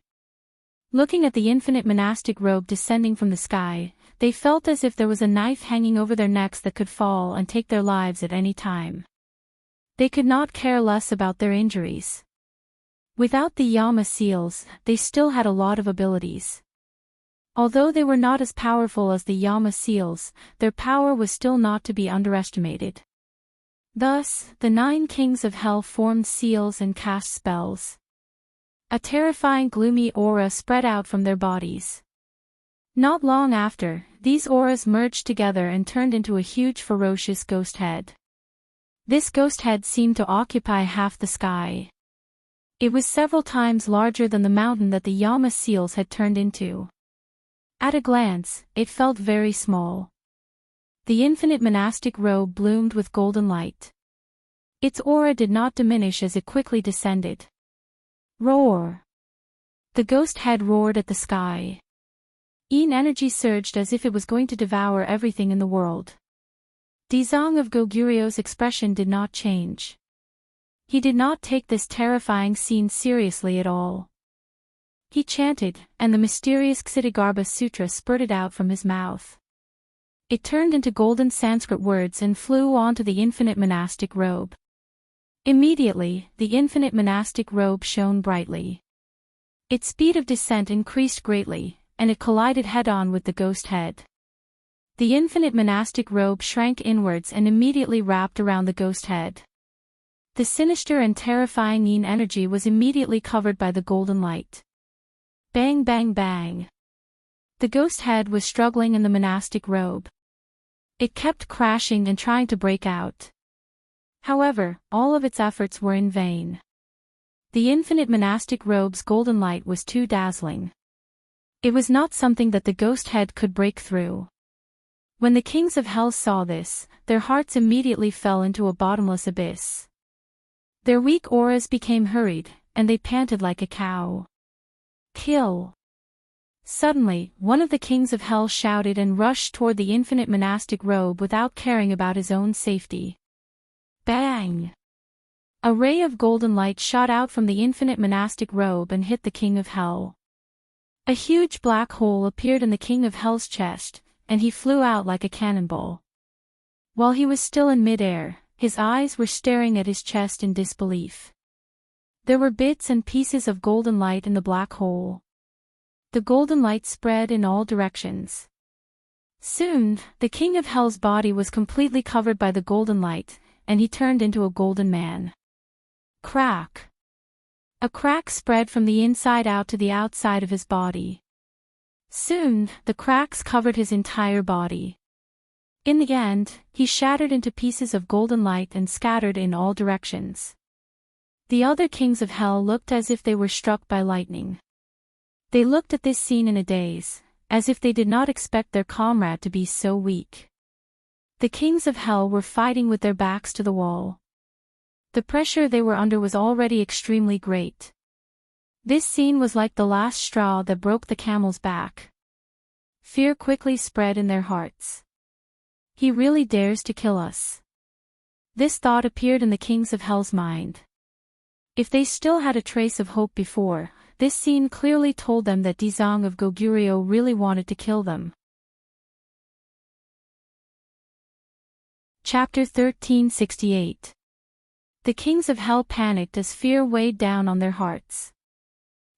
S1: Looking at the infinite monastic robe descending from the sky, they felt as if there was a knife hanging over their necks that could fall and take their lives at any time. They could not care less about their injuries. Without the Yama seals, they still had a lot of abilities. Although they were not as powerful as the Yama seals, their power was still not to be underestimated. Thus, the 9 kings of hell formed seals and cast spells. A terrifying gloomy aura spread out from their bodies. Not long after, these auras merged together and turned into a huge ferocious ghost head. This ghost head seemed to occupy half the sky. It was several times larger than the mountain that the Yama seals had turned into. At a glance, it felt very small. The infinite monastic robe bloomed with golden light. Its aura did not diminish as it quickly descended. Roar! The ghost head roared at the sky. Energy surged as if it was going to devour everything in the world. Dizang of Goguryeo's expression did not change. He did not take this terrifying scene seriously at all. He chanted, and the mysterious Ksitigarbha Sutra spurted out from his mouth. It turned into golden Sanskrit words and flew onto the infinite monastic robe. Immediately, the infinite monastic robe shone brightly. Its speed of descent increased greatly, and it collided head-on with the ghost head. The infinite monastic robe shrank inwards and immediately wrapped around the ghost head. The sinister and terrifying yin energy was immediately covered by the golden light. Bang bang bang. The ghost head was struggling in the monastic robe. It kept crashing and trying to break out. However, all of its efforts were in vain. The infinite monastic robe's golden light was too dazzling. It was not something that the ghost head could break through. When the kings of hell saw this, their hearts immediately fell into a bottomless abyss. Their weak auras became hurried, and they panted like a cow. Kill! Suddenly, one of the kings of hell shouted and rushed toward the infinite monastic robe without caring about his own safety. Bang! A ray of golden light shot out from the infinite monastic robe and hit the king of hell. A huge black hole appeared in the king of hell's chest, and he flew out like a cannonball. While he was still in midair, his eyes were staring at his chest in disbelief. There were bits and pieces of golden light in the black hole. The golden light spread in all directions. Soon, the king of hell's body was completely covered by the golden light, and he turned into a golden man. Crack! A crack spread from the inside out to the outside of his body. Soon, the cracks covered his entire body. In the end, he shattered into pieces of golden light and scattered in all directions. The other kings of hell looked as if they were struck by lightning. They looked at this scene in a daze, as if they did not expect their comrade to be so weak. The kings of hell were fighting with their backs to the wall. The pressure they were under was already extremely great. This scene was like the last straw that broke the camel's back. Fear quickly spread in their hearts. He really dares to kill us. This thought appeared in the kings of hell's mind. If they still had a trace of hope before, this scene clearly told them that Dizang of Goguryeo really wanted to kill them. Chapter 1368. The kings of hell panicked as fear weighed down on their hearts.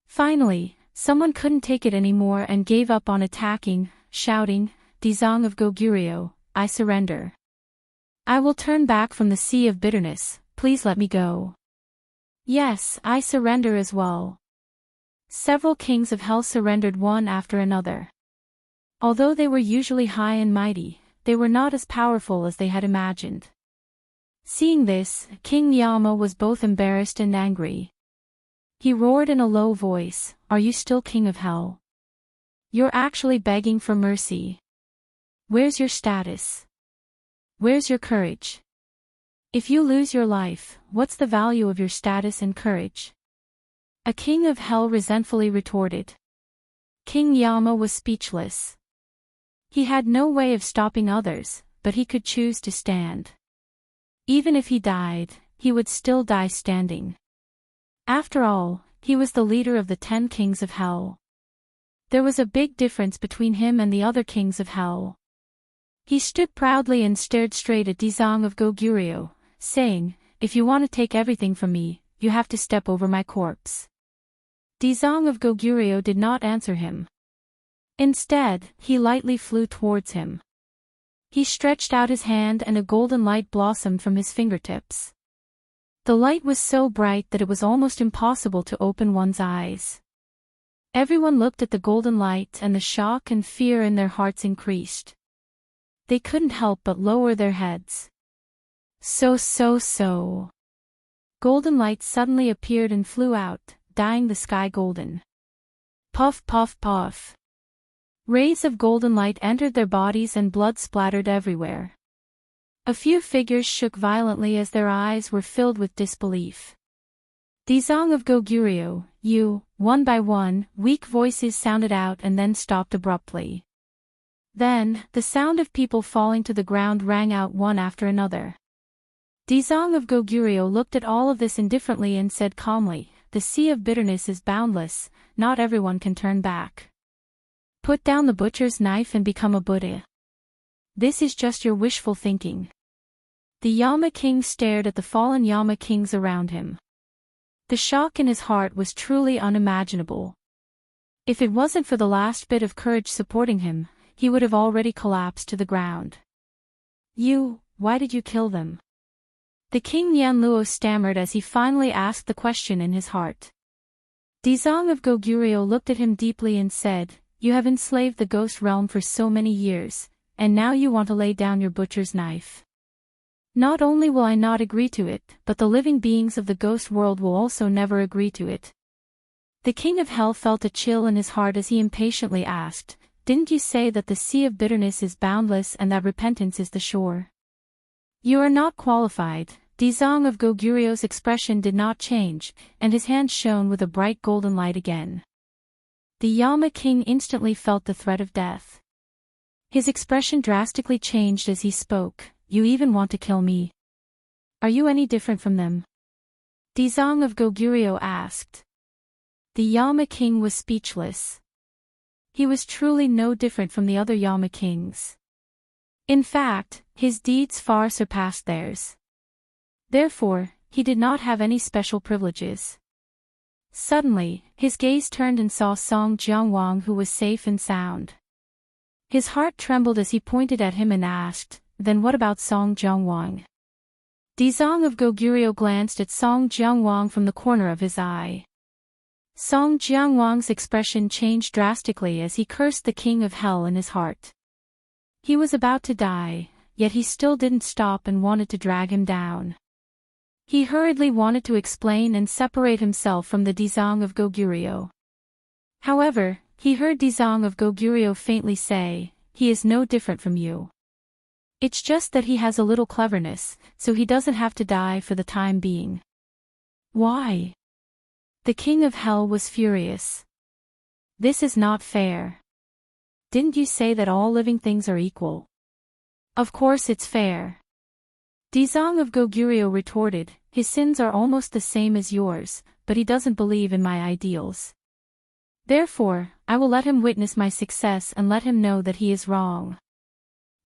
S1: Finally, someone couldn't take it anymore and gave up on attacking, shouting, "Dizang of Goguryeo, I surrender. I will turn back from the sea of bitterness, please let me go." "Yes, I surrender as well." Several kings of hell surrendered one after another. Although they were usually high and mighty, they were not as powerful as they had imagined. Seeing this, King Yama was both embarrassed and angry. He roared in a low voice, "Are you still king of hell? You're actually begging for mercy. Where's your status? Where's your courage? If you lose your life, what's the value of your status and courage?" A king of hell resentfully retorted. King Yama was speechless. He had no way of stopping others, but he could choose to stand. Even if he died, he would still die standing. After all, he was the leader of the 10 kings of hell. There was a big difference between him and the other kings of hell. He stood proudly and stared straight at Dizang of Goguryeo, saying, "If you want to take everything from me, you have to step over my corpse." Dizang of Goguryeo did not answer him. Instead, he lightly flew towards him. He stretched out his hand and a golden light blossomed from his fingertips. The light was so bright that it was almost impossible to open one's eyes. Everyone looked at the golden light and the shock and fear in their hearts increased. They couldn't help but lower their heads. So. Golden light suddenly appeared and flew out, dyeing the sky golden. Puff, puff, puff. Rays of golden light entered their bodies and blood splattered everywhere. A few figures shook violently as their eyes were filled with disbelief. "Dizang of Goguryeo, you," one by one, weak voices sounded out and then stopped abruptly. Then, the sound of people falling to the ground rang out one after another. Dizang of Goguryeo looked at all of this indifferently and said calmly, "The sea of bitterness is boundless, not everyone can turn back. Put down the butcher's knife and become a Buddha. This is just your wishful thinking." The Yama king stared at the fallen Yama kings around him. The shock in his heart was truly unimaginable. If it wasn't for the last bit of courage supporting him, he would have already collapsed to the ground. Why did you kill them?" The king Yanluo stammered as he finally asked the question in his heart. Dizang of Goguryeo looked at him deeply and said, "You have enslaved the ghost realm for so many years, and now you want to lay down your butcher's knife. Not only will I not agree to it, but the living beings of the ghost world will also never agree to it." The king of hell felt a chill in his heart as he impatiently asked, "Didn't you say that the sea of bitterness is boundless and that repentance is the shore?" "You are not qualified." Dizang of Goguryeo's expression did not change, and his hand shone with a bright golden light again. The Yama king instantly felt the threat of death. His expression drastically changed as he spoke. "You even want to kill me? Are you any different from them?" Dizang of Goguryeo asked. The Yama king was speechless. He was truly no different from the other Yama kings. In fact, his deeds far surpassed theirs. Therefore, he did not have any special privileges. Suddenly, his gaze turned and saw Song Jianguang, who was safe and sound. His heart trembled as he pointed at him and asked, "Then what about Song Jianguang?" Dizong of Goguryeo glanced at Song Jianguang from the corner of his eye. Song Jianguang's expression changed drastically as he cursed the king of hell in his heart. He was about to die, yet he still didn't stop and wanted to drag him down. He hurriedly wanted to explain and separate himself from the Dizong of Goguryeo. However, he heard Dizong of Goguryeo faintly say, "He is no different from you. It's just that he has a little cleverness, so he doesn't have to die for the time being." Why? The king of hell was furious. This is not fair. Didn't you say that all living things are equal? Of course it's fair. Dizong of Goguryeo retorted, "His sins are almost the same as yours, but he doesn't believe in my ideals. Therefore, I will let him witness my success and let him know that he is wrong.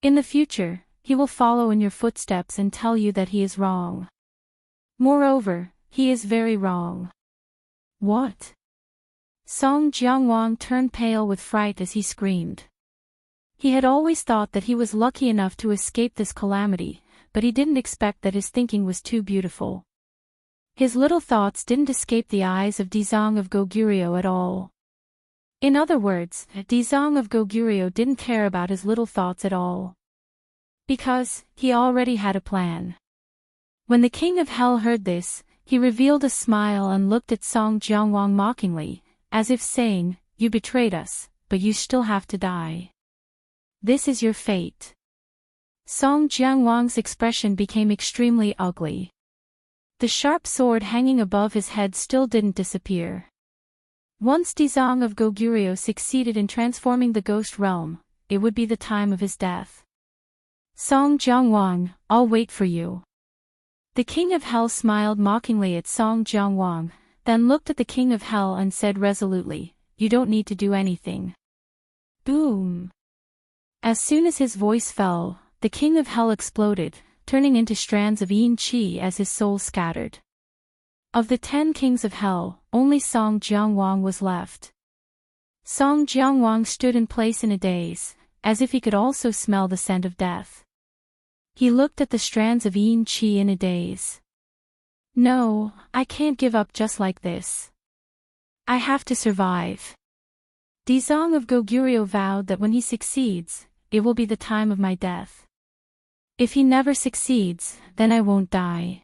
S1: In the future, he will follow in your footsteps and tell you that he is wrong. Moreover, he is very wrong." What? Song Jianguang turned pale with fright as he screamed. He had always thought that he was lucky enough to escape this calamity, but he didn't expect that his thinking was too beautiful. His little thoughts didn't escape the eyes of Dizong of Goguryeo at all. In other words, Dizong of Goguryeo didn't care about his little thoughts at all. Because, he already had a plan. When the king of hell heard this, he revealed a smile and looked at Song Jianguang mockingly, as if saying, "You betrayed us, but you still have to die. This is your fate." Song Jianguang's expression became extremely ugly. The sharp sword hanging above his head still didn't disappear. Once Dizong of Goguryeo succeeded in transforming the ghost realm, it would be the time of his death. "Song Jianguang, I'll wait for you." The king of hell smiled mockingly at Song Jianguang, then looked at the king of hell and said resolutely, "You don't need to do anything." Boom! As soon as his voice fell, the king of hell exploded, turning into strands of yin qi as his soul scattered. Of the 10 kings of hell, only Song Jianguang was left. Song Jianguang stood in place in a daze, as if he could also smell the scent of death. He looked at the strands of yin qi in a daze. "No, I can't give up just like this. I have to survive." Dizong of Goguryeo vowed that when he succeeds, it will be the time of my death. If he never succeeds, then I won't die.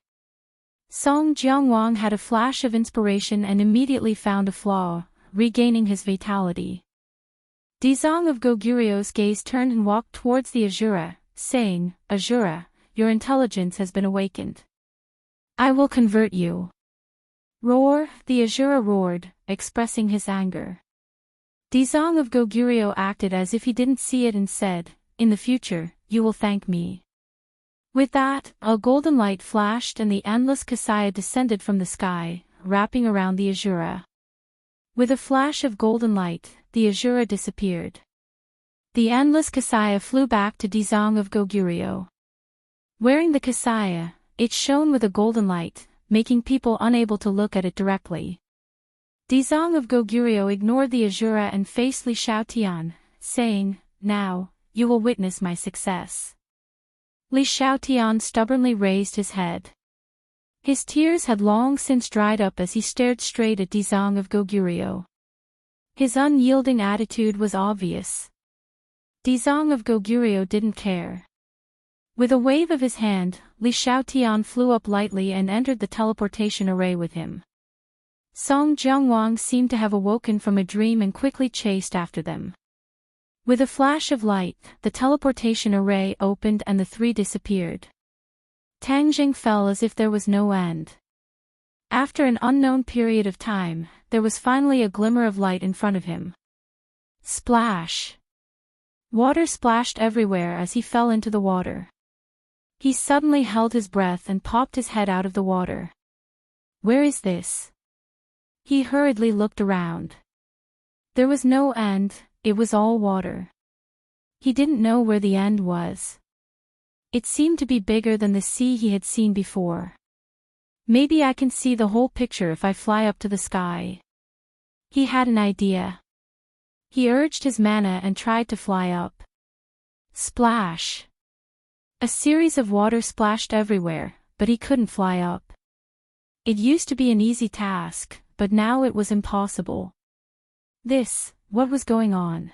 S1: Song Jianguang had a flash of inspiration and immediately found a flaw, regaining his vitality. Dizong of Goguryeo's gaze turned and walked towards the Azura, saying, "Azura, your intelligence has been awakened. I will convert you." Roar, the Azura roared, expressing his anger. Dizong of Goguryeo acted as if he didn't see it and said, "In the future, you will thank me." With that, a golden light flashed and the endless Kasaya descended from the sky, wrapping around the Azura. With a flash of golden light, the Azura disappeared. The endless Kasaya flew back to Dizong of Goguryeo. Wearing the Kasaya, it shone with a golden light, making people unable to look at it directly. Dizong of Goguryeo ignored the Azura and faced Li Xiaotian, saying, "Now, you will witness my success." Li Xiaotian stubbornly raised his head. His tears had long since dried up as he stared straight at Dizong of Goguryeo. His unyielding attitude was obvious. Dizong of Goguryeo didn't care. With a wave of his hand, Li Xiaotian flew up lightly and entered the teleportation array with him. Song Jianguang seemed to have awoken from a dream and quickly chased after them. With a flash of light, the teleportation array opened and the three disappeared. Tangjing fell as if there was no end. After an unknown period of time, there was finally a glimmer of light in front of him. Splash! Water splashed everywhere as he fell into the water. He suddenly held his breath and popped his head out of the water. Where is this? He hurriedly looked around. There was no end, it was all water. He didn't know where the end was. It seemed to be bigger than the sea he had seen before. Maybe I can see the whole picture if I fly up to the sky. He had an idea. He urged his mana and tried to fly up. Splash! A series of water splashed everywhere, but he couldn't fly up. It used to be an easy task, but now it was impossible. What was going on?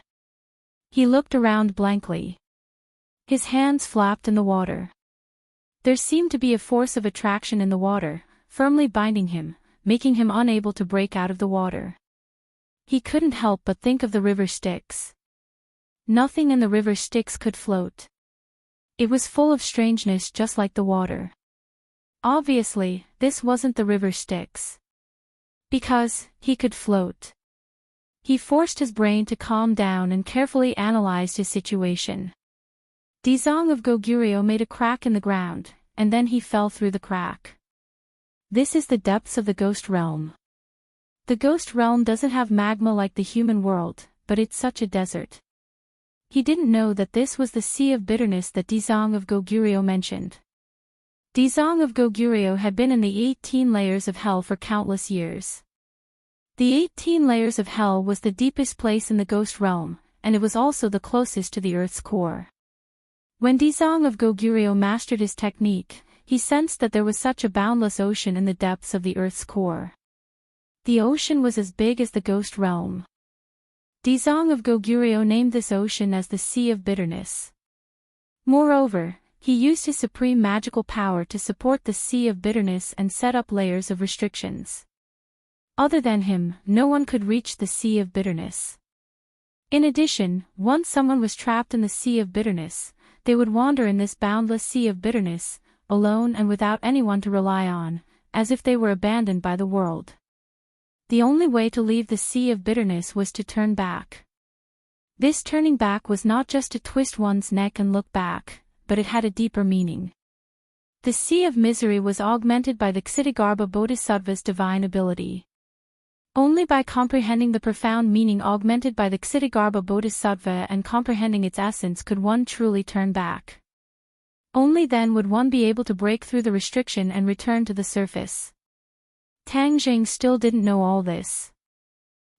S1: He looked around blankly. His hands flapped in the water. There seemed to be a force of attraction in the water, firmly binding him, making him unable to break out of the water. He couldn't help but think of the river Styx. Nothing in the river Styx could float. It was full of strangeness just like the water. Obviously, this wasn't the river Styx. Because he could float. He forced his brain to calm down and carefully analyzed his situation. Dizong of Goguryeo made a crack in the ground, and then he fell through the crack. This is the depths of the ghost realm. The ghost realm doesn't have magma like the human world, but it's such a desert. He didn't know that this was the sea of bitterness that Dizong of Goguryeo mentioned. Dizong of Goguryeo had been in the 18 layers of hell for countless years. The 18 layers of hell was the deepest place in the ghost realm, and it was also the closest to the earth's core. When Dizong of Goguryeo mastered his technique, he sensed that there was such a boundless ocean in the depths of the earth's core. The ocean was as big as the ghost realm. Dizong of Goguryeo named this ocean as the Sea of Bitterness. Moreover, he used his supreme magical power to support the Sea of Bitterness and set up layers of restrictions. Other than him, no one could reach the Sea of Bitterness. In addition, once someone was trapped in the Sea of Bitterness, they would wander in this boundless Sea of Bitterness, alone and without anyone to rely on, as if they were abandoned by the world. The only way to leave the Sea of Bitterness was to turn back. This turning back was not just to twist one's neck and look back, but it had a deeper meaning. The Sea of Misery was augmented by the Ksitigarbha Bodhisattva's divine ability. Only by comprehending the profound meaning augmented by the Ksitigarbha Bodhisattva and comprehending its essence could one truly turn back. Only then would one be able to break through the restriction and return to the surface. Tang Jing still didn't know all this.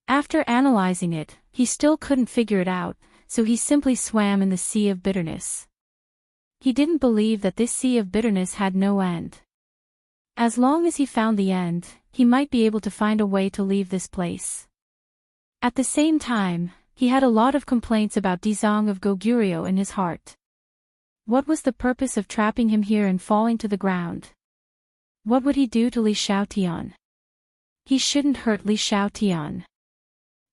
S1: After analyzing it, he still couldn't figure it out, so he simply swam in the Sea of Bitterness. He didn't believe that this Sea of Bitterness had no end. As long as he found the end, he might be able to find a way to leave this place. At the same time, he had a lot of complaints about Dizong of Goguryeo in his heart. What was the purpose of trapping him here and falling to the ground? What would he do to Li Xiaotian? He shouldn't hurt Li Xiaotian.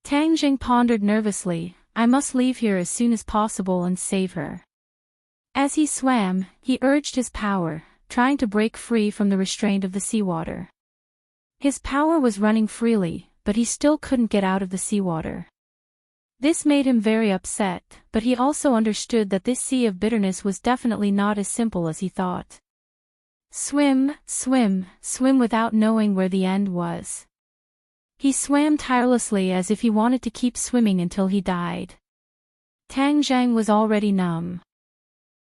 S1: Tang Jing pondered nervously, I must leave here as soon as possible and save her. As he swam, he urged his power, trying to break free from the restraint of the seawater. His power was running freely, but he still couldn't get out of the seawater. This made him very upset, but he also understood that this Sea of Bitterness was definitely not as simple as he thought. Swim, swim, swim without knowing where the end was. He swam tirelessly as if he wanted to keep swimming until he died. Tang Zhang was already numb.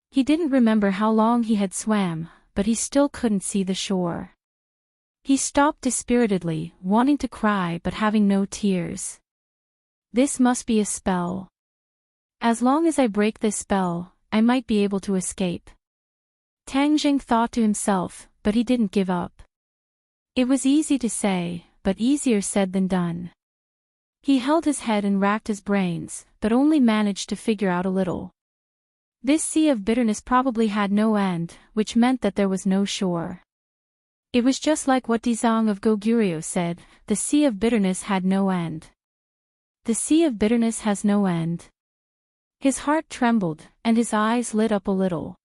S1: He didn't remember how long he had swam, but he still couldn't see the shore. He stopped dispiritedly, wanting to cry but having no tears. This must be a spell. As long as I break this spell, I might be able to escape. Tang Jing thought to himself, but he didn't give up. It was easy to say, but easier said than done. He held his head and racked his brains, but only managed to figure out a little. This Sea of Bitterness probably had no end, which meant that there was no shore. It was just like what Dizong of Goguryeo said, the Sea of Bitterness had no end. The Sea of Bitterness has no end. His heart trembled, and his eyes lit up a little.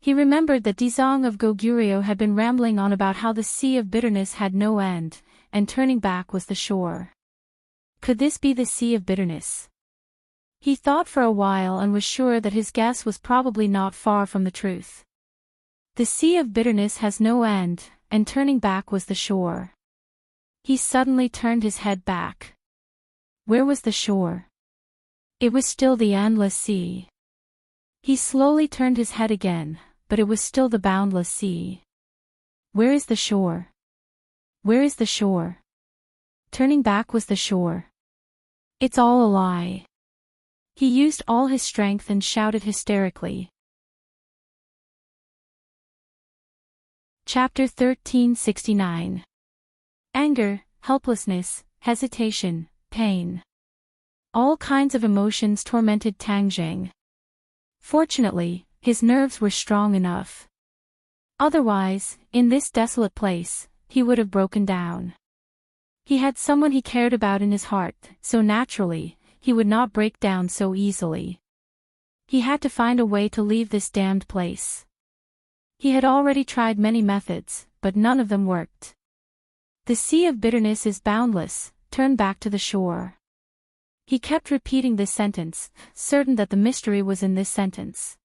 S1: He remembered that Dizong of Goguryeo had been rambling on about how the Sea of Bitterness had no end, and turning back was the shore. Could this be the Sea of Bitterness? He thought for a while and was sure that his guess was probably not far from the truth. The Sea of Bitterness has no end, and turning back was the shore. He suddenly turned his head back. Where was the shore? It was still the endless sea. He slowly turned his head again, but it was still the boundless sea. Where is the shore? Where is the shore? Turning back was the shore. It's all a lie. He used all his strength and shouted hysterically. Chapter 1369. Anger, helplessness, hesitation, pain. All kinds of emotions tormented Tang Zheng. Fortunately, his nerves were strong enough. Otherwise, in this desolate place, he would have broken down. He had someone he cared about in his heart, so naturally, he would not break down so easily. He had to find a way to leave this damned place. He had already tried many methods, but none of them worked. The sea of bitterness is boundless, turn back to the shore. He kept repeating this sentence, certain that the mystery was in this sentence.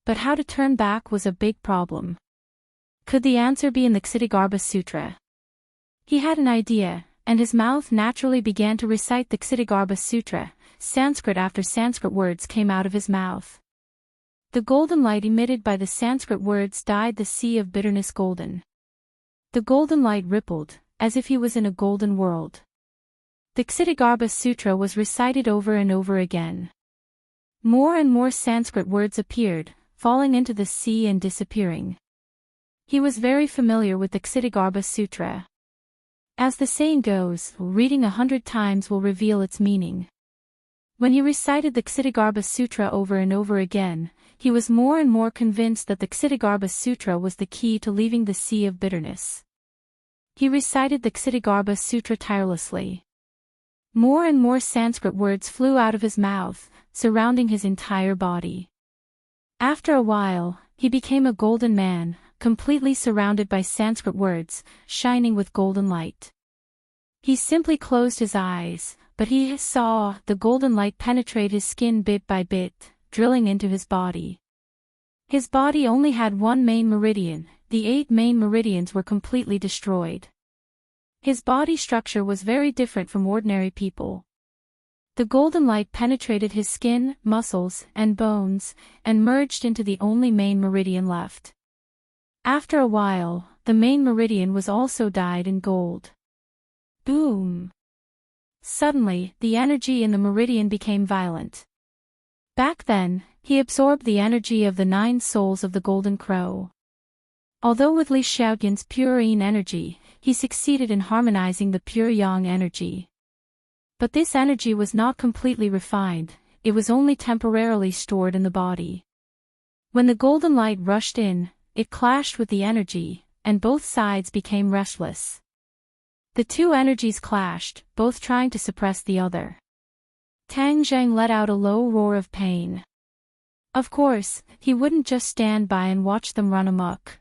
S1: But how to turn back was a big problem. Could the answer be in the Kshitigarbha Sutra? He had an idea, and his mouth naturally began to recite the Kshitigarbha Sutra. Sanskrit after Sanskrit words came out of his mouth. The golden light emitted by the Sanskrit words dyed the sea of bitterness golden. The golden light rippled, as if he was in a golden world. The Kshitigarbha Sutra was recited over and over again. More and more Sanskrit words appeared, falling into the sea and disappearing. He was very familiar with the Kshitigarbha Sutra. As the saying goes, reading 100 times will reveal its meaning. When he recited the Kshitigarbha Sutra over and over again, he was more and more convinced that the Kshitigarbha Sutra was the key to leaving the sea of bitterness. He recited the Kshitigarbha Sutra tirelessly. More and more Sanskrit words flew out of his mouth, surrounding his entire body. After a while, he became a golden man, completely surrounded by Sanskrit words, shining with golden light. He simply closed his eyes, but he saw the golden light penetrate his skin bit by bit, drilling into his body. His body only had one main meridian, the 8 main meridians were completely destroyed. His body structure was very different from ordinary people. The golden light penetrated his skin, muscles, and bones, and merged into the only main meridian left. After a while, the main meridian was also dyed in gold. Boom! Suddenly, the energy in the meridian became violent. Back then, he absorbed the energy of the 9 souls of the golden crow. Although with Li Xiaotian's pure yin energy, he succeeded in harmonizing the pure yang energy. But this energy was not completely refined, it was only temporarily stored in the body. When the golden light rushed in, it clashed with the energy, and both sides became restless. The two energies clashed, both trying to suppress the other. Tang Zheng let out a low roar of pain. Of course, he wouldn't just stand by and watch them run amok.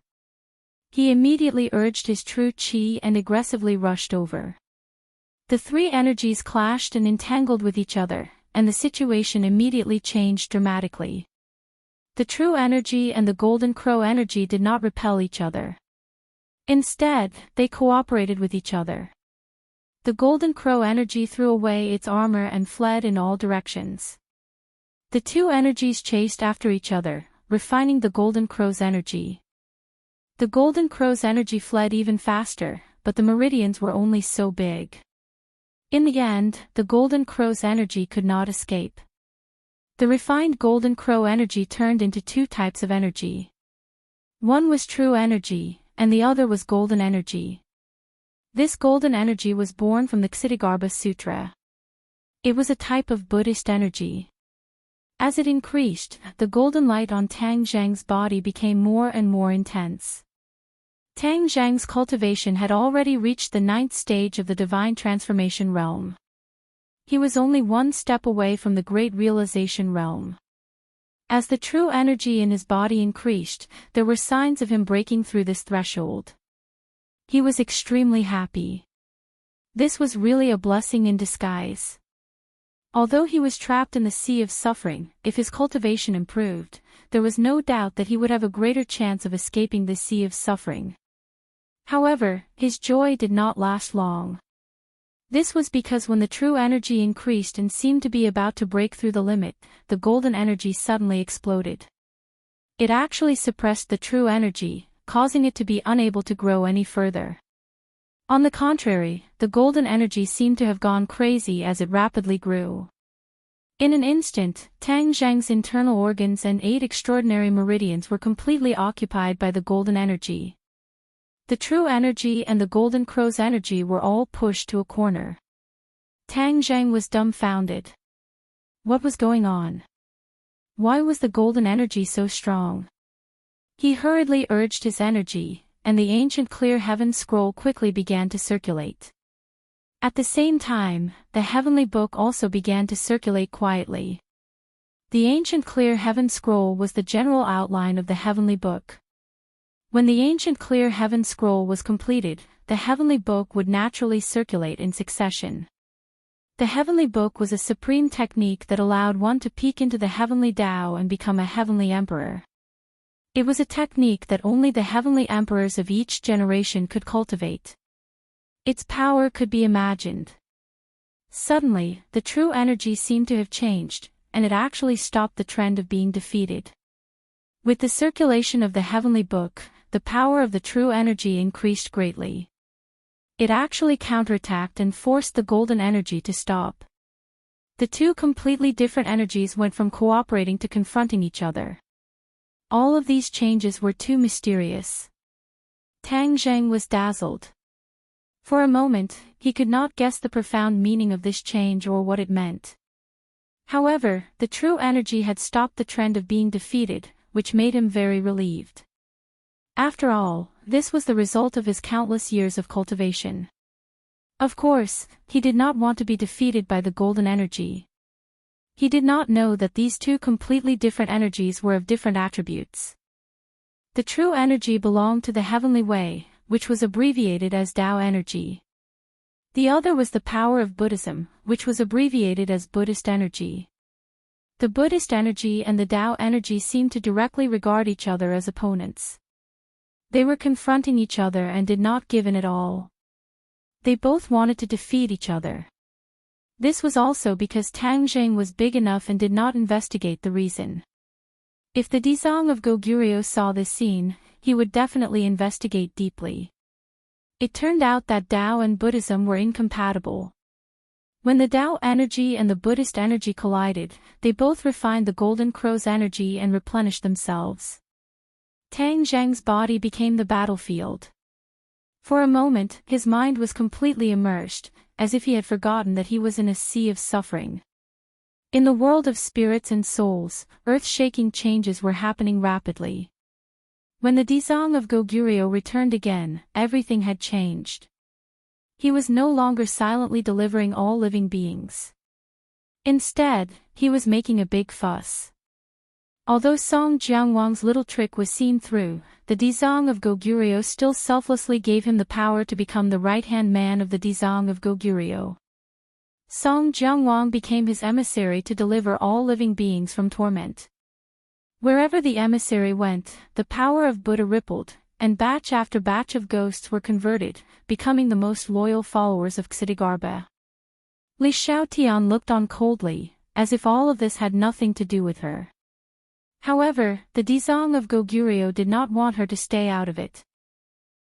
S1: He immediately urged his true qi and aggressively rushed over. The 3 energies clashed and entangled with each other, and the situation immediately changed dramatically. The true energy and the golden crow energy did not repel each other. Instead, they cooperated with each other. The golden crow energy threw away its armor and fled in all directions. The 2 energies chased after each other, refining the golden crow's energy. The golden crow's energy fled even faster, but the meridians were only so big. In the end, the golden crow's energy could not escape. The refined golden crow energy turned into 2 types of energy. One was true energy, and the other was golden energy. This golden energy was born from the Kshitigarbha Sutra. It was a type of Buddhist energy. As it increased, the golden light on Tang Zheng's body became more and more intense. Tang Zheng's cultivation had already reached the 9th stage of the divine transformation realm. He was only 1 step away from the great realization realm. As the true energy in his body increased, there were signs of him breaking through this threshold. He was extremely happy. This was really a blessing in disguise. Although he was trapped in the sea of suffering, if his cultivation improved, there was no doubt that he would have a greater chance of escaping this sea of suffering. However, his joy did not last long. This was because when the true energy increased and seemed to be about to break through the limit, the golden energy suddenly exploded. It actually suppressed the true energy, causing it to be unable to grow any further. On the contrary, the golden energy seemed to have gone crazy as it rapidly grew. In an instant, Tang Zheng's internal organs and 8 extraordinary meridians were completely occupied by the golden energy. The true energy and the golden crow's energy were all pushed to a corner. Tang Zheng was dumbfounded. What was going on? Why was the golden energy so strong? He hurriedly urged his energy, and the ancient clear heaven scroll quickly began to circulate. At the same time, the heavenly book also began to circulate quietly. The ancient clear heaven scroll was the general outline of the heavenly book. When the ancient clear heaven scroll was completed, the heavenly book would naturally circulate in succession. The heavenly book was a supreme technique that allowed one to peek into the heavenly Tao and become a heavenly emperor. It was a technique that only the heavenly emperors of each generation could cultivate. Its power could be imagined. Suddenly, the true energy seemed to have changed, and it actually stopped the trend of being defeated. With the circulation of the heavenly book, the power of the true energy increased greatly. It actually counterattacked and forced the golden energy to stop. The two completely different energies went from cooperating to confronting each other. All of these changes were too mysterious. Tang Zheng was dazzled. For a moment, he could not guess the profound meaning of this change or what it meant. However, the true energy had stopped the trend of being defeated, which made him very relieved. After all, this was the result of his countless years of cultivation. Of course, he did not want to be defeated by the golden energy. He did not know that these two completely different energies were of different attributes. The true energy belonged to the heavenly way, which was abbreviated as Tao energy. The other was the power of Buddhism, which was abbreviated as Buddhist energy. The Buddhist energy and the Tao energy seemed to directly regard each other as opponents. They were confronting each other and did not give in at all. They both wanted to defeat each other. This was also because Tang Zheng was big enough and did not investigate the reason. If the Dizang of Goguryeo saw this scene, he would definitely investigate deeply. It turned out that Tao and Buddhism were incompatible. When the Tao energy and the Buddhist energy collided, they both refined the golden crow's energy and replenished themselves. Tang Zheng's body became the battlefield. For a moment, his mind was completely immersed, as if he had forgotten that he was in a sea of suffering. In the world of spirits and souls, earth-shaking changes were happening rapidly. When the Dizang of Goguryeo returned again, everything had changed. He was no longer silently delivering all living beings. Instead, he was making a big fuss. Although Song Jiangwang's little trick was seen through, the Dizang of Goguryeo still selflessly gave him the power to become the right-hand man of the Dizang of Goguryeo. Song Jiangwang became his emissary to deliver all living beings from torment. Wherever the emissary went, the power of Buddha rippled, and batch after batch of ghosts were converted, becoming the most loyal followers of Ksitigarbha. Li Xiaotian looked on coldly, as if all of this had nothing to do with her. However, the Dizang of Goguryeo did not want her to stay out of it.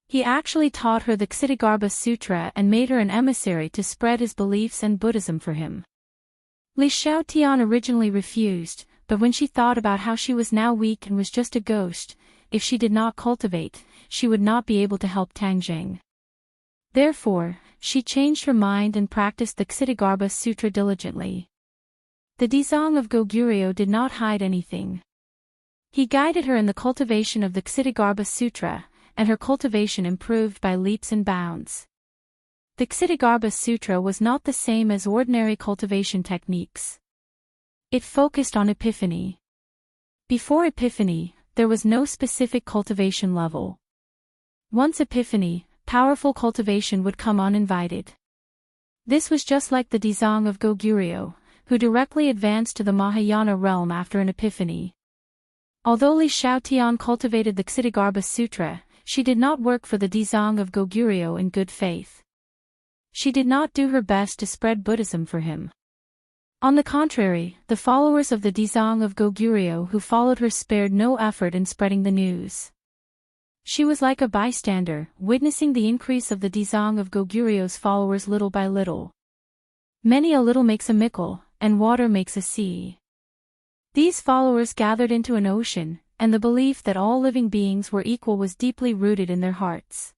S1: He actually taught her the Ksitigarbha Sutra and made her an emissary to spread his beliefs and Buddhism for him. Li Xiaotian originally refused, but when she thought about how she was now weak and was just a ghost, if she did not cultivate, she would not be able to help Tang Zheng. Therefore, she changed her mind and practiced the Ksitigarbha Sutra diligently. The Dizang of Goguryeo did not hide anything. He guided her in the cultivation of the Ksitigarbha Sutra, and her cultivation improved by leaps and bounds. The Ksitigarbha Sutra was not the same as ordinary cultivation techniques. It focused on epiphany. Before epiphany, there was no specific cultivation level. Once epiphany, powerful cultivation would come uninvited. This was just like the Dizang of Goguryeo, who directly advanced to the Mahayana realm after an epiphany. Although Li Xiaotian cultivated the Ksitigarbha Sutra, she did not work for the Dizang of Goguryeo in good faith. She did not do her best to spread Buddhism for him. On the contrary, the followers of the Dizang of Goguryeo who followed her spared no effort in spreading the news. She was like a bystander, witnessing the increase of the Dizang of Goguryeu's followers little by little. Many a little makes a mickle, and water makes a sea. These followers gathered into an ocean, and the belief that all living beings were equal was deeply rooted in their hearts.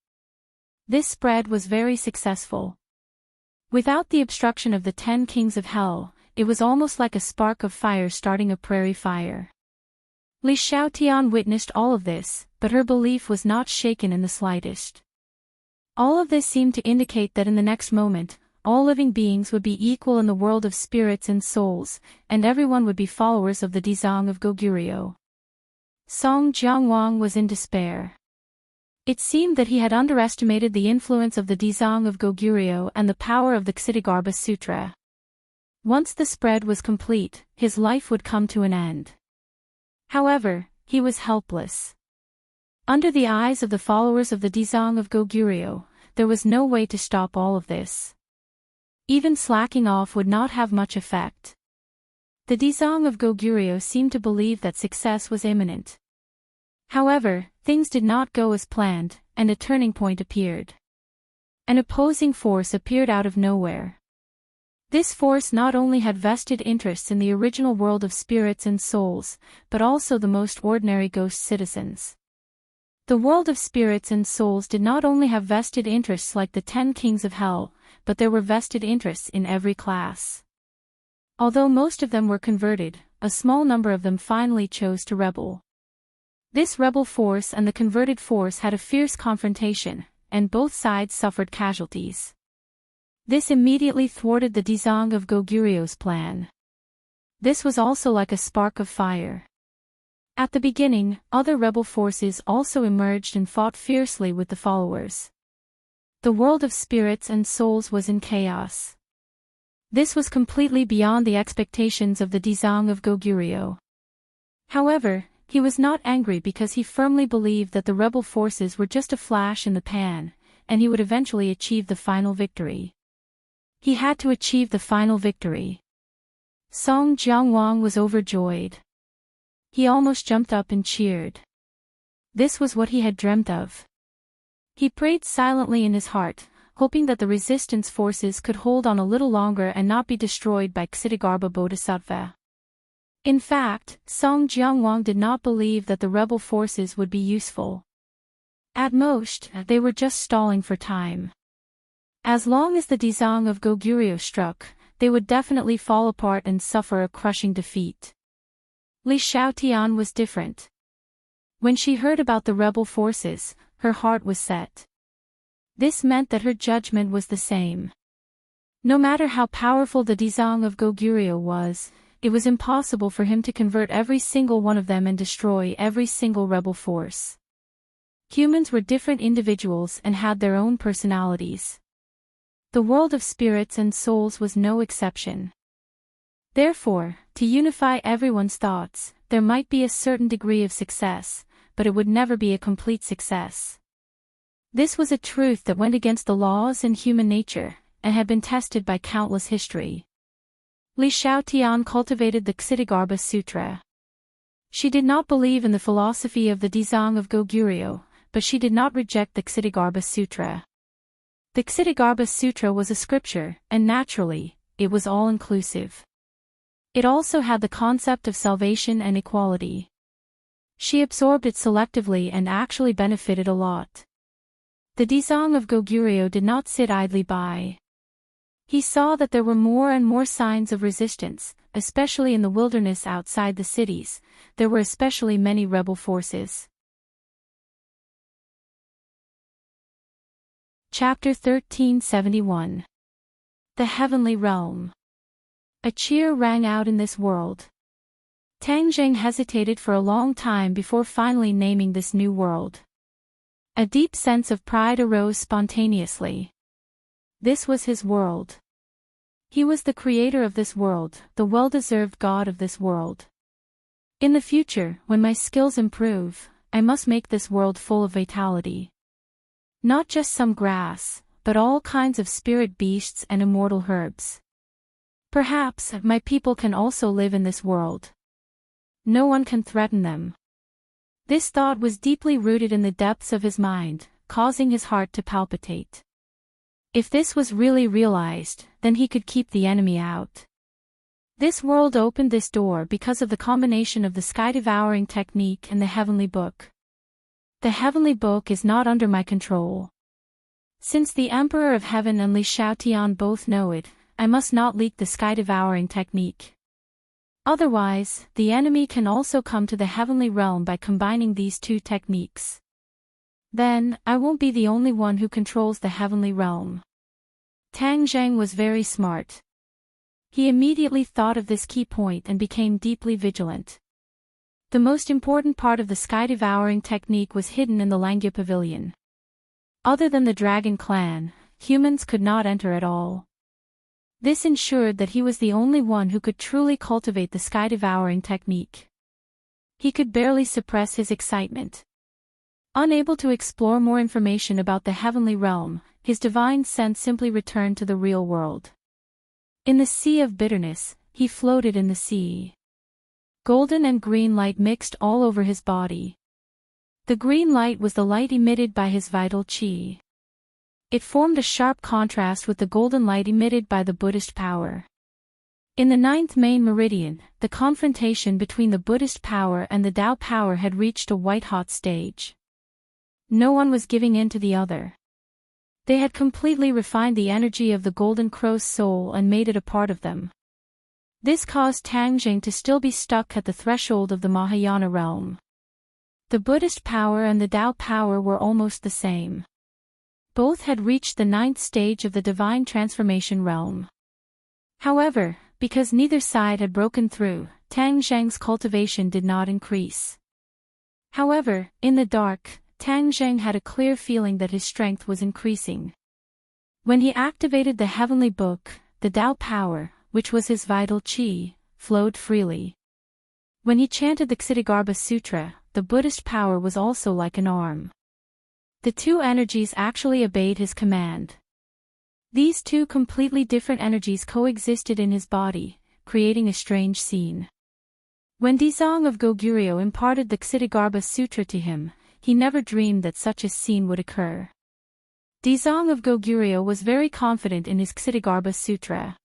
S1: This spread was very successful. Without the obstruction of the 10 kings of hell, it was almost like a spark of fire starting a prairie fire. Li Xiaotian witnessed all of this, but her belief was not shaken in the slightest. All of this seemed to indicate that in the next moment, all living beings would be equal in the world of spirits and souls, and everyone would be followers of the Dizang of Goguryeo. Song Jiangwang was in despair. It seemed that he had underestimated the influence of the Dizang of Goguryeo and the power of the Ksitigarbha Sutra. Once the spread was complete, his life would come to an end. However, he was helpless. Under the eyes of the followers of the Dizang of Goguryeo, there was no way to stop all of this. Even slacking off would not have much effect. The Dizang of Goguryeo seemed to believe that success was imminent. However, things did not go as planned, and a turning point appeared. An opposing force appeared out of nowhere. This force not only had vested interests in the original world of spirits and souls, but also the most ordinary ghost citizens. The world of spirits and souls did not only have vested interests like the 10 kings of hell, but there were vested interests in every class. Although most of them were converted, a small number of them finally chose to rebel. This rebel force and the converted force had a fierce confrontation, and both sides suffered casualties. This immediately thwarted the Dizang of Goguryeo's plan. This was also like a spark of fire. At the beginning, other rebel forces also emerged and fought fiercely with the followers. The world of spirits and souls was in chaos. This was completely beyond the expectations of the Dizang of Goguryeo. However, he was not angry because he firmly believed that the rebel forces were just a flash in the pan, and he would eventually achieve the final victory. He had to achieve the final victory. Song Jiangwang was overjoyed. He almost jumped up and cheered. This was what he had dreamt of. He prayed silently in his heart, hoping that the resistance forces could hold on a little longer and not be destroyed by Ksitigarbha Bodhisattva. In fact, Song Jiangwang did not believe that the rebel forces would be useful. At most, they were just stalling for time. As long as the Dizang of Goguryeo struck, they would definitely fall apart and suffer a crushing defeat. Li Xiaotian was different. When she heard about the rebel forces, her heart was set. This meant that her judgment was the same. No matter how powerful the Dizang of Goguryeo was, it was impossible for him to convert every single one of them and destroy every single rebel force. Humans were different individuals and had their own personalities. The world of spirits and souls was no exception. Therefore, to unify everyone's thoughts, there might be a certain degree of success, but it would never be a complete success. This was a truth that went against the laws and human nature, and had been tested by countless history. Li Xiaotian cultivated the Ksitigarbha Sutra. She did not believe in the philosophy of the Dizang of Goguryeo, but she did not reject the Ksitigarbha Sutra. The Ksitigarbha Sutra was a scripture, and naturally, it was all-inclusive. It also had the concept of salvation and equality. She absorbed it selectively and actually benefited a lot. The Dizang of Goguryeo did not sit idly by. He saw that there were more and more signs of resistance, especially in the wilderness outside the cities. There were especially many rebel forces. Chapter 1371. The Heavenly Realm. A cheer rang out in this world. Tang Zheng hesitated for a long time before finally naming this new world. A deep sense of pride arose spontaneously. This was his world. He was the creator of this world, the well-deserved god of this world. In the future, when my skills improve, I must make this world full of vitality. Not just some grass, but all kinds of spirit beasts and immortal herbs. Perhaps my people can also live in this world. No one can threaten them. This thought was deeply rooted in the depths of his mind, causing his heart to palpitate. If this was really realized, then he could keep the enemy out. This world opened this door because of the combination of the sky-devouring technique and the heavenly book. The heavenly book is not under my control. Since the Emperor of Heaven and Li Shaotian both know it, I must not leak the sky-devouring technique. Otherwise, the enemy can also come to the heavenly realm by combining these two techniques. Then, I won't be the only one who controls the heavenly realm. Tang Zheng was very smart. He immediately thought of this key point and became deeply vigilant. The most important part of the sky-devouring technique was hidden in the Langya Pavilion. Other than the Dragon Clan, humans could not enter at all. This ensured that he was the only one who could truly cultivate the sky-devouring technique. He could barely suppress his excitement. Unable to explore more information about the heavenly realm, his divine sense simply returned to the real world. In the sea of bitterness, he floated in the sea. Golden and green light mixed all over his body. The green light was the light emitted by his vital qi. It formed a sharp contrast with the golden light emitted by the Buddhist power. In the 9th main meridian, the confrontation between the Buddhist power and the Tao power had reached a white-hot stage. No one was giving in to the other. They had completely refined the energy of the Golden Crow's soul and made it a part of them. This caused Tang Zheng to still be stuck at the threshold of the Mahayana realm. The Buddhist power and the Tao power were almost the same. Both had reached the 9th stage of the divine transformation realm. However, because neither side had broken through, Tang Zheng's cultivation did not increase. However, in the dark, Tang Zheng had a clear feeling that his strength was increasing. When he activated the heavenly book, the Tao power, which was his vital qi, flowed freely. When he chanted the Ksitigarbha Sutra, the Buddhist power was also like an arm. The two energies actually obeyed his command. These two completely different energies coexisted in his body, creating a strange scene. When Dizong of Goguryeo imparted the Ksitigarbha Sutra to him, he never dreamed that such a scene would occur. Dizong of Goguryeo was very confident in his Ksitigarbha Sutra.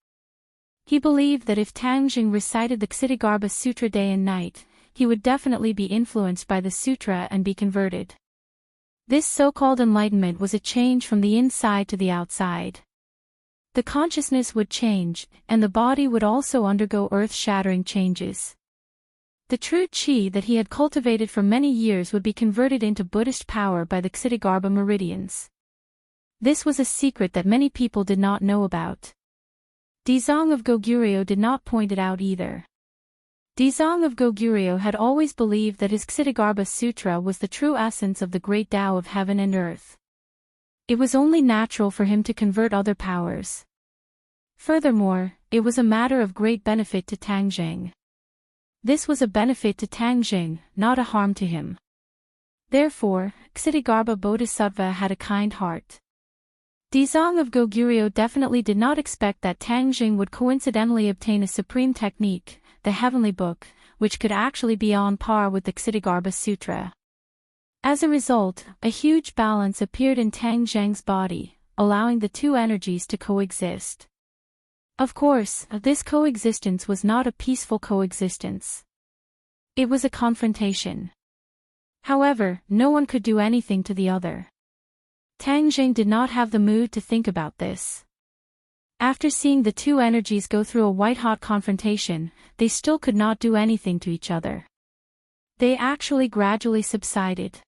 S1: He believed that if Tang Zheng recited the Ksitigarbha Sutra day and night, he would definitely be influenced by the sutra and be converted. This so-called enlightenment was a change from the inside to the outside. The consciousness would change, and the body would also undergo earth-shattering changes. The true qi that he had cultivated for many years would be converted into Buddhist power by the Ksitigarbha meridians. This was a secret that many people did not know about. Dizong of Goguryeo did not point it out either. Dizong of Goguryeo had always believed that his Ksitigarbha Sutra was the true essence of the great Tao of heaven and earth. It was only natural for him to convert other powers. Furthermore, it was a matter of great benefit to Tang Zheng. This was a benefit to Tang Zheng, not a harm to him. Therefore, Ksitigarbha Bodhisattva had a kind heart. Dizong of Goguryeo definitely did not expect that Tang Zheng would coincidentally obtain a supreme technique, the heavenly book, which could actually be on par with the Ksitigarbha Sutra. As a result, a huge balance appeared in Tang Zheng's body, allowing the two energies to coexist. Of course, this coexistence was not a peaceful coexistence. It was a confrontation. However, no one could do anything to the other. Tang Zheng did not have the mood to think about this. After seeing the two energies go through a white-hot confrontation, they still could not do anything to each other. They actually gradually subsided.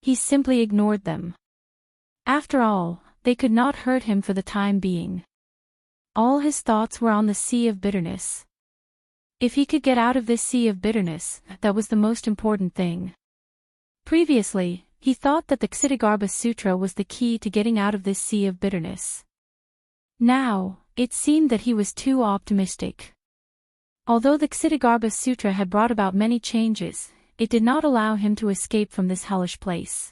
S1: He simply ignored them. After all, they could not hurt him for the time being. All his thoughts were on the sea of bitterness. If he could get out of this sea of bitterness, that was the most important thing. Previously, he thought that the Ksitigarbha Sutra was the key to getting out of this sea of bitterness. Now, it seemed that he was too optimistic. Although the Ksitigarbha Sutra had brought about many changes, it did not allow him to escape from this hellish place.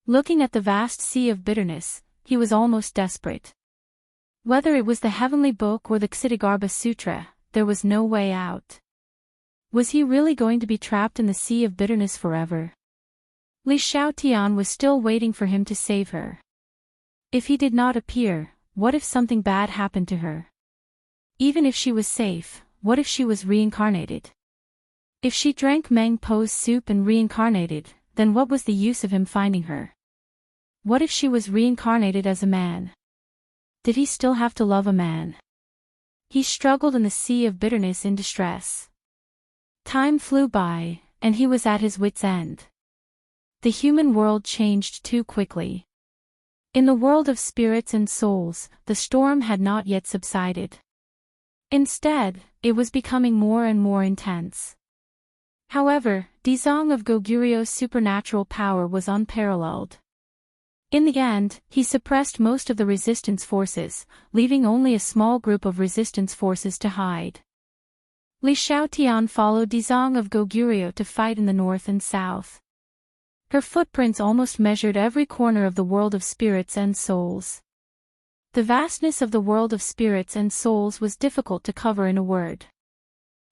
S1: Looking at the vast sea of bitterness, he was almost desperate. Whether it was the heavenly book or the Ksitigarbha Sutra, there was no way out. Was he really going to be trapped in the sea of bitterness forever? Li Xiaotian was still waiting for him to save her. If he did not appear, what if something bad happened to her? Even if she was safe, what if she was reincarnated? If she drank Meng Po's soup and reincarnated, then what was the use of him finding her? What if she was reincarnated as a man? Did he still have to love a man? He struggled in the sea of bitterness in distress. Time flew by, and he was at his wit's end. The human world changed too quickly. In the world of spirits and souls, the storm had not yet subsided. Instead, it was becoming more and more intense. However, Dizong of Goguryu's supernatural power was unparalleled. In the end, he suppressed most of the resistance forces, leaving only a small group of resistance forces to hide. Li Xiaotian followed Dizong of Goguryo to fight in the north and south. Her footprints almost measured every corner of the world of spirits and souls. The vastness of the world of spirits and souls was difficult to cover in a word.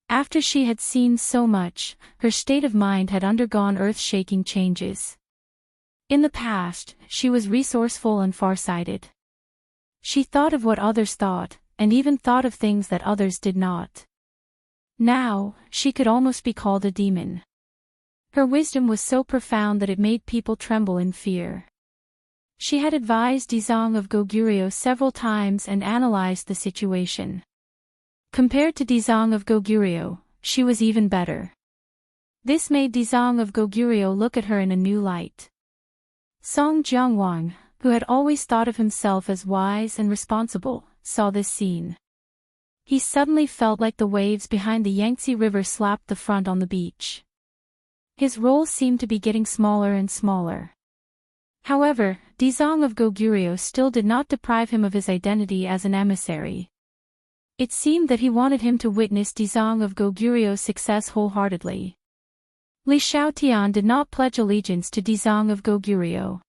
S1: After she had seen so much, her state of mind had undergone earth-shaking changes. In the past, she was resourceful and far-sighted. She thought of what others thought, and even thought of things that others did not. Now, she could almost be called a demon. Her wisdom was so profound that it made people tremble in fear. She had advised Dizong of Goguryo several times and analyzed the situation. Compared to Dizong of Goguryo, she was even better. This made Dizong of Goguryo look at her in a new light. Song Jiangwang, who had always thought of himself as wise and responsible, saw this scene. He suddenly felt like the waves behind the Yangtze River slapped the front on the beach. His role seemed to be getting smaller and smaller. However, Dizong of Goguryo still did not deprive him of his identity as an emissary. It seemed that he wanted him to witness Dizong of Goguryo's success wholeheartedly. Li Xiaotian did not pledge allegiance to Dizong of Goguryo.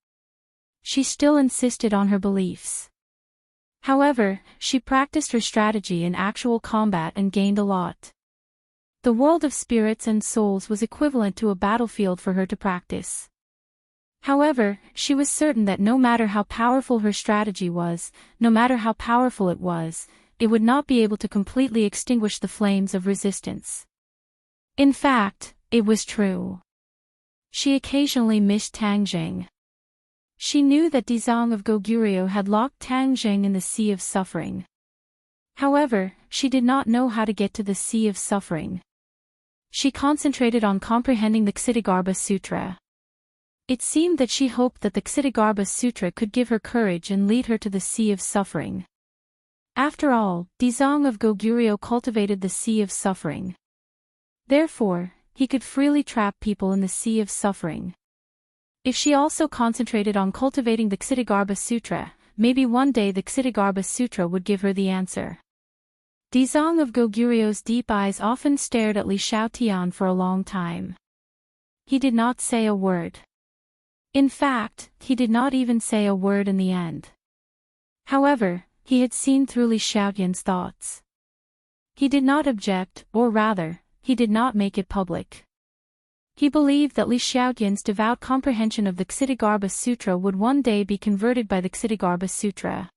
S1: She still insisted on her beliefs. However, she practiced her strategy in actual combat and gained a lot. The world of spirits and souls was equivalent to a battlefield for her to practice. However, she was certain that no matter how powerful her strategy was, no matter how powerful it would not be able to completely extinguish the flames of resistance. In fact, it was true. She occasionally missed Tangjing. She knew that Dizong of Goguryo had locked Tangjing in the Sea of Suffering. However, she did not know how to get to the Sea of Suffering. She concentrated on comprehending the Ksitigarbha Sutra. It seemed that she hoped that the Ksitigarbha Sutra could give her courage and lead her to the Sea of Suffering. After all, Dizong of Goguryo cultivated the Sea of Suffering. Therefore, he could freely trap people in the Sea of Suffering. If she also concentrated on cultivating the Ksitigarbha Sutra, maybe one day the Ksitigarbha Sutra would give her the answer. Dizong of Goguryo's deep eyes often stared at Li Xiaotian for a long time. He did not say a word. In fact, he did not even say a word in the end. However, he had seen through Li Xiaotian's thoughts. He did not object, or rather, he did not make it public. He believed that Li Xiaotian's devout comprehension of the Ksitigarbha Sutra would one day be converted by the Ksitigarbha Sutra.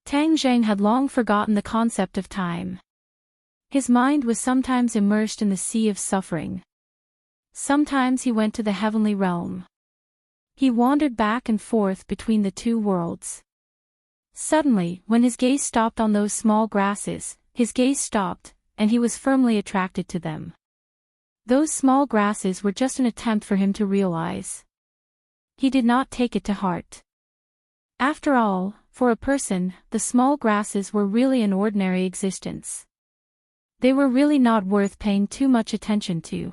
S1: Tang Zheng had long forgotten the concept of time. His mind was sometimes immersed in the Sea of Suffering. Sometimes he went to the heavenly realm. He wandered back and forth between the two worlds. Suddenly, when his gaze stopped on those small grasses, his gaze stopped, and he was firmly attracted to them. Those small grasses were just an attempt for him to realize. He did not take it to heart. After all, for a person, the small grasses were really an ordinary existence. They were really not worth paying too much attention to.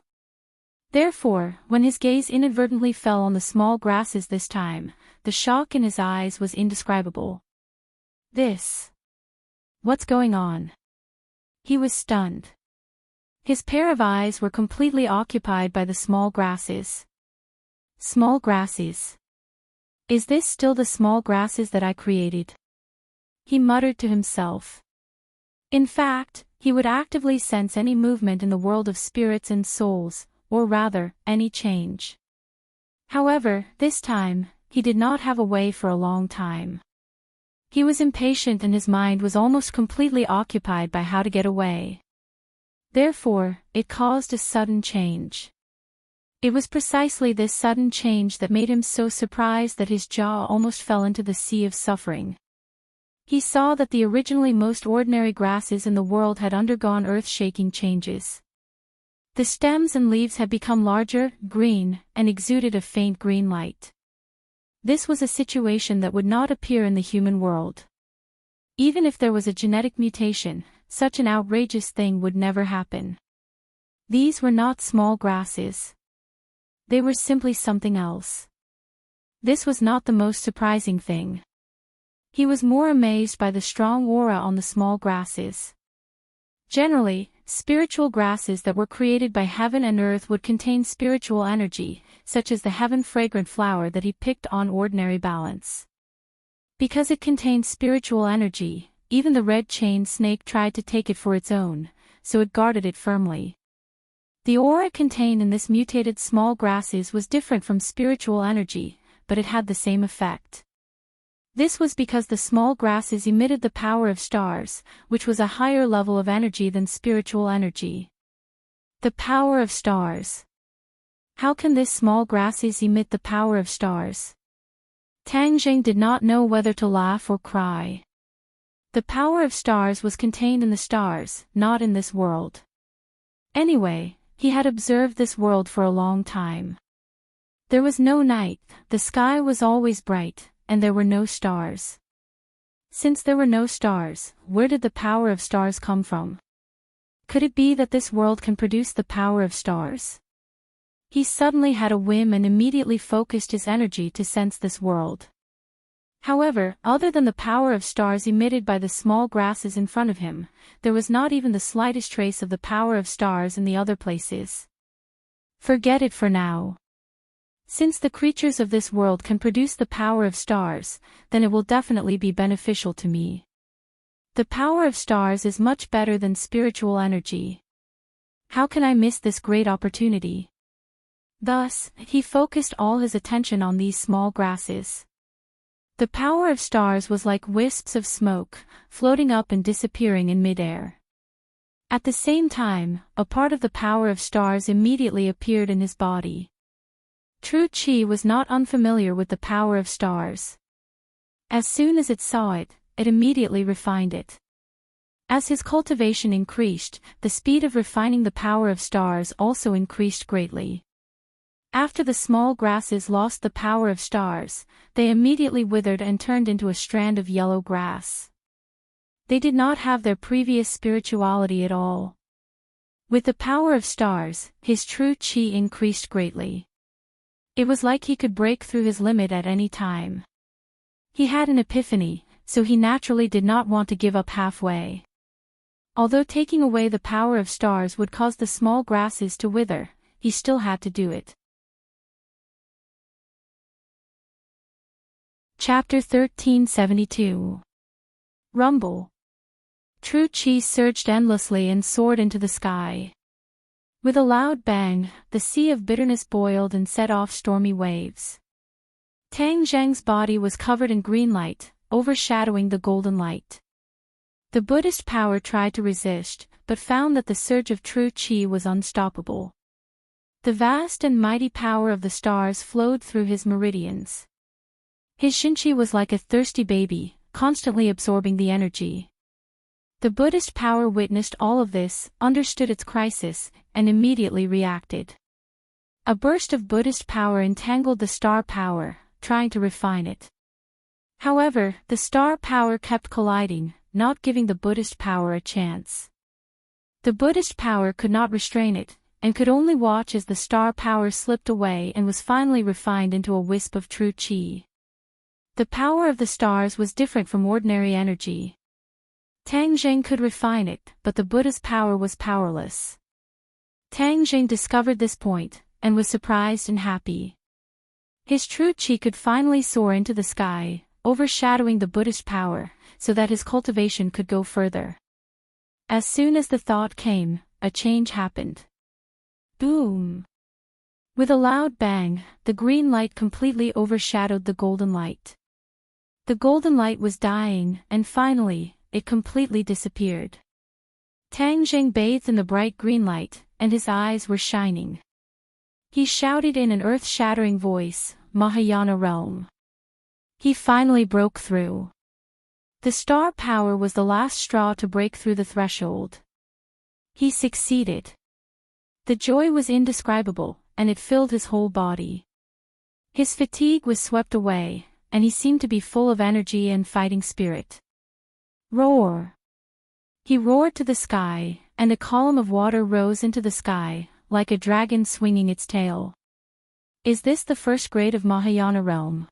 S1: Therefore, when his gaze inadvertently fell on the small grasses this time, the shock in his eyes was indescribable. What's going on? He was stunned. His pair of eyes were completely occupied by the small grasses. Small grasses. Is this still the small grasses that I created? He muttered to himself. In fact, He would actively sense any movement in the world of spirits and souls, or rather, any change. However, this time, he did not have a way for a long time. He was impatient and his mind was almost completely occupied by how to get away. Therefore, it caused a sudden change. It was precisely this sudden change that made him so surprised that his jaw almost fell into the sea of suffering. He saw that the originally most ordinary grasses in the world had undergone earth-shaking changes. The stems and leaves had become larger, green, and exuded a faint green light. This was a situation that would not appear in the human world. Even if there was a genetic mutation, such an outrageous thing would never happen. These were not small grasses. They were simply something else. This was not the most surprising thing. He was more amazed by the strong aura on the small grasses. Generally, spiritual grasses that were created by heaven and earth would contain spiritual energy, such as the heaven-fragrant flower that he picked on ordinary balance. Because it contained spiritual energy, even the red-chained snake tried to take it for its own, so it guarded it firmly. The aura contained in this mutated small grasses was different from spiritual energy, but it had the same effect. This was because the small grasses emitted the power of stars, which was a higher level of energy than spiritual energy. The power of stars. How can this small grasses emit the power of stars? Tang Jing did not know whether to laugh or cry. The power of stars was contained in the stars, not in this world. Anyway, he had observed this world for a long time. There was no night, the sky was always bright, and there were no stars. Since there were no stars, where did the power of stars come from? Could it be that this world can produce the power of stars? He suddenly had a whim and immediately focused his energy to sense this world. However, other than the power of stars emitted by the small grasses in front of him, there was not even the slightest trace of the power of stars in the other places. Forget it for now. Since the creatures of this world can produce the power of stars, then it will definitely be beneficial to me. The power of stars is much better than spiritual energy. How can I miss this great opportunity? Thus, he focused all his attention on these small grasses. The power of stars was like wisps of smoke, floating up and disappearing in midair. At the same time, a part of the power of stars immediately appeared in his body. True Qi was not unfamiliar with the power of stars. As soon as it saw it, it immediately refined it. As his cultivation increased, the speed of refining the power of stars also increased greatly. After the small grasses lost the power of stars, they immediately withered and turned into a strand of yellow grass. They did not have their previous spirituality at all. With the power of stars, his true Qi increased greatly. It was like he could break through his limit at any time. He had an epiphany, so he naturally did not want to give up halfway. Although taking away the power of stars would cause the small grasses to wither, he still had to do it. Chapter 1372. Rumble. True Qi surged endlessly and soared into the sky. With a loud bang, the sea of bitterness boiled and set off stormy waves. Tang Zheng's body was covered in green light, overshadowing the golden light. The Buddhist power tried to resist, but found that the surge of true Qi was unstoppable. The vast and mighty power of the stars flowed through his meridians. His Shinchi was like a thirsty baby, constantly absorbing the energy. The Buddhist power witnessed all of this, understood its crisis, and immediately reacted. A burst of Buddhist power entangled the star power, trying to refine it. However, the star power kept colliding, not giving the Buddhist power a chance. The Buddhist power could not restrain it, and could only watch as the star power slipped away and was finally refined into a wisp of true Qi. The power of the stars was different from ordinary energy. Tang Zheng could refine it, but the Buddha's power was powerless. Tang Zheng discovered this point, and was surprised and happy. His true Qi could finally soar into the sky, overshadowing the Buddhist power, so that his cultivation could go further. As soon as the thought came, a change happened. Boom! With a loud bang, the green light completely overshadowed the golden light. The golden light was dying, and finally, it completely disappeared. Tang Jing bathed in the bright green light, and his eyes were shining. He shouted in an earth-shattering voice, "Mahayana realm." He finally broke through. The star power was the last straw to break through the threshold. He succeeded. The joy was indescribable, and it filled his whole body. His fatigue was swept away, and he seemed to be full of energy and fighting spirit. Roar! He roared to the sky, and a column of water rose into the sky, like a dragon swinging its tail. Is this the first grade of Mahayana realm?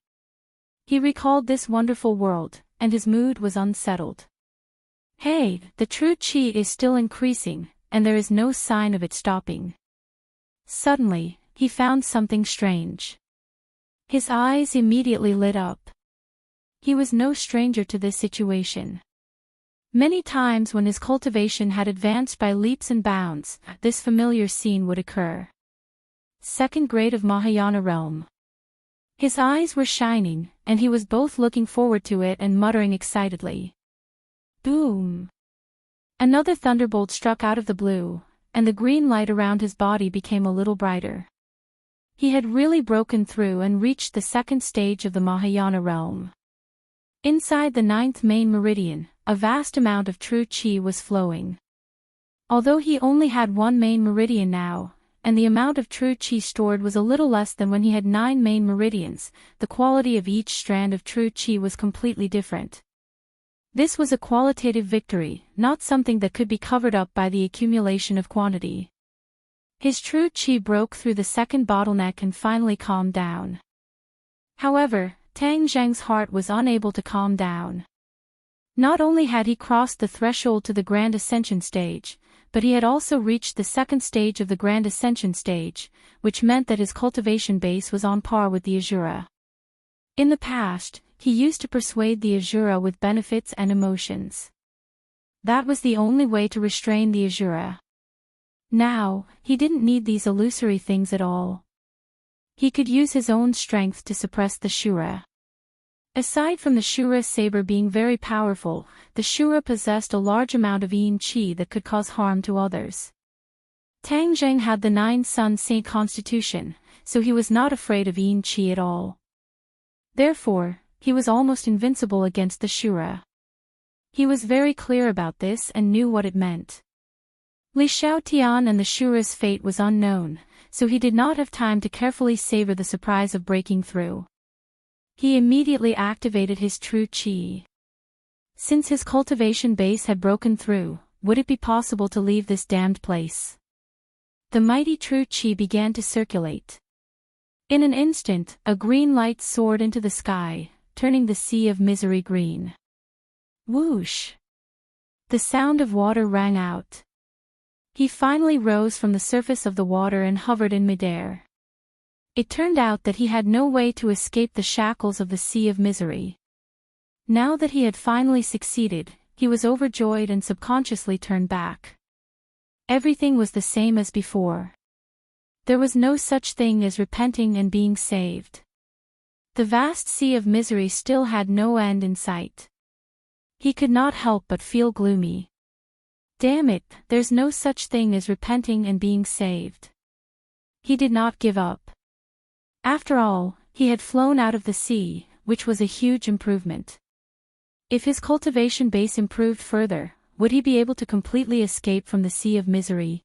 S1: He recalled this wonderful world, and his mood was unsettled. Hey, the true chi is still increasing, and there is no sign of it stopping. Suddenly, he found something strange. His eyes immediately lit up. He was no stranger to this situation. Many times when his cultivation had advanced by leaps and bounds, this familiar scene would occur. Second grade of Mahayana realm. His eyes were shining, and he was both looking forward to it and muttering excitedly. Boom! Another thunderbolt struck out of the blue, and the green light around his body became a little brighter. He had really broken through and reached the second stage of the Mahayana realm. Inside the 9th main meridian, a vast amount of true chi was flowing. Although he only had one main meridian now, and the amount of true chi stored was a little less than when he had 9 main meridians, the quality of each strand of true chi was completely different. This was a qualitative victory, not something that could be covered up by the accumulation of quantity. His true chi broke through the second bottleneck and finally calmed down. However, Tang Zheng's heart was unable to calm down. Not only had he crossed the threshold to the Grand Ascension stage, but he had also reached the second stage of the Grand Ascension stage, which meant that his cultivation base was on par with the Asura. In the past, he used to persuade the Asura with benefits and emotions. That was the only way to restrain the Asura. Now, he didn't need these illusory things at all. He could use his own strength to suppress the Shura. Aside from the Shura saber being very powerful, the Shura possessed a large amount of yin qi that could cause harm to others. Tang Zheng had the 9 Sun Saint constitution, so he was not afraid of yin qi at all. Therefore, he was almost invincible against the Shura. He was very clear about this and knew what it meant. Li Xiaotian and the Shura's fate was unknown, so he did not have time to carefully savor the surprise of breaking through. He immediately activated his true chi. Since his cultivation base had broken through, would it be possible to leave this damned place? The mighty true chi began to circulate. In an instant, a green light soared into the sky, turning the sea of misery green. Whoosh! The sound of water rang out. He finally rose from the surface of the water and hovered in midair. It turned out that he had no way to escape the shackles of the sea of misery. Now that he had finally succeeded, he was overjoyed and subconsciously turned back. Everything was the same as before. There was no such thing as repenting and being saved. The vast sea of misery still had no end in sight. He could not help but feel gloomy. Damn it, there's no such thing as repenting and being saved. He did not give up. After all, he had flown out of the sea, which was a huge improvement. If his cultivation base improved further, would he be able to completely escape from the sea of misery?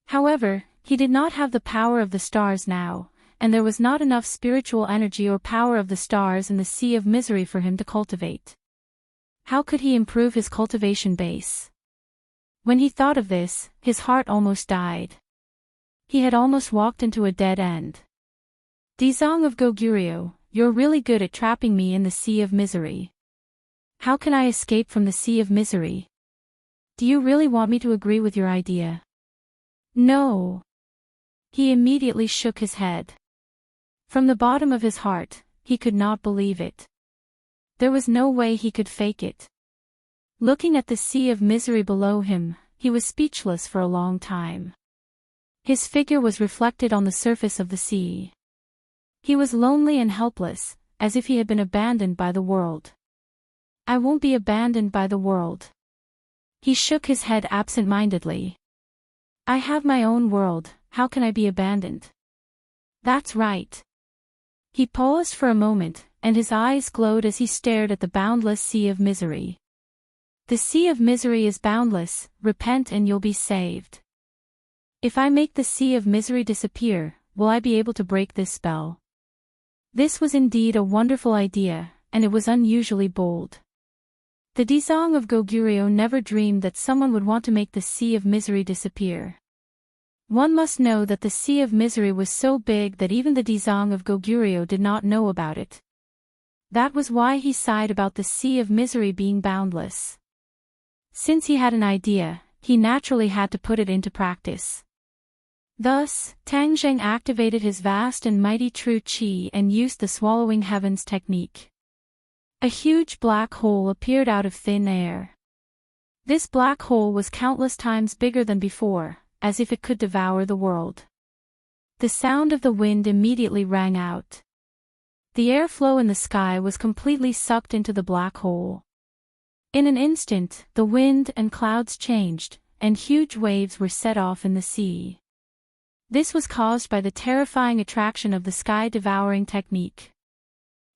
S1: However, he did not have the power of the stars now, and there was not enough spiritual energy or power of the stars in the sea of misery for him to cultivate. How could he improve his cultivation base? When he thought of this, his heart almost died. He had almost walked into a dead end. Dizong of Goguryeo, you're really good at trapping me in the sea of misery. How can I escape from the sea of misery? Do you really want me to agree with your idea? No. He immediately shook his head. From the bottom of his heart, he could not believe it. There was no way he could fake it. Looking at the sea of misery below him, he was speechless for a long time. His figure was reflected on the surface of the sea. He was lonely and helpless, as if he had been abandoned by the world. I won't be abandoned by the world. He shook his head absent-mindedly. I have my own world, how can I be abandoned? That's right. He paused for a moment, and his eyes glowed as he stared at the boundless sea of misery. The sea of misery is boundless, repent and you'll be saved. If I make the sea of misery disappear, will I be able to break this spell? This was indeed a wonderful idea, and it was unusually bold. The Dizang of Goguryeo never dreamed that someone would want to make the sea of misery disappear. One must know that the sea of misery was so big that even the Dizang of Goguryeo did not know about it. That was why he sighed about the sea of misery being boundless. Since he had an idea, he naturally had to put it into practice. Thus, Tang Zheng activated his vast and mighty true qi and used the swallowing heavens technique. A huge black hole appeared out of thin air. This black hole was countless times bigger than before, as if it could devour the world. The sound of the wind immediately rang out. The airflow in the sky was completely sucked into the black hole. In an instant, the wind and clouds changed, and huge waves were set off in the sea. This was caused by the terrifying attraction of the sky-devouring technique.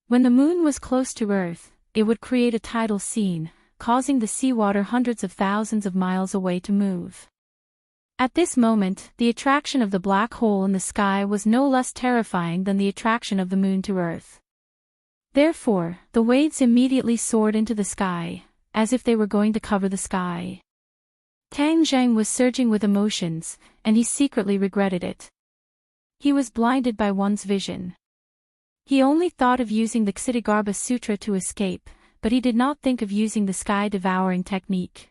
S1: When the moon was close to Earth, it would create a tidal scene, causing the seawater hundreds of thousands of miles away to move. At this moment, the attraction of the black hole in the sky was no less terrifying than the attraction of the moon to Earth. Therefore, the waves immediately soared into the sky, as if they were going to cover the sky. Tang Zheng was surging with emotions, and he secretly regretted it. He was blinded by one's vision. He only thought of using the Ksitigarbha Sutra to escape, but he did not think of using the sky-devouring technique.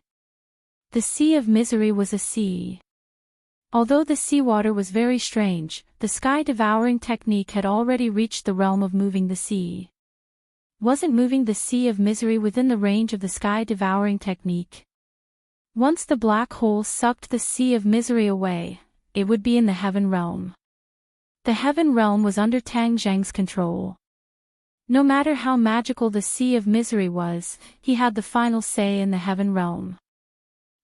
S1: The sea of misery was a sea. Although the seawater was very strange, the sky-devouring technique had already reached the realm of moving the sea. Wasn't moving the sea of misery within the range of the sky-devouring technique? Once the black hole sucked the sea of misery away, it would be in the heaven realm. The heaven realm was under Tang Zheng's control. No matter how magical the sea of misery was, he had the final say in the heaven realm.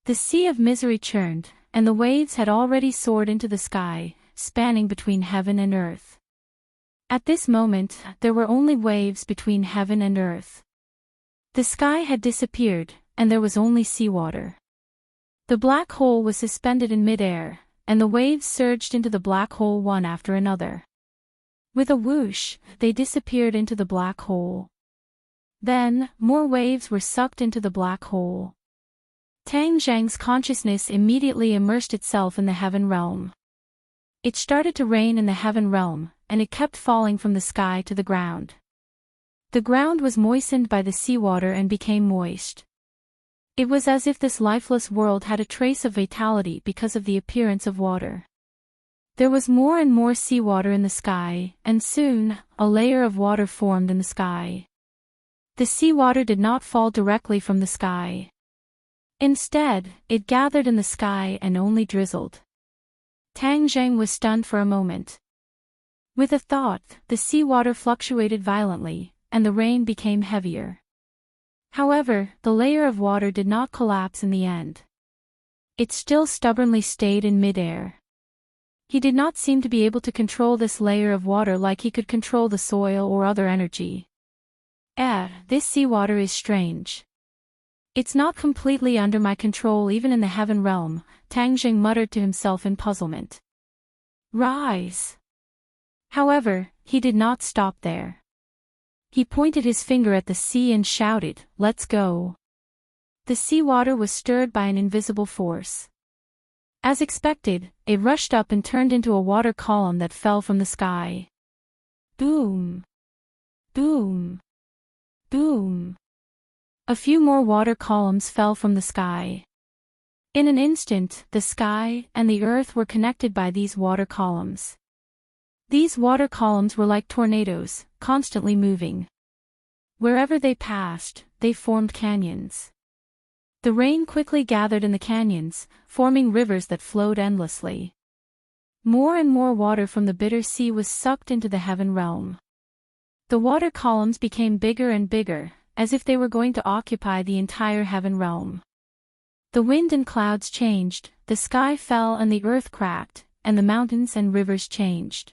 S1: The sea of misery churned, and the waves had already soared into the sky, spanning between heaven and earth. At this moment, there were only waves between heaven and earth. The sky had disappeared, and there was only seawater. The black hole was suspended in mid-air, and the waves surged into the black hole one after another. With a whoosh, they disappeared into the black hole. Then, more waves were sucked into the black hole. Tang Zheng's consciousness immediately immersed itself in the heaven realm. It started to rain in the heaven realm, and it kept falling from the sky to the ground. The ground was moistened by the seawater and became moist. It was as if this lifeless world had a trace of vitality because of the appearance of water. There was more and more seawater in the sky, and soon, a layer of water formed in the sky. The seawater did not fall directly from the sky. Instead, it gathered in the sky and only drizzled. Tang Zheng was stunned for a moment. With a thought, the seawater fluctuated violently, and the rain became heavier. However, the layer of water did not collapse in the end. It still stubbornly stayed in mid-air. He did not seem to be able to control this layer of water like he could control the soil or other energy. This seawater is strange. It's not completely under my control even in the heaven realm, Tang Zheng muttered to himself in puzzlement. Rise! However, he did not stop there. He pointed his finger at the sea and shouted, "Let's go." The seawater was stirred by an invisible force. As expected, it rushed up and turned into a water column that fell from the sky. Boom! Boom! Boom! A few more water columns fell from the sky. In an instant, the sky and the earth were connected by these water columns. These water columns were like tornadoes, constantly moving. Wherever they passed, they formed canyons. The rain quickly gathered in the canyons, forming rivers that flowed endlessly. More and more water from the bitter sea was sucked into the heaven realm. The water columns became bigger and bigger, as if they were going to occupy the entire heaven realm. The wind and clouds changed, the sky fell and the earth cracked, and the mountains and rivers changed.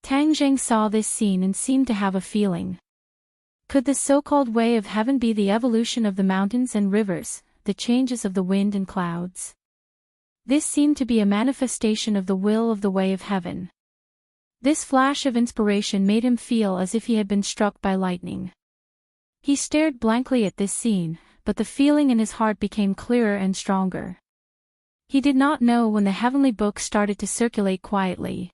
S1: Tang Jing saw this scene and seemed to have a feeling. Could the so-called way of heaven be the evolution of the mountains and rivers, the changes of the wind and clouds? This seemed to be a manifestation of the will of the way of heaven. This flash of inspiration made him feel as if he had been struck by lightning. He stared blankly at this scene, but the feeling in his heart became clearer and stronger. He did not know when the heavenly book started to circulate quietly.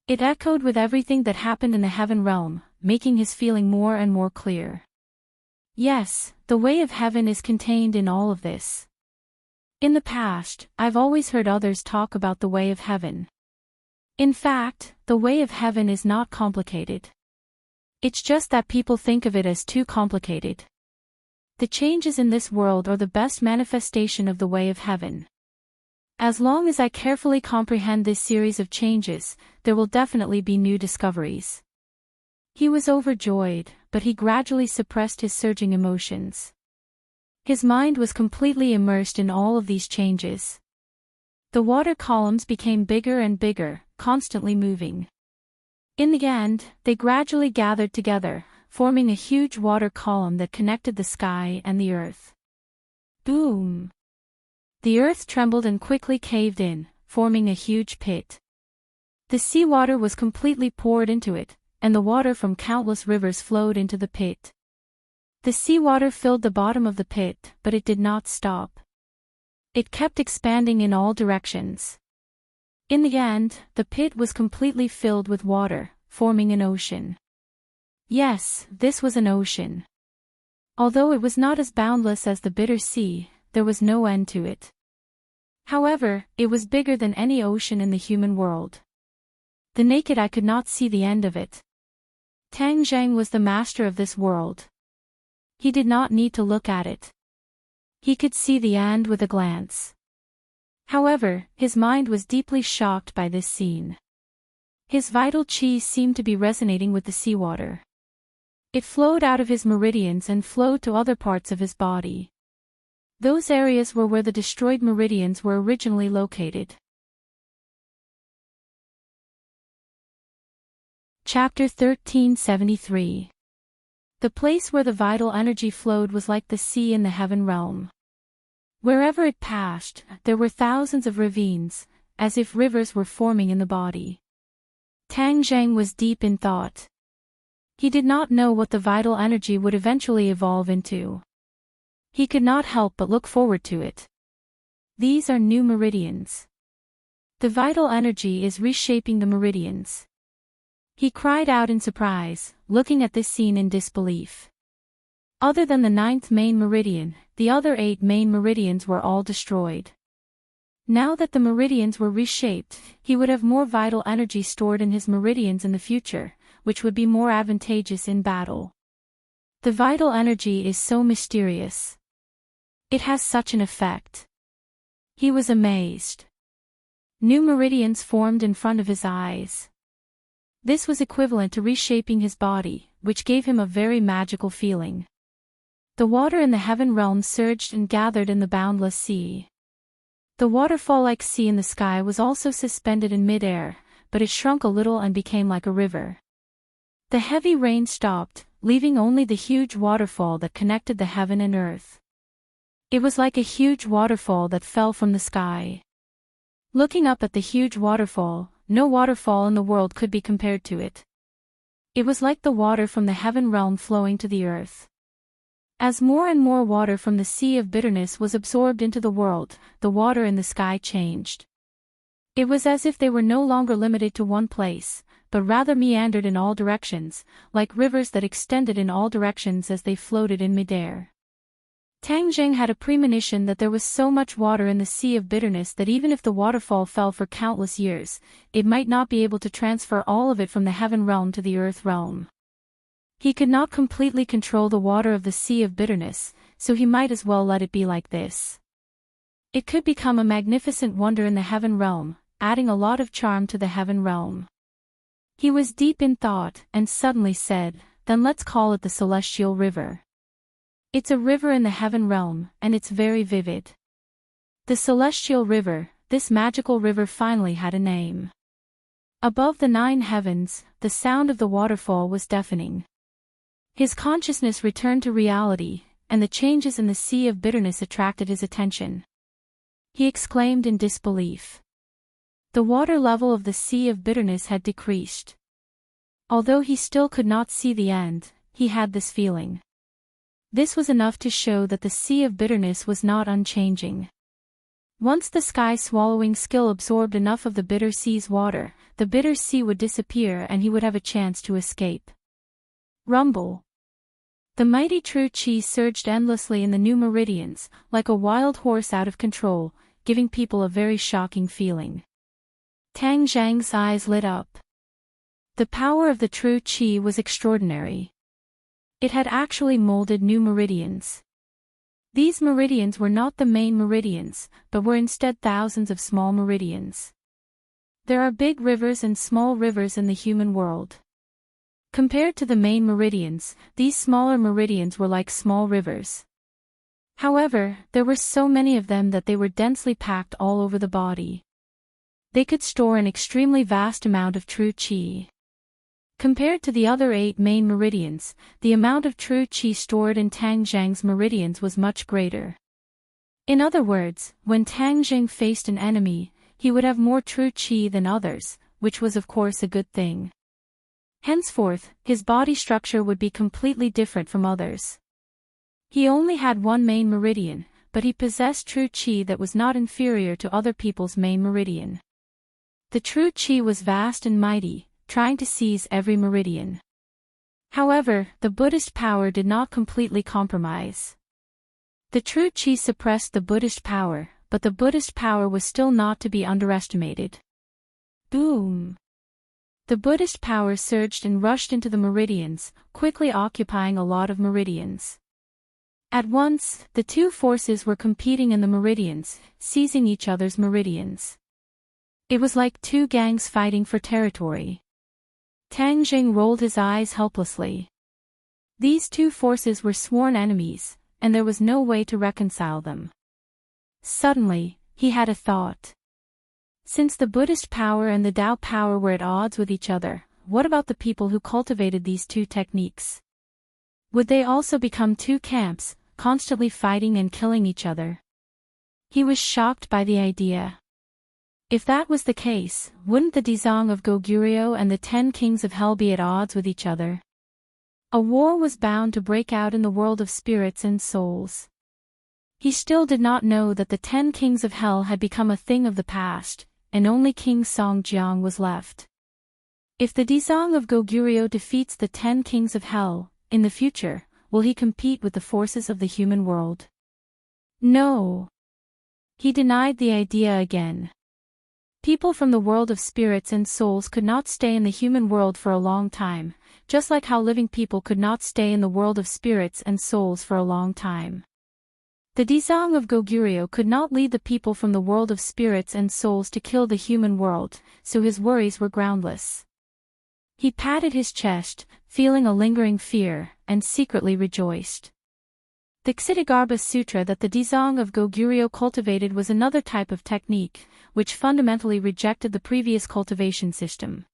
S1: It echoed with everything that happened in the heaven realm, making his feeling more and more clear. Yes, the way of heaven is contained in all of this. In the past, I've always heard others talk about the way of heaven. In fact, the way of heaven is not complicated. It's just that people think of it as too complicated. The changes in this world are the best manifestation of the way of heaven. As long as I carefully comprehend this series of changes, there will definitely be new discoveries. He was overjoyed, but he gradually suppressed his surging emotions. His mind was completely immersed in all of these changes. The water columns became bigger and bigger, constantly moving. In the end, they gradually gathered together, forming a huge water column that connected the sky and the earth. Boom! The earth trembled and quickly caved in, forming a huge pit. The seawater was completely poured into it, and the water from countless rivers flowed into the pit. The seawater filled the bottom of the pit, but it did not stop. It kept expanding in all directions. In the end, the pit was completely filled with water, forming an ocean. Yes, this was an ocean. Although it was not as boundless as the bitter sea, there was no end to it. However, it was bigger than any ocean in the human world. The naked eye could not see the end of it. Tang Zheng was the master of this world. He did not need to look at it. He could see the end with a glance. However, his mind was deeply shocked by this scene. His vital qi seemed to be resonating with the seawater. It flowed out of his meridians and flowed to other parts of his body. Those areas were where the destroyed meridians were originally located. Chapter 1373. The place where the vital energy flowed was like the sea in the heaven realm. Wherever it passed, there were thousands of ravines, as if rivers were forming in the body. Tang Zheng was deep in thought. He did not know what the vital energy would eventually evolve into. He could not help but look forward to it. These are new meridians. The vital energy is reshaping the meridians. He cried out in surprise, looking at this scene in disbelief. Other than the 9th main meridian, the other 8 main meridians were all destroyed. Now that the meridians were reshaped, he would have more vital energy stored in his meridians in the future, which would be more advantageous in battle. The vital energy is so mysterious. It has such an effect. He was amazed. New meridians formed in front of his eyes. This was equivalent to reshaping his body, which gave him a very magical feeling. The water in the heaven realm surged and gathered in the boundless sea. The waterfall-like sea in the sky was also suspended in mid-air, but it shrunk a little and became like a river. The heavy rain stopped, leaving only the huge waterfall that connected the heaven and earth. It was like a huge waterfall that fell from the sky. Looking up at the huge waterfall, no waterfall in the world could be compared to it. It was like the water from the heaven realm flowing to the earth. As more and more water from the sea of bitterness was absorbed into the world, the water in the sky changed. It was as if they were no longer limited to one place, but rather meandered in all directions, like rivers that extended in all directions as they floated in midair. Tang Zheng had a premonition that there was so much water in the sea of bitterness that even if the waterfall fell for countless years, it might not be able to transfer all of it from the heaven realm to the earth realm. He could not completely control the water of the sea of bitterness, so he might as well let it be like this. It could become a magnificent wonder in the heaven realm, adding a lot of charm to the heaven realm. He was deep in thought, and suddenly said, "Then let's call it the Celestial River. It's a river in the heaven realm, and it's very vivid." The Celestial River, this magical river finally had a name. Above the 9 heavens, the sound of the waterfall was deafening. His consciousness returned to reality, and the changes in the sea of bitterness attracted his attention. He exclaimed in disbelief. The water level of the sea of bitterness had decreased. Although he still could not see the end, he had this feeling. This was enough to show that the sea of bitterness was not unchanging. Once the sky-swallowing skill absorbed enough of the bitter sea's water, the bitter sea would disappear and he would have a chance to escape. Rumble. The mighty true chi surged endlessly in the new meridians, like a wild horse out of control, giving people a very shocking feeling. Tang Zhang's eyes lit up. The power of the true chi was extraordinary. It had actually molded new meridians. These meridians were not the main meridians, but were instead thousands of small meridians. There are big rivers and small rivers in the human world. Compared to the main meridians, these smaller meridians were like small rivers. However, there were so many of them that they were densely packed all over the body. They could store an extremely vast amount of true chi. Compared to the other 8 main meridians, the amount of true chi stored in Tang Zhang's meridians was much greater. In other words, when Tang Zhang faced an enemy, he would have more true chi than others, which was of course a good thing. Henceforth, his body structure would be completely different from others. He only had one main meridian, but he possessed true chi that was not inferior to other people's main meridian. The true chi was vast and mighty, trying to seize every meridian. However, the Buddhist power did not completely compromise. The true chi suppressed the Buddhist power, but the Buddhist power was still not to be underestimated. Boom! The Buddhist power surged and rushed into the meridians, quickly occupying a lot of meridians. At once, the two forces were competing in the meridians, seizing each other's meridians. It was like two gangs fighting for territory. Tang Zhang rolled his eyes helplessly. These two forces were sworn enemies, and there was no way to reconcile them. Suddenly, he had a thought. Since the Buddhist power and the Tao power were at odds with each other, what about the people who cultivated these two techniques? Would they also become two camps, constantly fighting and killing each other? He was shocked by the idea. If that was the case, wouldn't the Dezong of Goguryeo and the 10 kings of hell be at odds with each other? A war was bound to break out in the world of spirits and souls. He still did not know that the 10 kings of hell had become a thing of the past, and only King Songjiang was left. If the Dezong of Goguryeo defeats the 10 kings of hell, in the future, will he compete with the forces of the human world? No. He denied the idea again. People from the world of spirits and souls could not stay in the human world for a long time, just like how living people could not stay in the world of spirits and souls for a long time. The Dezong of Goguryeo could not lead the people from the world of spirits and souls to kill the human world, so his worries were groundless. He patted his chest, feeling a lingering fear, and secretly rejoiced. The Ksitigarbha Sutra that the Dezong of Goguryeo cultivated was another type of technique, which fundamentally rejected the previous cultivation system.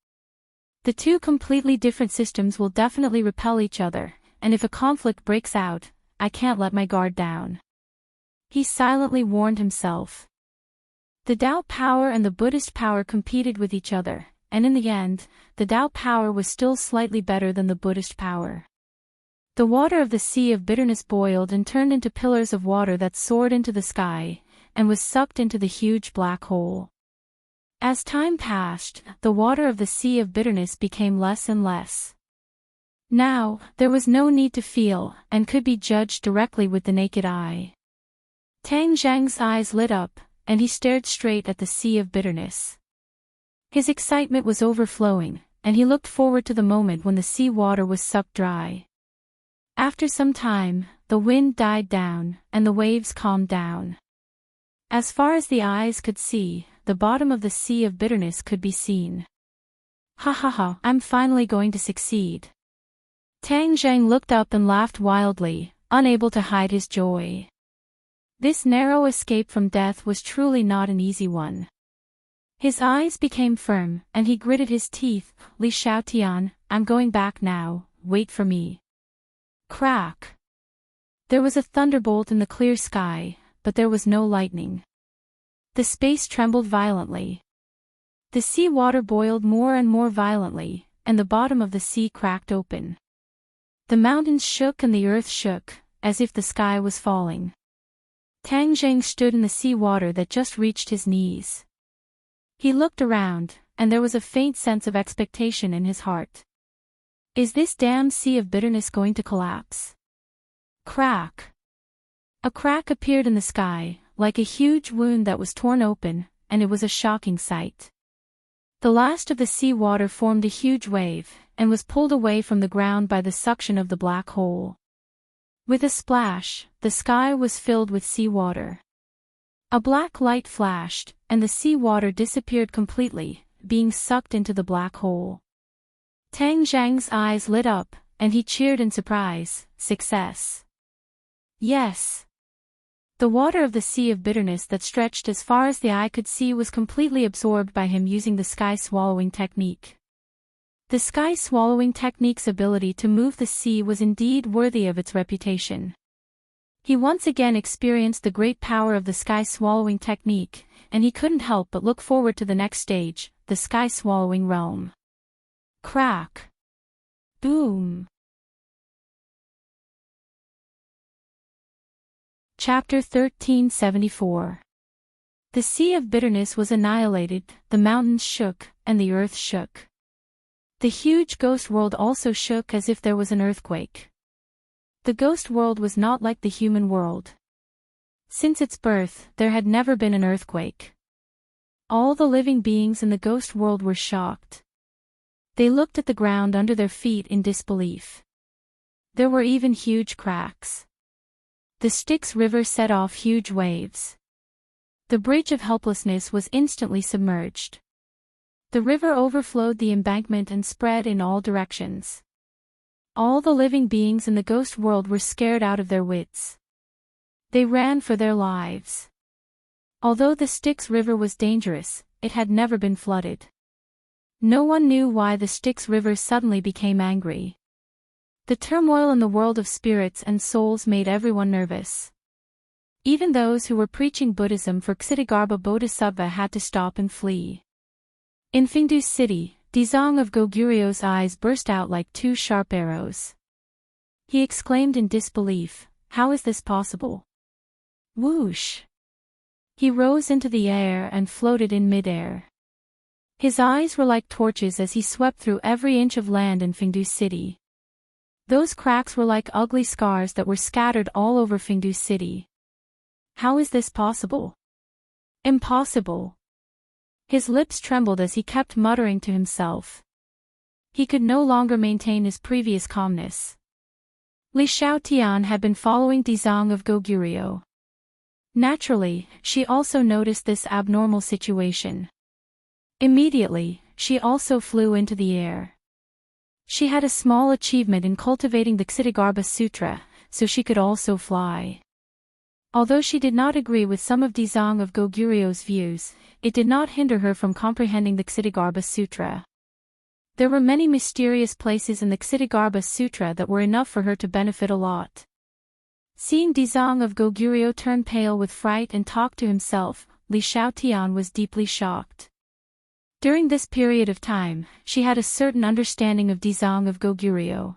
S1: The two completely different systems will definitely repel each other, and if a conflict breaks out, I can't let my guard down. He silently warned himself. The Tao power and the Buddhist power competed with each other, and in the end, the Tao power was still slightly better than the Buddhist power. The water of the sea of bitterness boiled and turned into pillars of water that soared into the sky, and was sucked into the huge black hole. As time passed, the water of the sea of bitterness became less and less. Now, there was no need to feel, and could be judged directly with the naked eye. Tang Zhang's eyes lit up, and he stared straight at the sea of bitterness. His excitement was overflowing, and he looked forward to the moment when the sea water was sucked dry. After some time, the wind died down, and the waves calmed down. As far as the eyes could see, the bottom of the sea of bitterness could be seen. Ha ha ha, I'm finally going to succeed. Tang Zheng looked up and laughed wildly, unable to hide his joy. This narrow escape from death was truly not an easy one. His eyes became firm, and he gritted his teeth. Li Xiaotian, I'm going back now, wait for me. Crack! There was a thunderbolt in the clear sky, but there was no lightning. The space trembled violently. The sea water boiled more and more violently, and the bottom of the sea cracked open. The mountains shook and the earth shook, as if the sky was falling. Tang Zheng stood in the sea water that just reached his knees. He looked around, and there was a faint sense of expectation in his heart. Is this damn sea of bitterness going to collapse? Crack! A crack appeared in the sky, like a huge wound that was torn open, and it was a shocking sight. The last of the sea water formed a huge wave, and was pulled away from the ground by the suction of the black hole. With a splash, the sky was filled with sea water. A black light flashed, and the sea water disappeared completely, being sucked into the black hole. Tang Zheng's eyes lit up, and he cheered in surprise. Success! Yes! The water of the sea of bitterness that stretched as far as the eye could see was completely absorbed by him using the sky-swallowing technique. The sky-swallowing technique's ability to move the sea was indeed worthy of its reputation. He once again experienced the great power of the sky-swallowing technique, and he couldn't help but look forward to the next stage, the sky-swallowing realm. Crack! Boom! Chapter 1374. The sea of bitterness was annihilated, the mountains shook, and the earth shook. The huge ghost world also shook as if there was an earthquake. The ghost world was not like the human world. Since its birth, there had never been an earthquake. All the living beings in the ghost world were shocked. They looked at the ground under their feet in disbelief. There were even huge cracks. The Styx River set off huge waves. The bridge of helplessness was instantly submerged. The river overflowed the embankment and spread in all directions. All the living beings in the ghost world were scared out of their wits. They ran for their lives. Although the Styx River was dangerous, it had never been flooded. No one knew why the Styx River suddenly became angry. The turmoil in the world of spirits and souls made everyone nervous. Even those who were preaching Buddhism for Ksitigarbha Bodhisattva had to stop and flee. In Fengdu City, Dizong of Goguryu's eyes burst out like two sharp arrows. He exclaimed in disbelief, "How is this possible?" Whoosh! He rose into the air and floated in midair. His eyes were like torches as he swept through every inch of land in Fengdu City. Those cracks were like ugly scars that were scattered all over Fengdu City. How is this possible? Impossible! His lips trembled as he kept muttering to himself. He could no longer maintain his previous calmness. Li Xiaotian had been following Dizong of Goguryo. Naturally, she also noticed this abnormal situation. Immediately, she also flew into the air. She had a small achievement in cultivating the Ksitigarbha Sutra, so she could also fly. Although she did not agree with some of Dizong of Goguryo's views, it did not hinder her from comprehending the Ksitigarbha Sutra. There were many mysterious places in the Ksitigarbha Sutra that were enough for her to benefit a lot. Seeing Dizong of Goguryo turn pale with fright and talk to himself, Li Xiaotian was deeply shocked. During this period of time, she had a certain understanding of Dizong of Goguryo.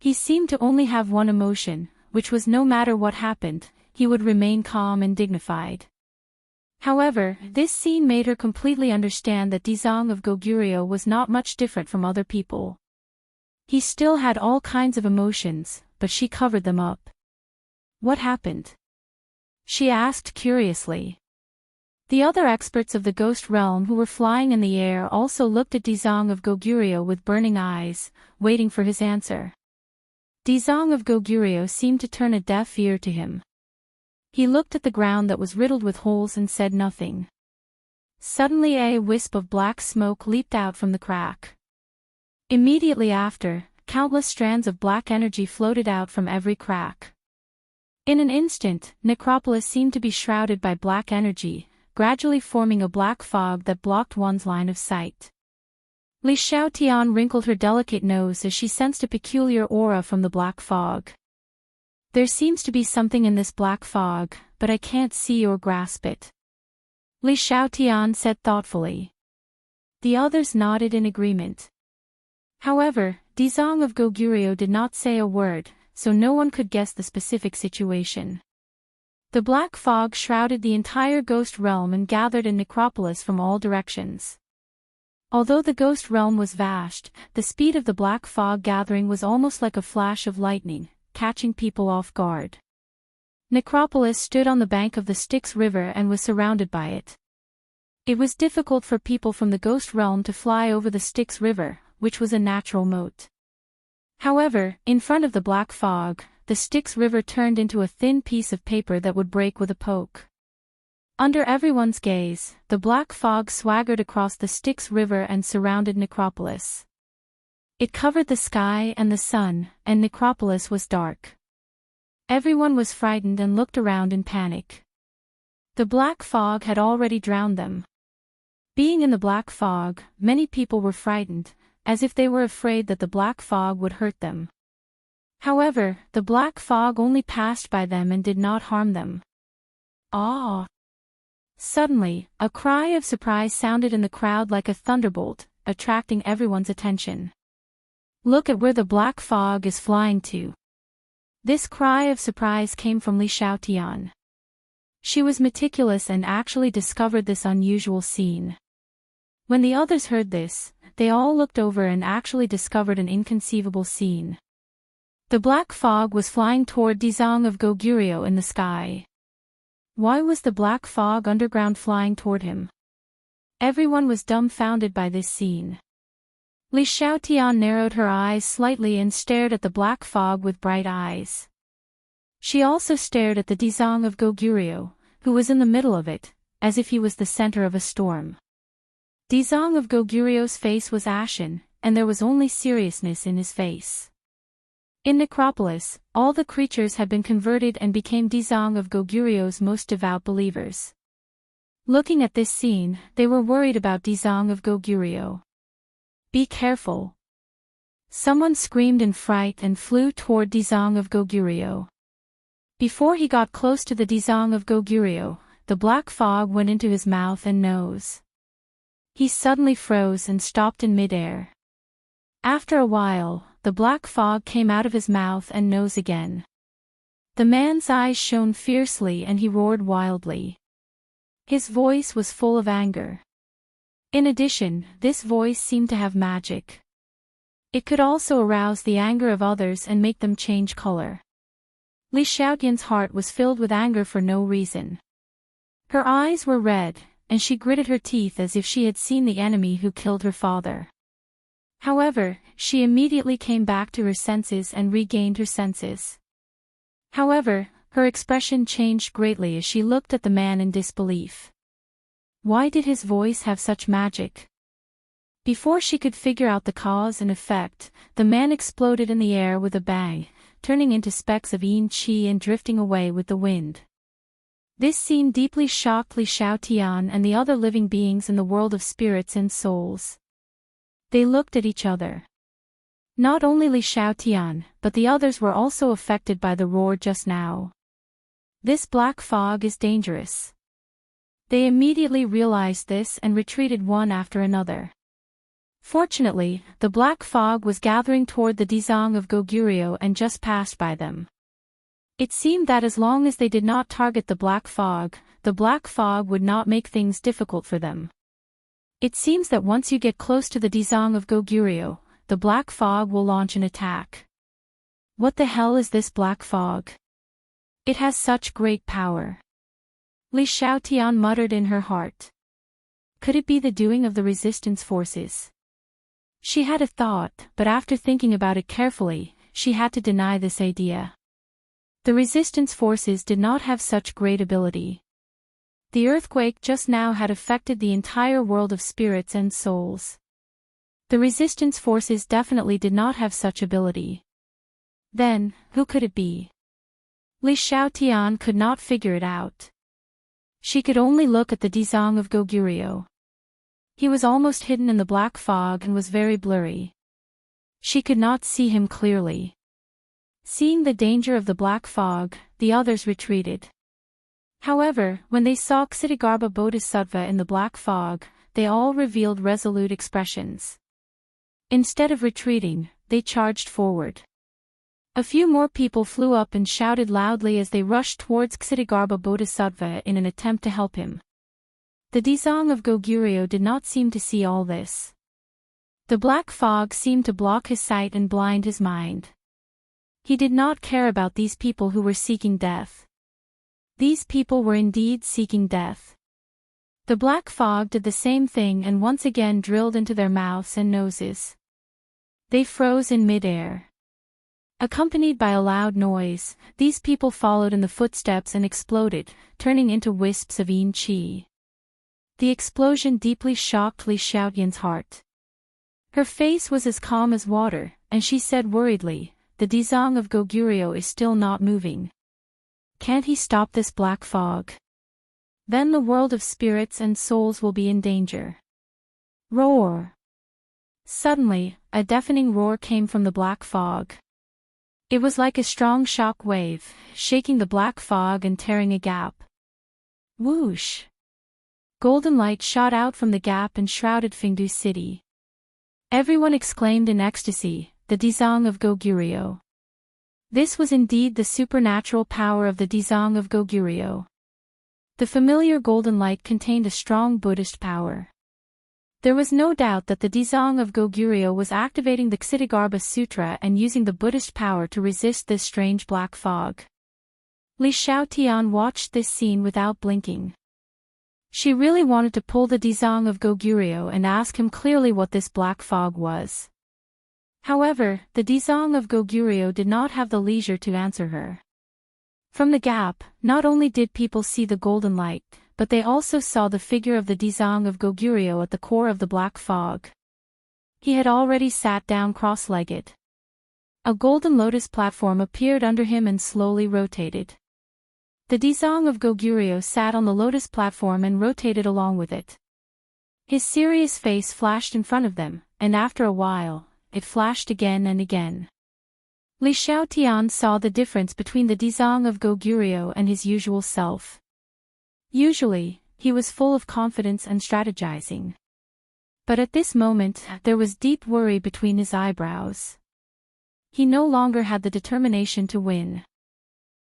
S1: He seemed to only have one emotion, which was no matter what happened, he would remain calm and dignified. However, this scene made her completely understand that Dizong of Goguryo was not much different from other people. He still had all kinds of emotions, but she covered them up. What happened? She asked curiously. The other experts of the ghost realm who were flying in the air also looked at Dizong of Goguryo with burning eyes, waiting for his answer. Dizong of Goguryeo seemed to turn a deaf ear to him. He looked at the ground that was riddled with holes and said nothing. Suddenly a wisp of black smoke leaped out from the crack. Immediately after, countless strands of black energy floated out from every crack. In an instant, Necropolis seemed to be shrouded by black energy, gradually forming a black fog that blocked one's line of sight. Li Xiaotian wrinkled her delicate nose as she sensed a peculiar aura from the black fog. There seems to be something in this black fog, but I can't see or grasp it. Li Xiaotian said thoughtfully. The others nodded in agreement. However, Dizong of Goguryeo did not say a word, so no one could guess the specific situation. The black fog shrouded the entire ghost realm and gathered in Necropolis from all directions. Although the ghost realm was vast, the speed of the black fog gathering was almost like a flash of lightning, catching people off guard. Necropolis stood on the bank of the Styx River and was surrounded by it. It was difficult for people from the ghost realm to fly over the Styx River, which was a natural moat. However, in front of the black fog, the Styx River turned into a thin piece of paper that would break with a poke. Under everyone's gaze, the black fog swaggered across the Styx River and surrounded Necropolis. It covered the sky and the sun, and Necropolis was dark. Everyone was frightened and looked around in panic. The black fog had already drowned them. Being in the black fog, many people were frightened, as if they were afraid that the black fog would hurt them. However, the black fog only passed by them and did not harm them. Ah! Suddenly, a cry of surprise sounded in the crowd like a thunderbolt, attracting everyone's attention. Look at where the black fog is flying to. This cry of surprise came from Li Xiaotian. She was meticulous and actually discovered this unusual scene. When the others heard this, they all looked over and actually discovered an inconceivable scene. The black fog was flying toward Dizong of Goguryeo in the sky. Why was the black fog underground flying toward him? Everyone was dumbfounded by this scene. Li Xiaotian narrowed her eyes slightly and stared at the black fog with bright eyes. She also stared at the Dizong of Goguryeo, who was in the middle of it, as if he was the center of a storm. Dizong of Goguryeo's face was ashen, and there was only seriousness in his face. In Necropolis, all the creatures had been converted and became Dizong of Goguryeo's most devout believers. Looking at this scene, they were worried about Dizong of Goguryeo. Be careful! Someone screamed in fright and flew toward Dizong of Goguryeo. Before he got close to the Dizong of Goguryeo, the black fog went into his mouth and nose. He suddenly froze and stopped in midair. After a while, the black fog came out of his mouth and nose again. The man's eyes shone fiercely and he roared wildly. His voice was full of anger. In addition, this voice seemed to have magic. It could also arouse the anger of others and make them change color. Li Xiaotian's heart was filled with anger for no reason. Her eyes were red, and she gritted her teeth as if she had seen the enemy who killed her father. However, she immediately came back to her senses and regained her senses. However, her expression changed greatly as she looked at the man in disbelief. Why did his voice have such magic? Before she could figure out the cause and effect, the man exploded in the air with a bang, turning into specks of yin qi and drifting away with the wind. This scene deeply shocked Li Xiaotian and the other living beings in the world of spirits and souls. They looked at each other. Not only Li Xiaotian, but the others were also affected by the roar just now. This black fog is dangerous. They immediately realized this and retreated one after another. Fortunately, the black fog was gathering toward the Dizong of Goguryeo and just passed by them. It seemed that as long as they did not target the black fog would not make things difficult for them. It seems that once you get close to the Dizong of Goguryeo, the black fog will launch an attack. What the hell is this black fog? It has such great power. Li Xiaotian muttered in her heart. Could it be the doing of the resistance forces? She had a thought, but after thinking about it carefully, she had to deny this idea. The resistance forces did not have such great ability. The earthquake just now had affected the entire world of spirits and souls. The resistance forces definitely did not have such ability. Then, who could it be? Li Xiaotian could not figure it out. She could only look at the Dizang of Goguryeo. He was almost hidden in the black fog and was very blurry. She could not see him clearly. Seeing the danger of the black fog, the others retreated. However, when they saw Ksitigarbha Bodhisattva in the black fog, they all revealed resolute expressions. Instead of retreating, they charged forward. A few more people flew up and shouted loudly as they rushed towards Ksitigarbha Bodhisattva in an attempt to help him. The Dizang of Goguryeo did not seem to see all this. The black fog seemed to block his sight and blind his mind. He did not care about these people who were seeking death. These people were indeed seeking death. The black fog did the same thing and once again drilled into their mouths and noses. They froze in mid-air. Accompanied by a loud noise, these people followed in the footsteps and exploded, turning into wisps of yin qi. The explosion deeply shocked Li Xiaotian's heart. Her face was as calm as water, and she said worriedly, "The Dizang of Goguryeo is still not moving. Can't he stop this black fog? Then the world of spirits and souls will be in danger." Roar! Suddenly, a deafening roar came from the black fog. It was like a strong shock wave, shaking the black fog and tearing a gap. Whoosh! Golden light shot out from the gap and shrouded Fengdu City. Everyone exclaimed in ecstasy, "The Dizang of Goguryeo." This was indeed the supernatural power of the Dizang of Goguryeo. The familiar golden light contained a strong Buddhist power. There was no doubt that the Dizang of Goguryeo was activating the Ksitigarbha Sutra and using the Buddhist power to resist this strange black fog. Li Xiaotian watched this scene without blinking. She really wanted to pull the Dizang of Goguryeo and ask him clearly what this black fog was. However, the Dizang of Goguryeo did not have the leisure to answer her. From the gap, not only did people see the golden light, but they also saw the figure of the Dizang of Goguryeo at the core of the black fog. He had already sat down cross-legged. A golden lotus platform appeared under him and slowly rotated. The Dizang of Goguryeo sat on the lotus platform and rotated along with it. His serious face flashed in front of them, and after a while, it flashed again and again. Li Xiaotian saw the difference between the Dizang of Goguryeo and his usual self. Usually, he was full of confidence and strategizing. But at this moment, there was deep worry between his eyebrows. He no longer had the determination to win.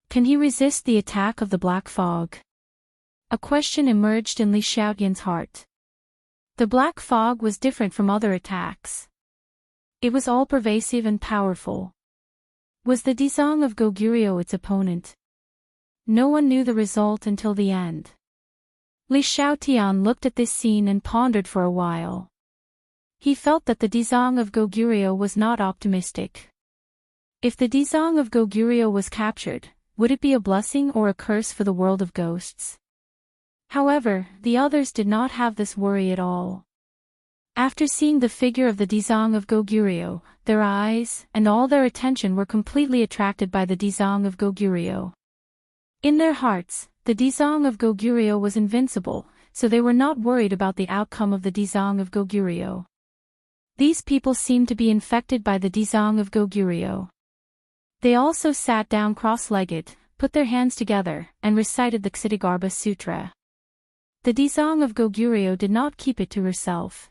S1: Can he resist the attack of the black fog? A question emerged in Li Xiaotian's heart. The black fog was different from other attacks. It was all-pervasive and powerful. Was the Dizang of Goguryeo its opponent? No one knew the result until the end. Li Xiaotian looked at this scene and pondered for a while. He felt that the Dizang of Goguryeo was not optimistic. If the Dizang of Goguryeo was captured, would it be a blessing or a curse for the world of ghosts? However, the others did not have this worry at all. After seeing the figure of the Dizang of Goguryeo, their eyes and all their attention were completely attracted by the Dizang of Goguryeo. In their hearts, the Dizang of Goguryeo was invincible, so they were not worried about the outcome of the Dizang of Goguryeo. These people seemed to be infected by the Dizang of Goguryeo. They also sat down cross-legged, put their hands together, and recited the Ksitigarbha Sutra. The Dizang of Goguryeo did not keep it to herself.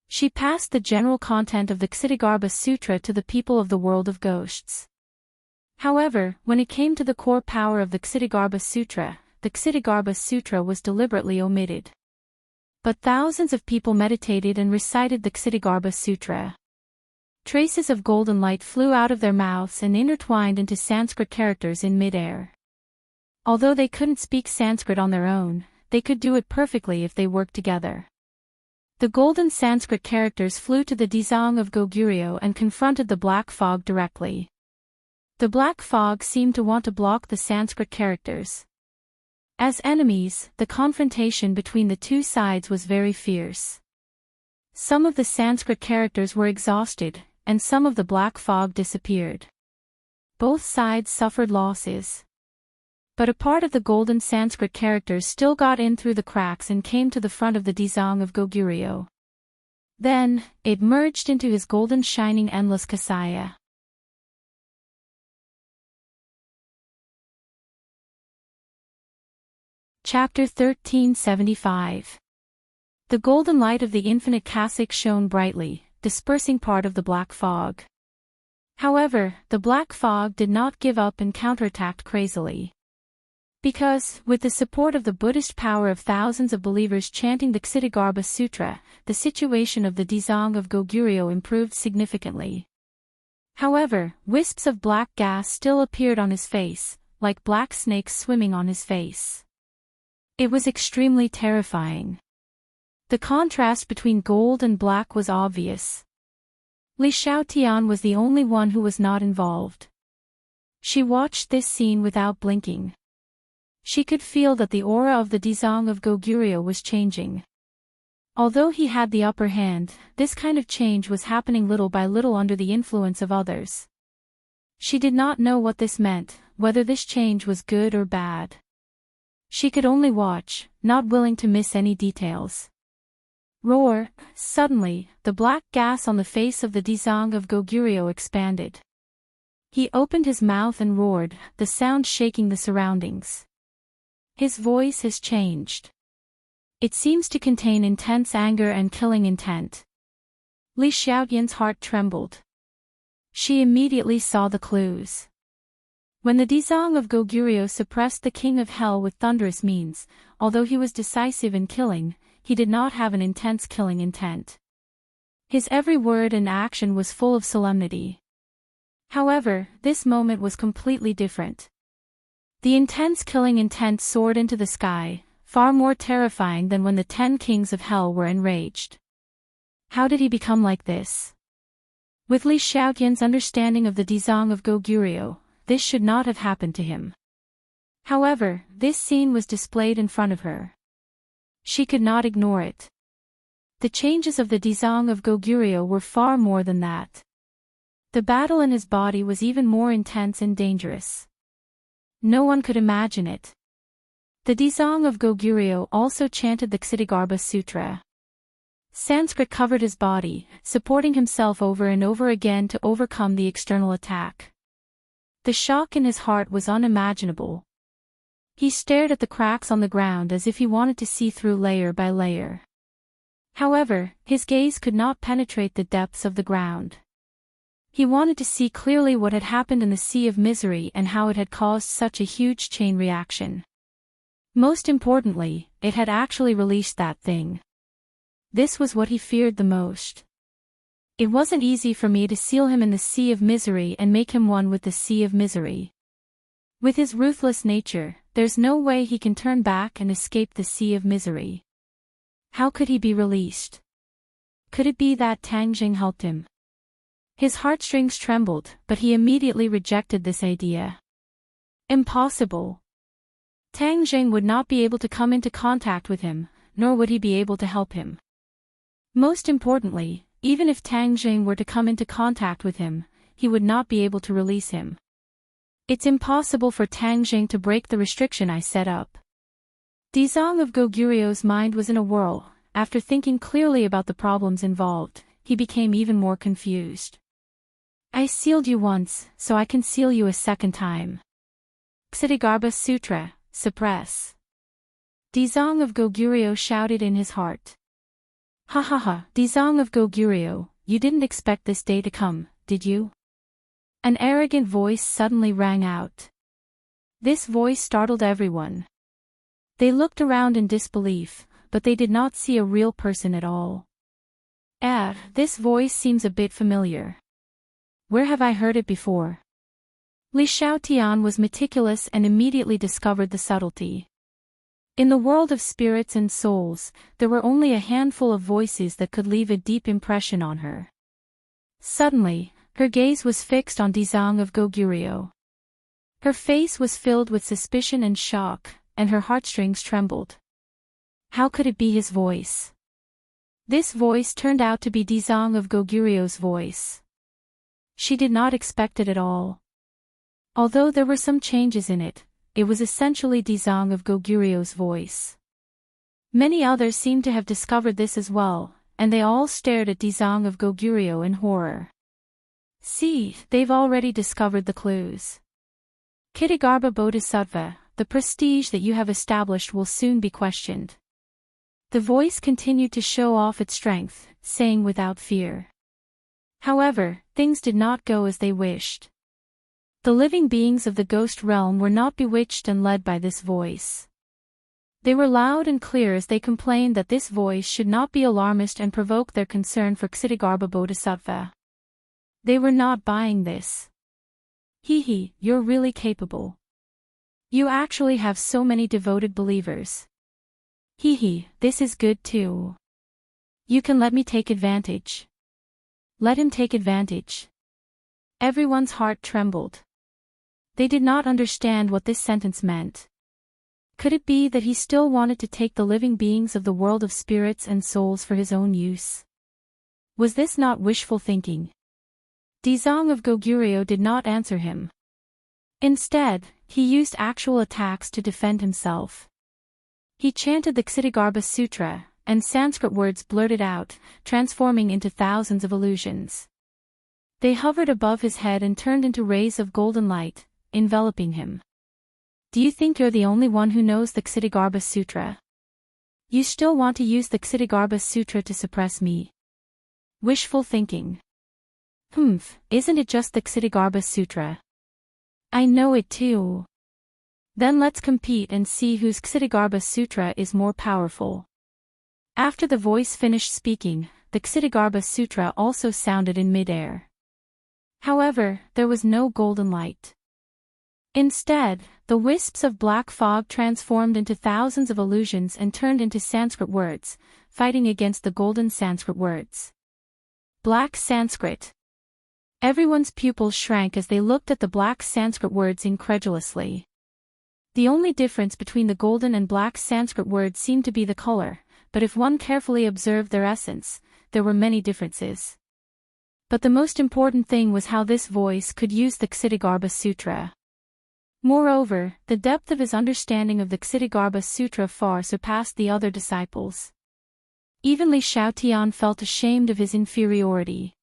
S1: She passed the general content of the Ksitigarbha Sutra to the people of the world of ghosts. However, when it came to the core power of the Ksitigarbha Sutra, the Ksitigarbha Sutra was deliberately omitted. But thousands of people meditated and recited the Ksitigarbha Sutra. Traces of golden light flew out of their mouths and intertwined into Sanskrit characters in mid-air. Although they couldn't speak Sanskrit on their own, they could do it perfectly if they worked together. The golden Sanskrit characters flew to the Dizang of Goguryeo and confronted the black fog directly. The black fog seemed to want to block the Sanskrit characters. As enemies, the confrontation between the two sides was very fierce. Some of the Sanskrit characters were exhausted, and some of the black fog disappeared. Both sides suffered losses. But a part of the golden Sanskrit characters still got in through the cracks and came to the front of the Dizang of Goguryeo. Then, it merged into his golden shining endless Kasaya. Chapter 1375. The golden light of the infinite Kasik shone brightly, dispersing part of the black fog. However, the black fog did not give up and counterattacked crazily. Because, with the support of the Buddhist power of thousands of believers chanting the Ksitigarbha Sutra, the situation of the Dizang of Goguryeo improved significantly. However, wisps of black gas still appeared on his face, like black snakes swimming on his face. It was extremely terrifying. The contrast between gold and black was obvious. Li Xiaotian was the only one who was not involved. She watched this scene without blinking. She could feel that the aura of the Dizang of Goguryeo was changing. Although he had the upper hand, this kind of change was happening little by little under the influence of others. She did not know what this meant, whether this change was good or bad. She could only watch, not willing to miss any details. Roar! Suddenly, the black gas on the face of the Dizang of Goguryeo expanded. He opened his mouth and roared, the sound shaking the surroundings. His voice has changed. It seems to contain intense anger and killing intent. Li Xiaotian's heart trembled. She immediately saw the clues. When the Dizang of Goguryeo suppressed the king of hell with thunderous means, although he was decisive in killing, he did not have an intense killing intent. His every word and action was full of solemnity. However, this moment was completely different. The intense killing intent soared into the sky, far more terrifying than when the 10 kings of hell were enraged. How did he become like this? With Li Xiaotian's understanding of the Dizang of Goguryeo, this should not have happened to him. However, this scene was displayed in front of her. She could not ignore it. The changes of the Dizang of Goguryeo were far more than that. The battle in his body was even more intense and dangerous. No one could imagine it. The Dizang of Goguryeo also chanted the Ksitigarbha Sutra. Sanskrit covered his body, supporting himself over and over again to overcome the external attack. The shock in his heart was unimaginable. He stared at the cracks on the ground as if he wanted to see through layer by layer. However, his gaze could not penetrate the depths of the ground. He wanted to see clearly what had happened in the sea of misery and how it had caused such a huge chain reaction. Most importantly, it had actually released that thing. This was what he feared the most. It wasn't easy for me to seal him in the sea of misery and make him one with the sea of misery. With his ruthless nature, there's no way he can turn back and escape the sea of misery. How could he be released? Could it be that Tang Jing helped him? His heartstrings trembled, but he immediately rejected this idea. Impossible. Tang Jing would not be able to come into contact with him, nor would he be able to help him. Most importantly, even if Tang Jing were to come into contact with him, he would not be able to release him. It's impossible for Tang Jing to break the restriction I set up. Dizang of Goguryeo's mind was in a whirl. After thinking clearly about the problems involved, he became even more confused. I sealed you once, so I can seal you a second time. Ksitigarbha Sutra, suppress. Dizang of Goguryeo shouted in his heart. Ha ha ha, Dizang of Goguryeo, you didn't expect this day to come, did you? An arrogant voice suddenly rang out. This voice startled everyone. They looked around in disbelief, but they did not see a real person at all. This voice seems a bit familiar. Where have I heard it before? Li Xiaotian was meticulous and immediately discovered the subtlety. In the world of spirits and souls, there were only a handful of voices that could leave a deep impression on her. Suddenly, Her gaze was fixed on Dizang of Goguryeo. Her face was filled with suspicion and shock, and her heartstrings trembled. How could it be his voice? This voice turned out to be Dizang of Goguryeo's voice. She did not expect it at all. Although there were some changes in it, it was essentially Dizang of Goguryeo's voice. Many others seemed to have discovered this as well, and they all stared at Dizang of Goguryeo in horror. See, they've already discovered the clues. Kshitigarbha Bodhisattva, the prestige that you have established will soon be questioned. The voice continued to show off its strength, saying without fear. However, things did not go as they wished. The living beings of the ghost realm were not bewitched and led by this voice. They were loud and clear as they complained that this voice should not be alarmist and provoke their concern for Kshitigarbha Bodhisattva. They were not buying this. Hee, you're really capable. You actually have so many devoted believers. Hee, this is good too. You can let me take advantage. Let him take advantage. Everyone's heart trembled. They did not understand what this sentence meant. Could it be that he still wanted to take the living beings of the world of spirits and souls for his own use? Was this not wishful thinking? Dizang of Goguryeo did not answer him. Instead, he used actual attacks to defend himself. He chanted the Kshitigarbha Sutra, and Sanskrit words blurted out, transforming into thousands of illusions. They hovered above his head and turned into rays of golden light, enveloping him. Do you think you're the only one who knows the Kshitigarbha Sutra? You still want to use the Kshitigarbha Sutra to suppress me? Wishful thinking. Isn't it just the Kshitigarbha Sutra? I know it too. Then let's compete and see whose Kshitigarbha Sutra is more powerful. After the voice finished speaking, the Kshitigarbha Sutra also sounded in mid-air. However, there was no golden light. Instead, the wisps of black fog transformed into thousands of illusions and turned into Sanskrit words, fighting against the golden Sanskrit words. Black Sanskrit. Everyone's pupils shrank as they looked at the black Sanskrit words incredulously. The only difference between the golden and black Sanskrit words seemed to be the color, but if one carefully observed their essence, there were many differences. But the most important thing was how this voice could use the Kshitigarbha Sutra. Moreover, the depth of his understanding of the Kshitigarbha Sutra far surpassed the other disciples. Even Li Xiaotian felt ashamed of his inferiority.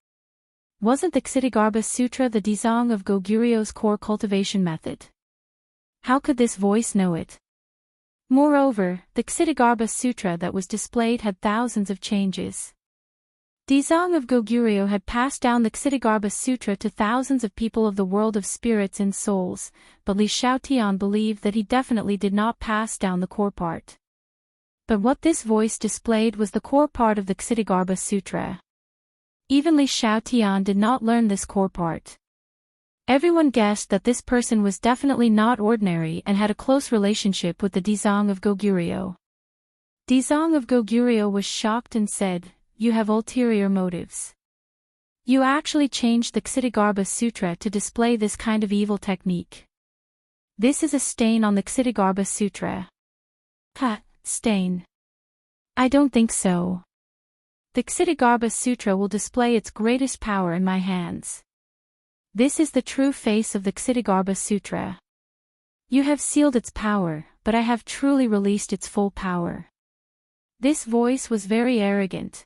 S1: Wasn't the Kshitigarbha Sutra the Dizang of Goguryeo's core cultivation method? How could this voice know it? Moreover, the Kshitigarbha Sutra that was displayed had thousands of changes. Dizang of Goguryeo had passed down the Kshitigarbha Sutra to thousands of people of the world of spirits and souls, but Li Xiaotian believed that he definitely did not pass down the core part. But what this voice displayed was the core part of the Kshitigarbha Sutra. Even Li Xiaotian did not learn this core part. Everyone guessed that this person was definitely not ordinary and had a close relationship with the Dizang of Goguryeo. Dizang of Goguryeo was shocked and said, "You have ulterior motives. You actually changed the Kshitigarbha Sutra to display this kind of evil technique. This is a stain on the Kshitigarbha Sutra." Stain. I don't think so. The Kshitigarbha Sutra will display its greatest power in my hands. This is the true face of the Kshitigarbha Sutra. You have sealed its power, but I have truly released its full power. This voice was very arrogant.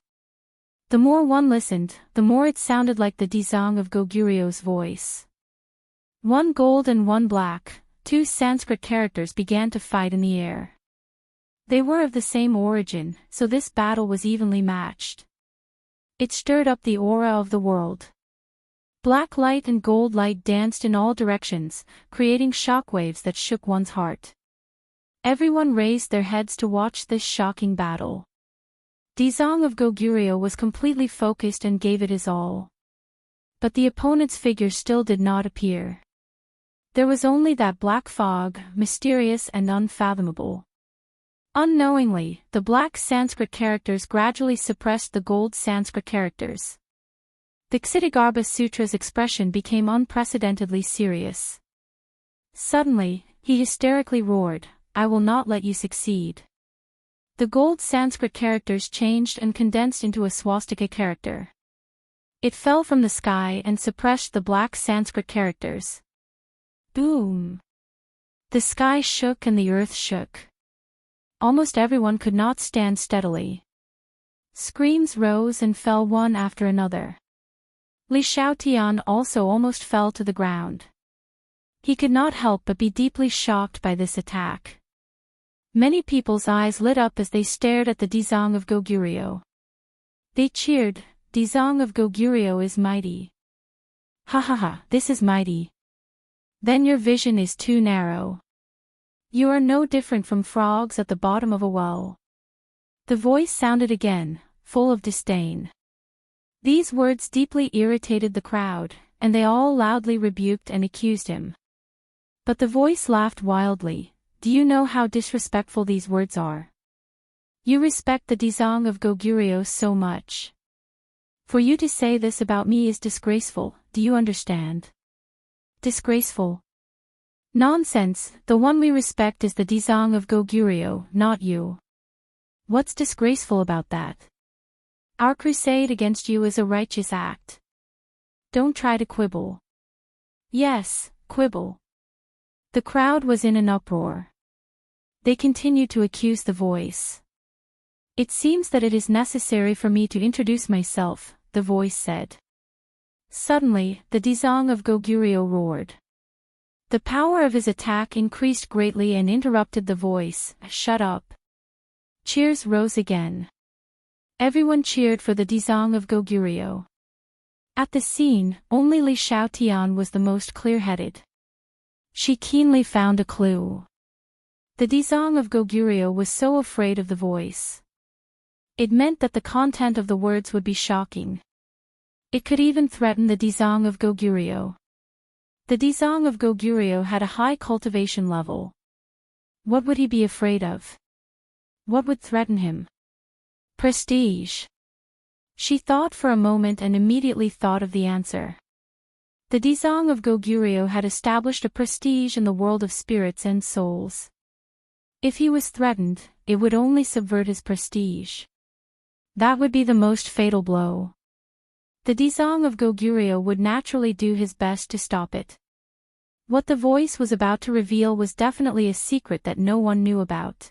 S1: The more one listened, the more it sounded like the Dizang of Goguryeo's voice. One gold and one black, two Sanskrit characters began to fight in the air. They were of the same origin, so this battle was evenly matched. It stirred up the aura of the world. Black light and gold light danced in all directions, creating shockwaves that shook one's heart. Everyone raised their heads to watch this shocking battle. Dizang of Goguryeo was completely focused and gave it his all. But the opponent's figure still did not appear. There was only that black fog, mysterious and unfathomable. Unknowingly, the black Sanskrit characters gradually suppressed the gold Sanskrit characters. The Ksitigarbha Sutra's expression became unprecedentedly serious. Suddenly, he hysterically roared, "I will not let you succeed." The gold Sanskrit characters changed and condensed into a swastika character. It fell from the sky and suppressed the black Sanskrit characters. Boom! The sky shook and the earth shook. Almost everyone could not stand steadily. Screams rose and fell one after another. Li Xiaotian also almost fell to the ground. He could not help but be deeply shocked by this attack. Many people's eyes lit up as they stared at the Dizang of Goguryeo. They cheered, "Dizang of Goguryeo is mighty. Ha ha ha, this is mighty. Then your vision is too narrow. You are no different from frogs at the bottom of a well." The voice sounded again, full of disdain. These words deeply irritated the crowd, and they all loudly rebuked and accused him. But the voice laughed wildly. "Do you know how disrespectful these words are? You respect the Dizang of Goguryeo so much. For you to say this about me is disgraceful, do you understand? Disgraceful? Nonsense, the one we respect is the Dizang of Goguryeo, not you. What's disgraceful about that? Our crusade against you is a righteous act. Don't try to quibble." Yes, quibble. The crowd was in an uproar. They continued to accuse the voice. "It seems that it is necessary for me to introduce myself," the voice said. Suddenly, the Dizang of Goguryeo roared. The power of his attack increased greatly and interrupted the voice. "Shut up." Cheers rose again. Everyone cheered for the Dizang of Goguryeo. At the scene, only Li Xiaotian was the most clear-headed. She keenly found a clue. The Dizang of Goguryeo was so afraid of the voice. It meant that the content of the words would be shocking. It could even threaten the Dizang of Goguryeo. The Dizang of Goguryeo had a high cultivation level. What would he be afraid of? What would threaten him? Prestige. She thought for a moment and immediately thought of the answer. The Dizang of Goguryeo had established a prestige in the world of spirits and souls. If he was threatened, it would only subvert his prestige. That would be the most fatal blow. The Dizang of Goguryeo would naturally do his best to stop it. What the voice was about to reveal was definitely a secret that no one knew about.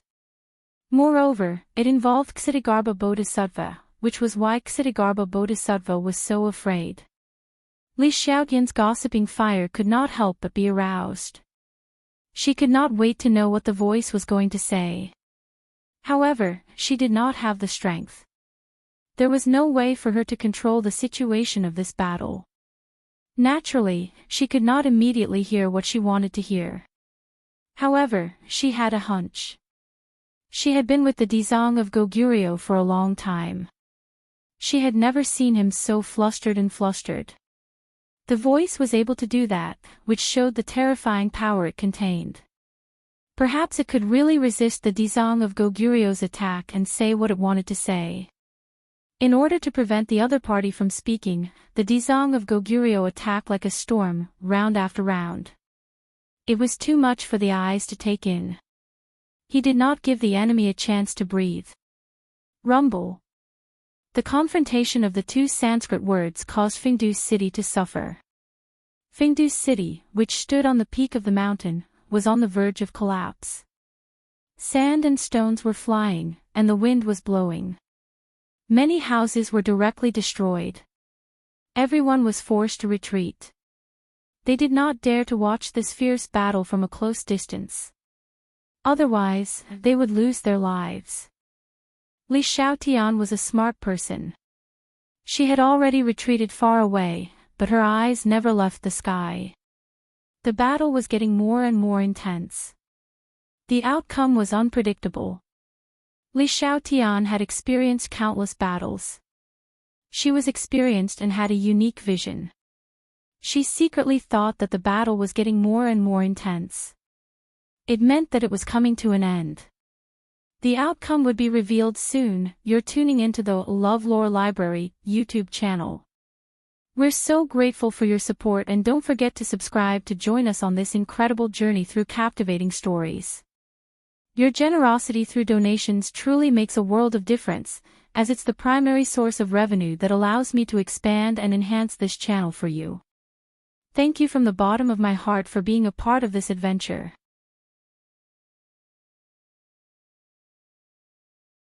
S1: Moreover, it involved Ksitigarbha Bodhisattva, which was why Ksitigarbha Bodhisattva was so afraid. Li Xiaotian's gossiping fire could not help but be aroused. She could not wait to know what the voice was going to say. However, she did not have the strength. There was no way for her to control the situation of this battle. Naturally, she could not immediately hear what she wanted to hear. However, she had a hunch. She had been with the Dizang of Goguryeo for a long time. She had never seen him so flustered and flustered. The voice was able to do that, which showed the terrifying power it contained. Perhaps it could really resist the Dizang of Goguryeo's attack and say what it wanted to say. In order to prevent the other party from speaking, the Dizang of Goguryeo attacked like a storm, round after round. It was too much for the eyes to take in. He did not give the enemy a chance to breathe. Rumble. The confrontation of the two Sanskrit words caused Fengdu's city to suffer. Fengdu's city, which stood on the peak of the mountain, was on the verge of collapse. Sand and stones were flying, and the wind was blowing. Many houses were directly destroyed. Everyone was forced to retreat. They did not dare to watch this fierce battle from a close distance. Otherwise, they would lose their lives. Li Xiaotian was a smart person. She had already retreated far away, but her eyes never left the sky. The battle was getting more and more intense. The outcome was unpredictable. Li Xiaotian had experienced countless battles. She was experienced and had a unique vision. She secretly thought that the battle was getting more and more intense. It meant that it was coming to an end. The outcome would be revealed soon. You're tuning into the LoveLore Library YouTube channel. We're so grateful for your support, and don't forget to subscribe to join us on this incredible journey through captivating stories. Your generosity through donations truly makes a world of difference, as it's the primary source of revenue that allows me to expand and enhance this channel for you. Thank you from the bottom of my heart for being a part of this adventure.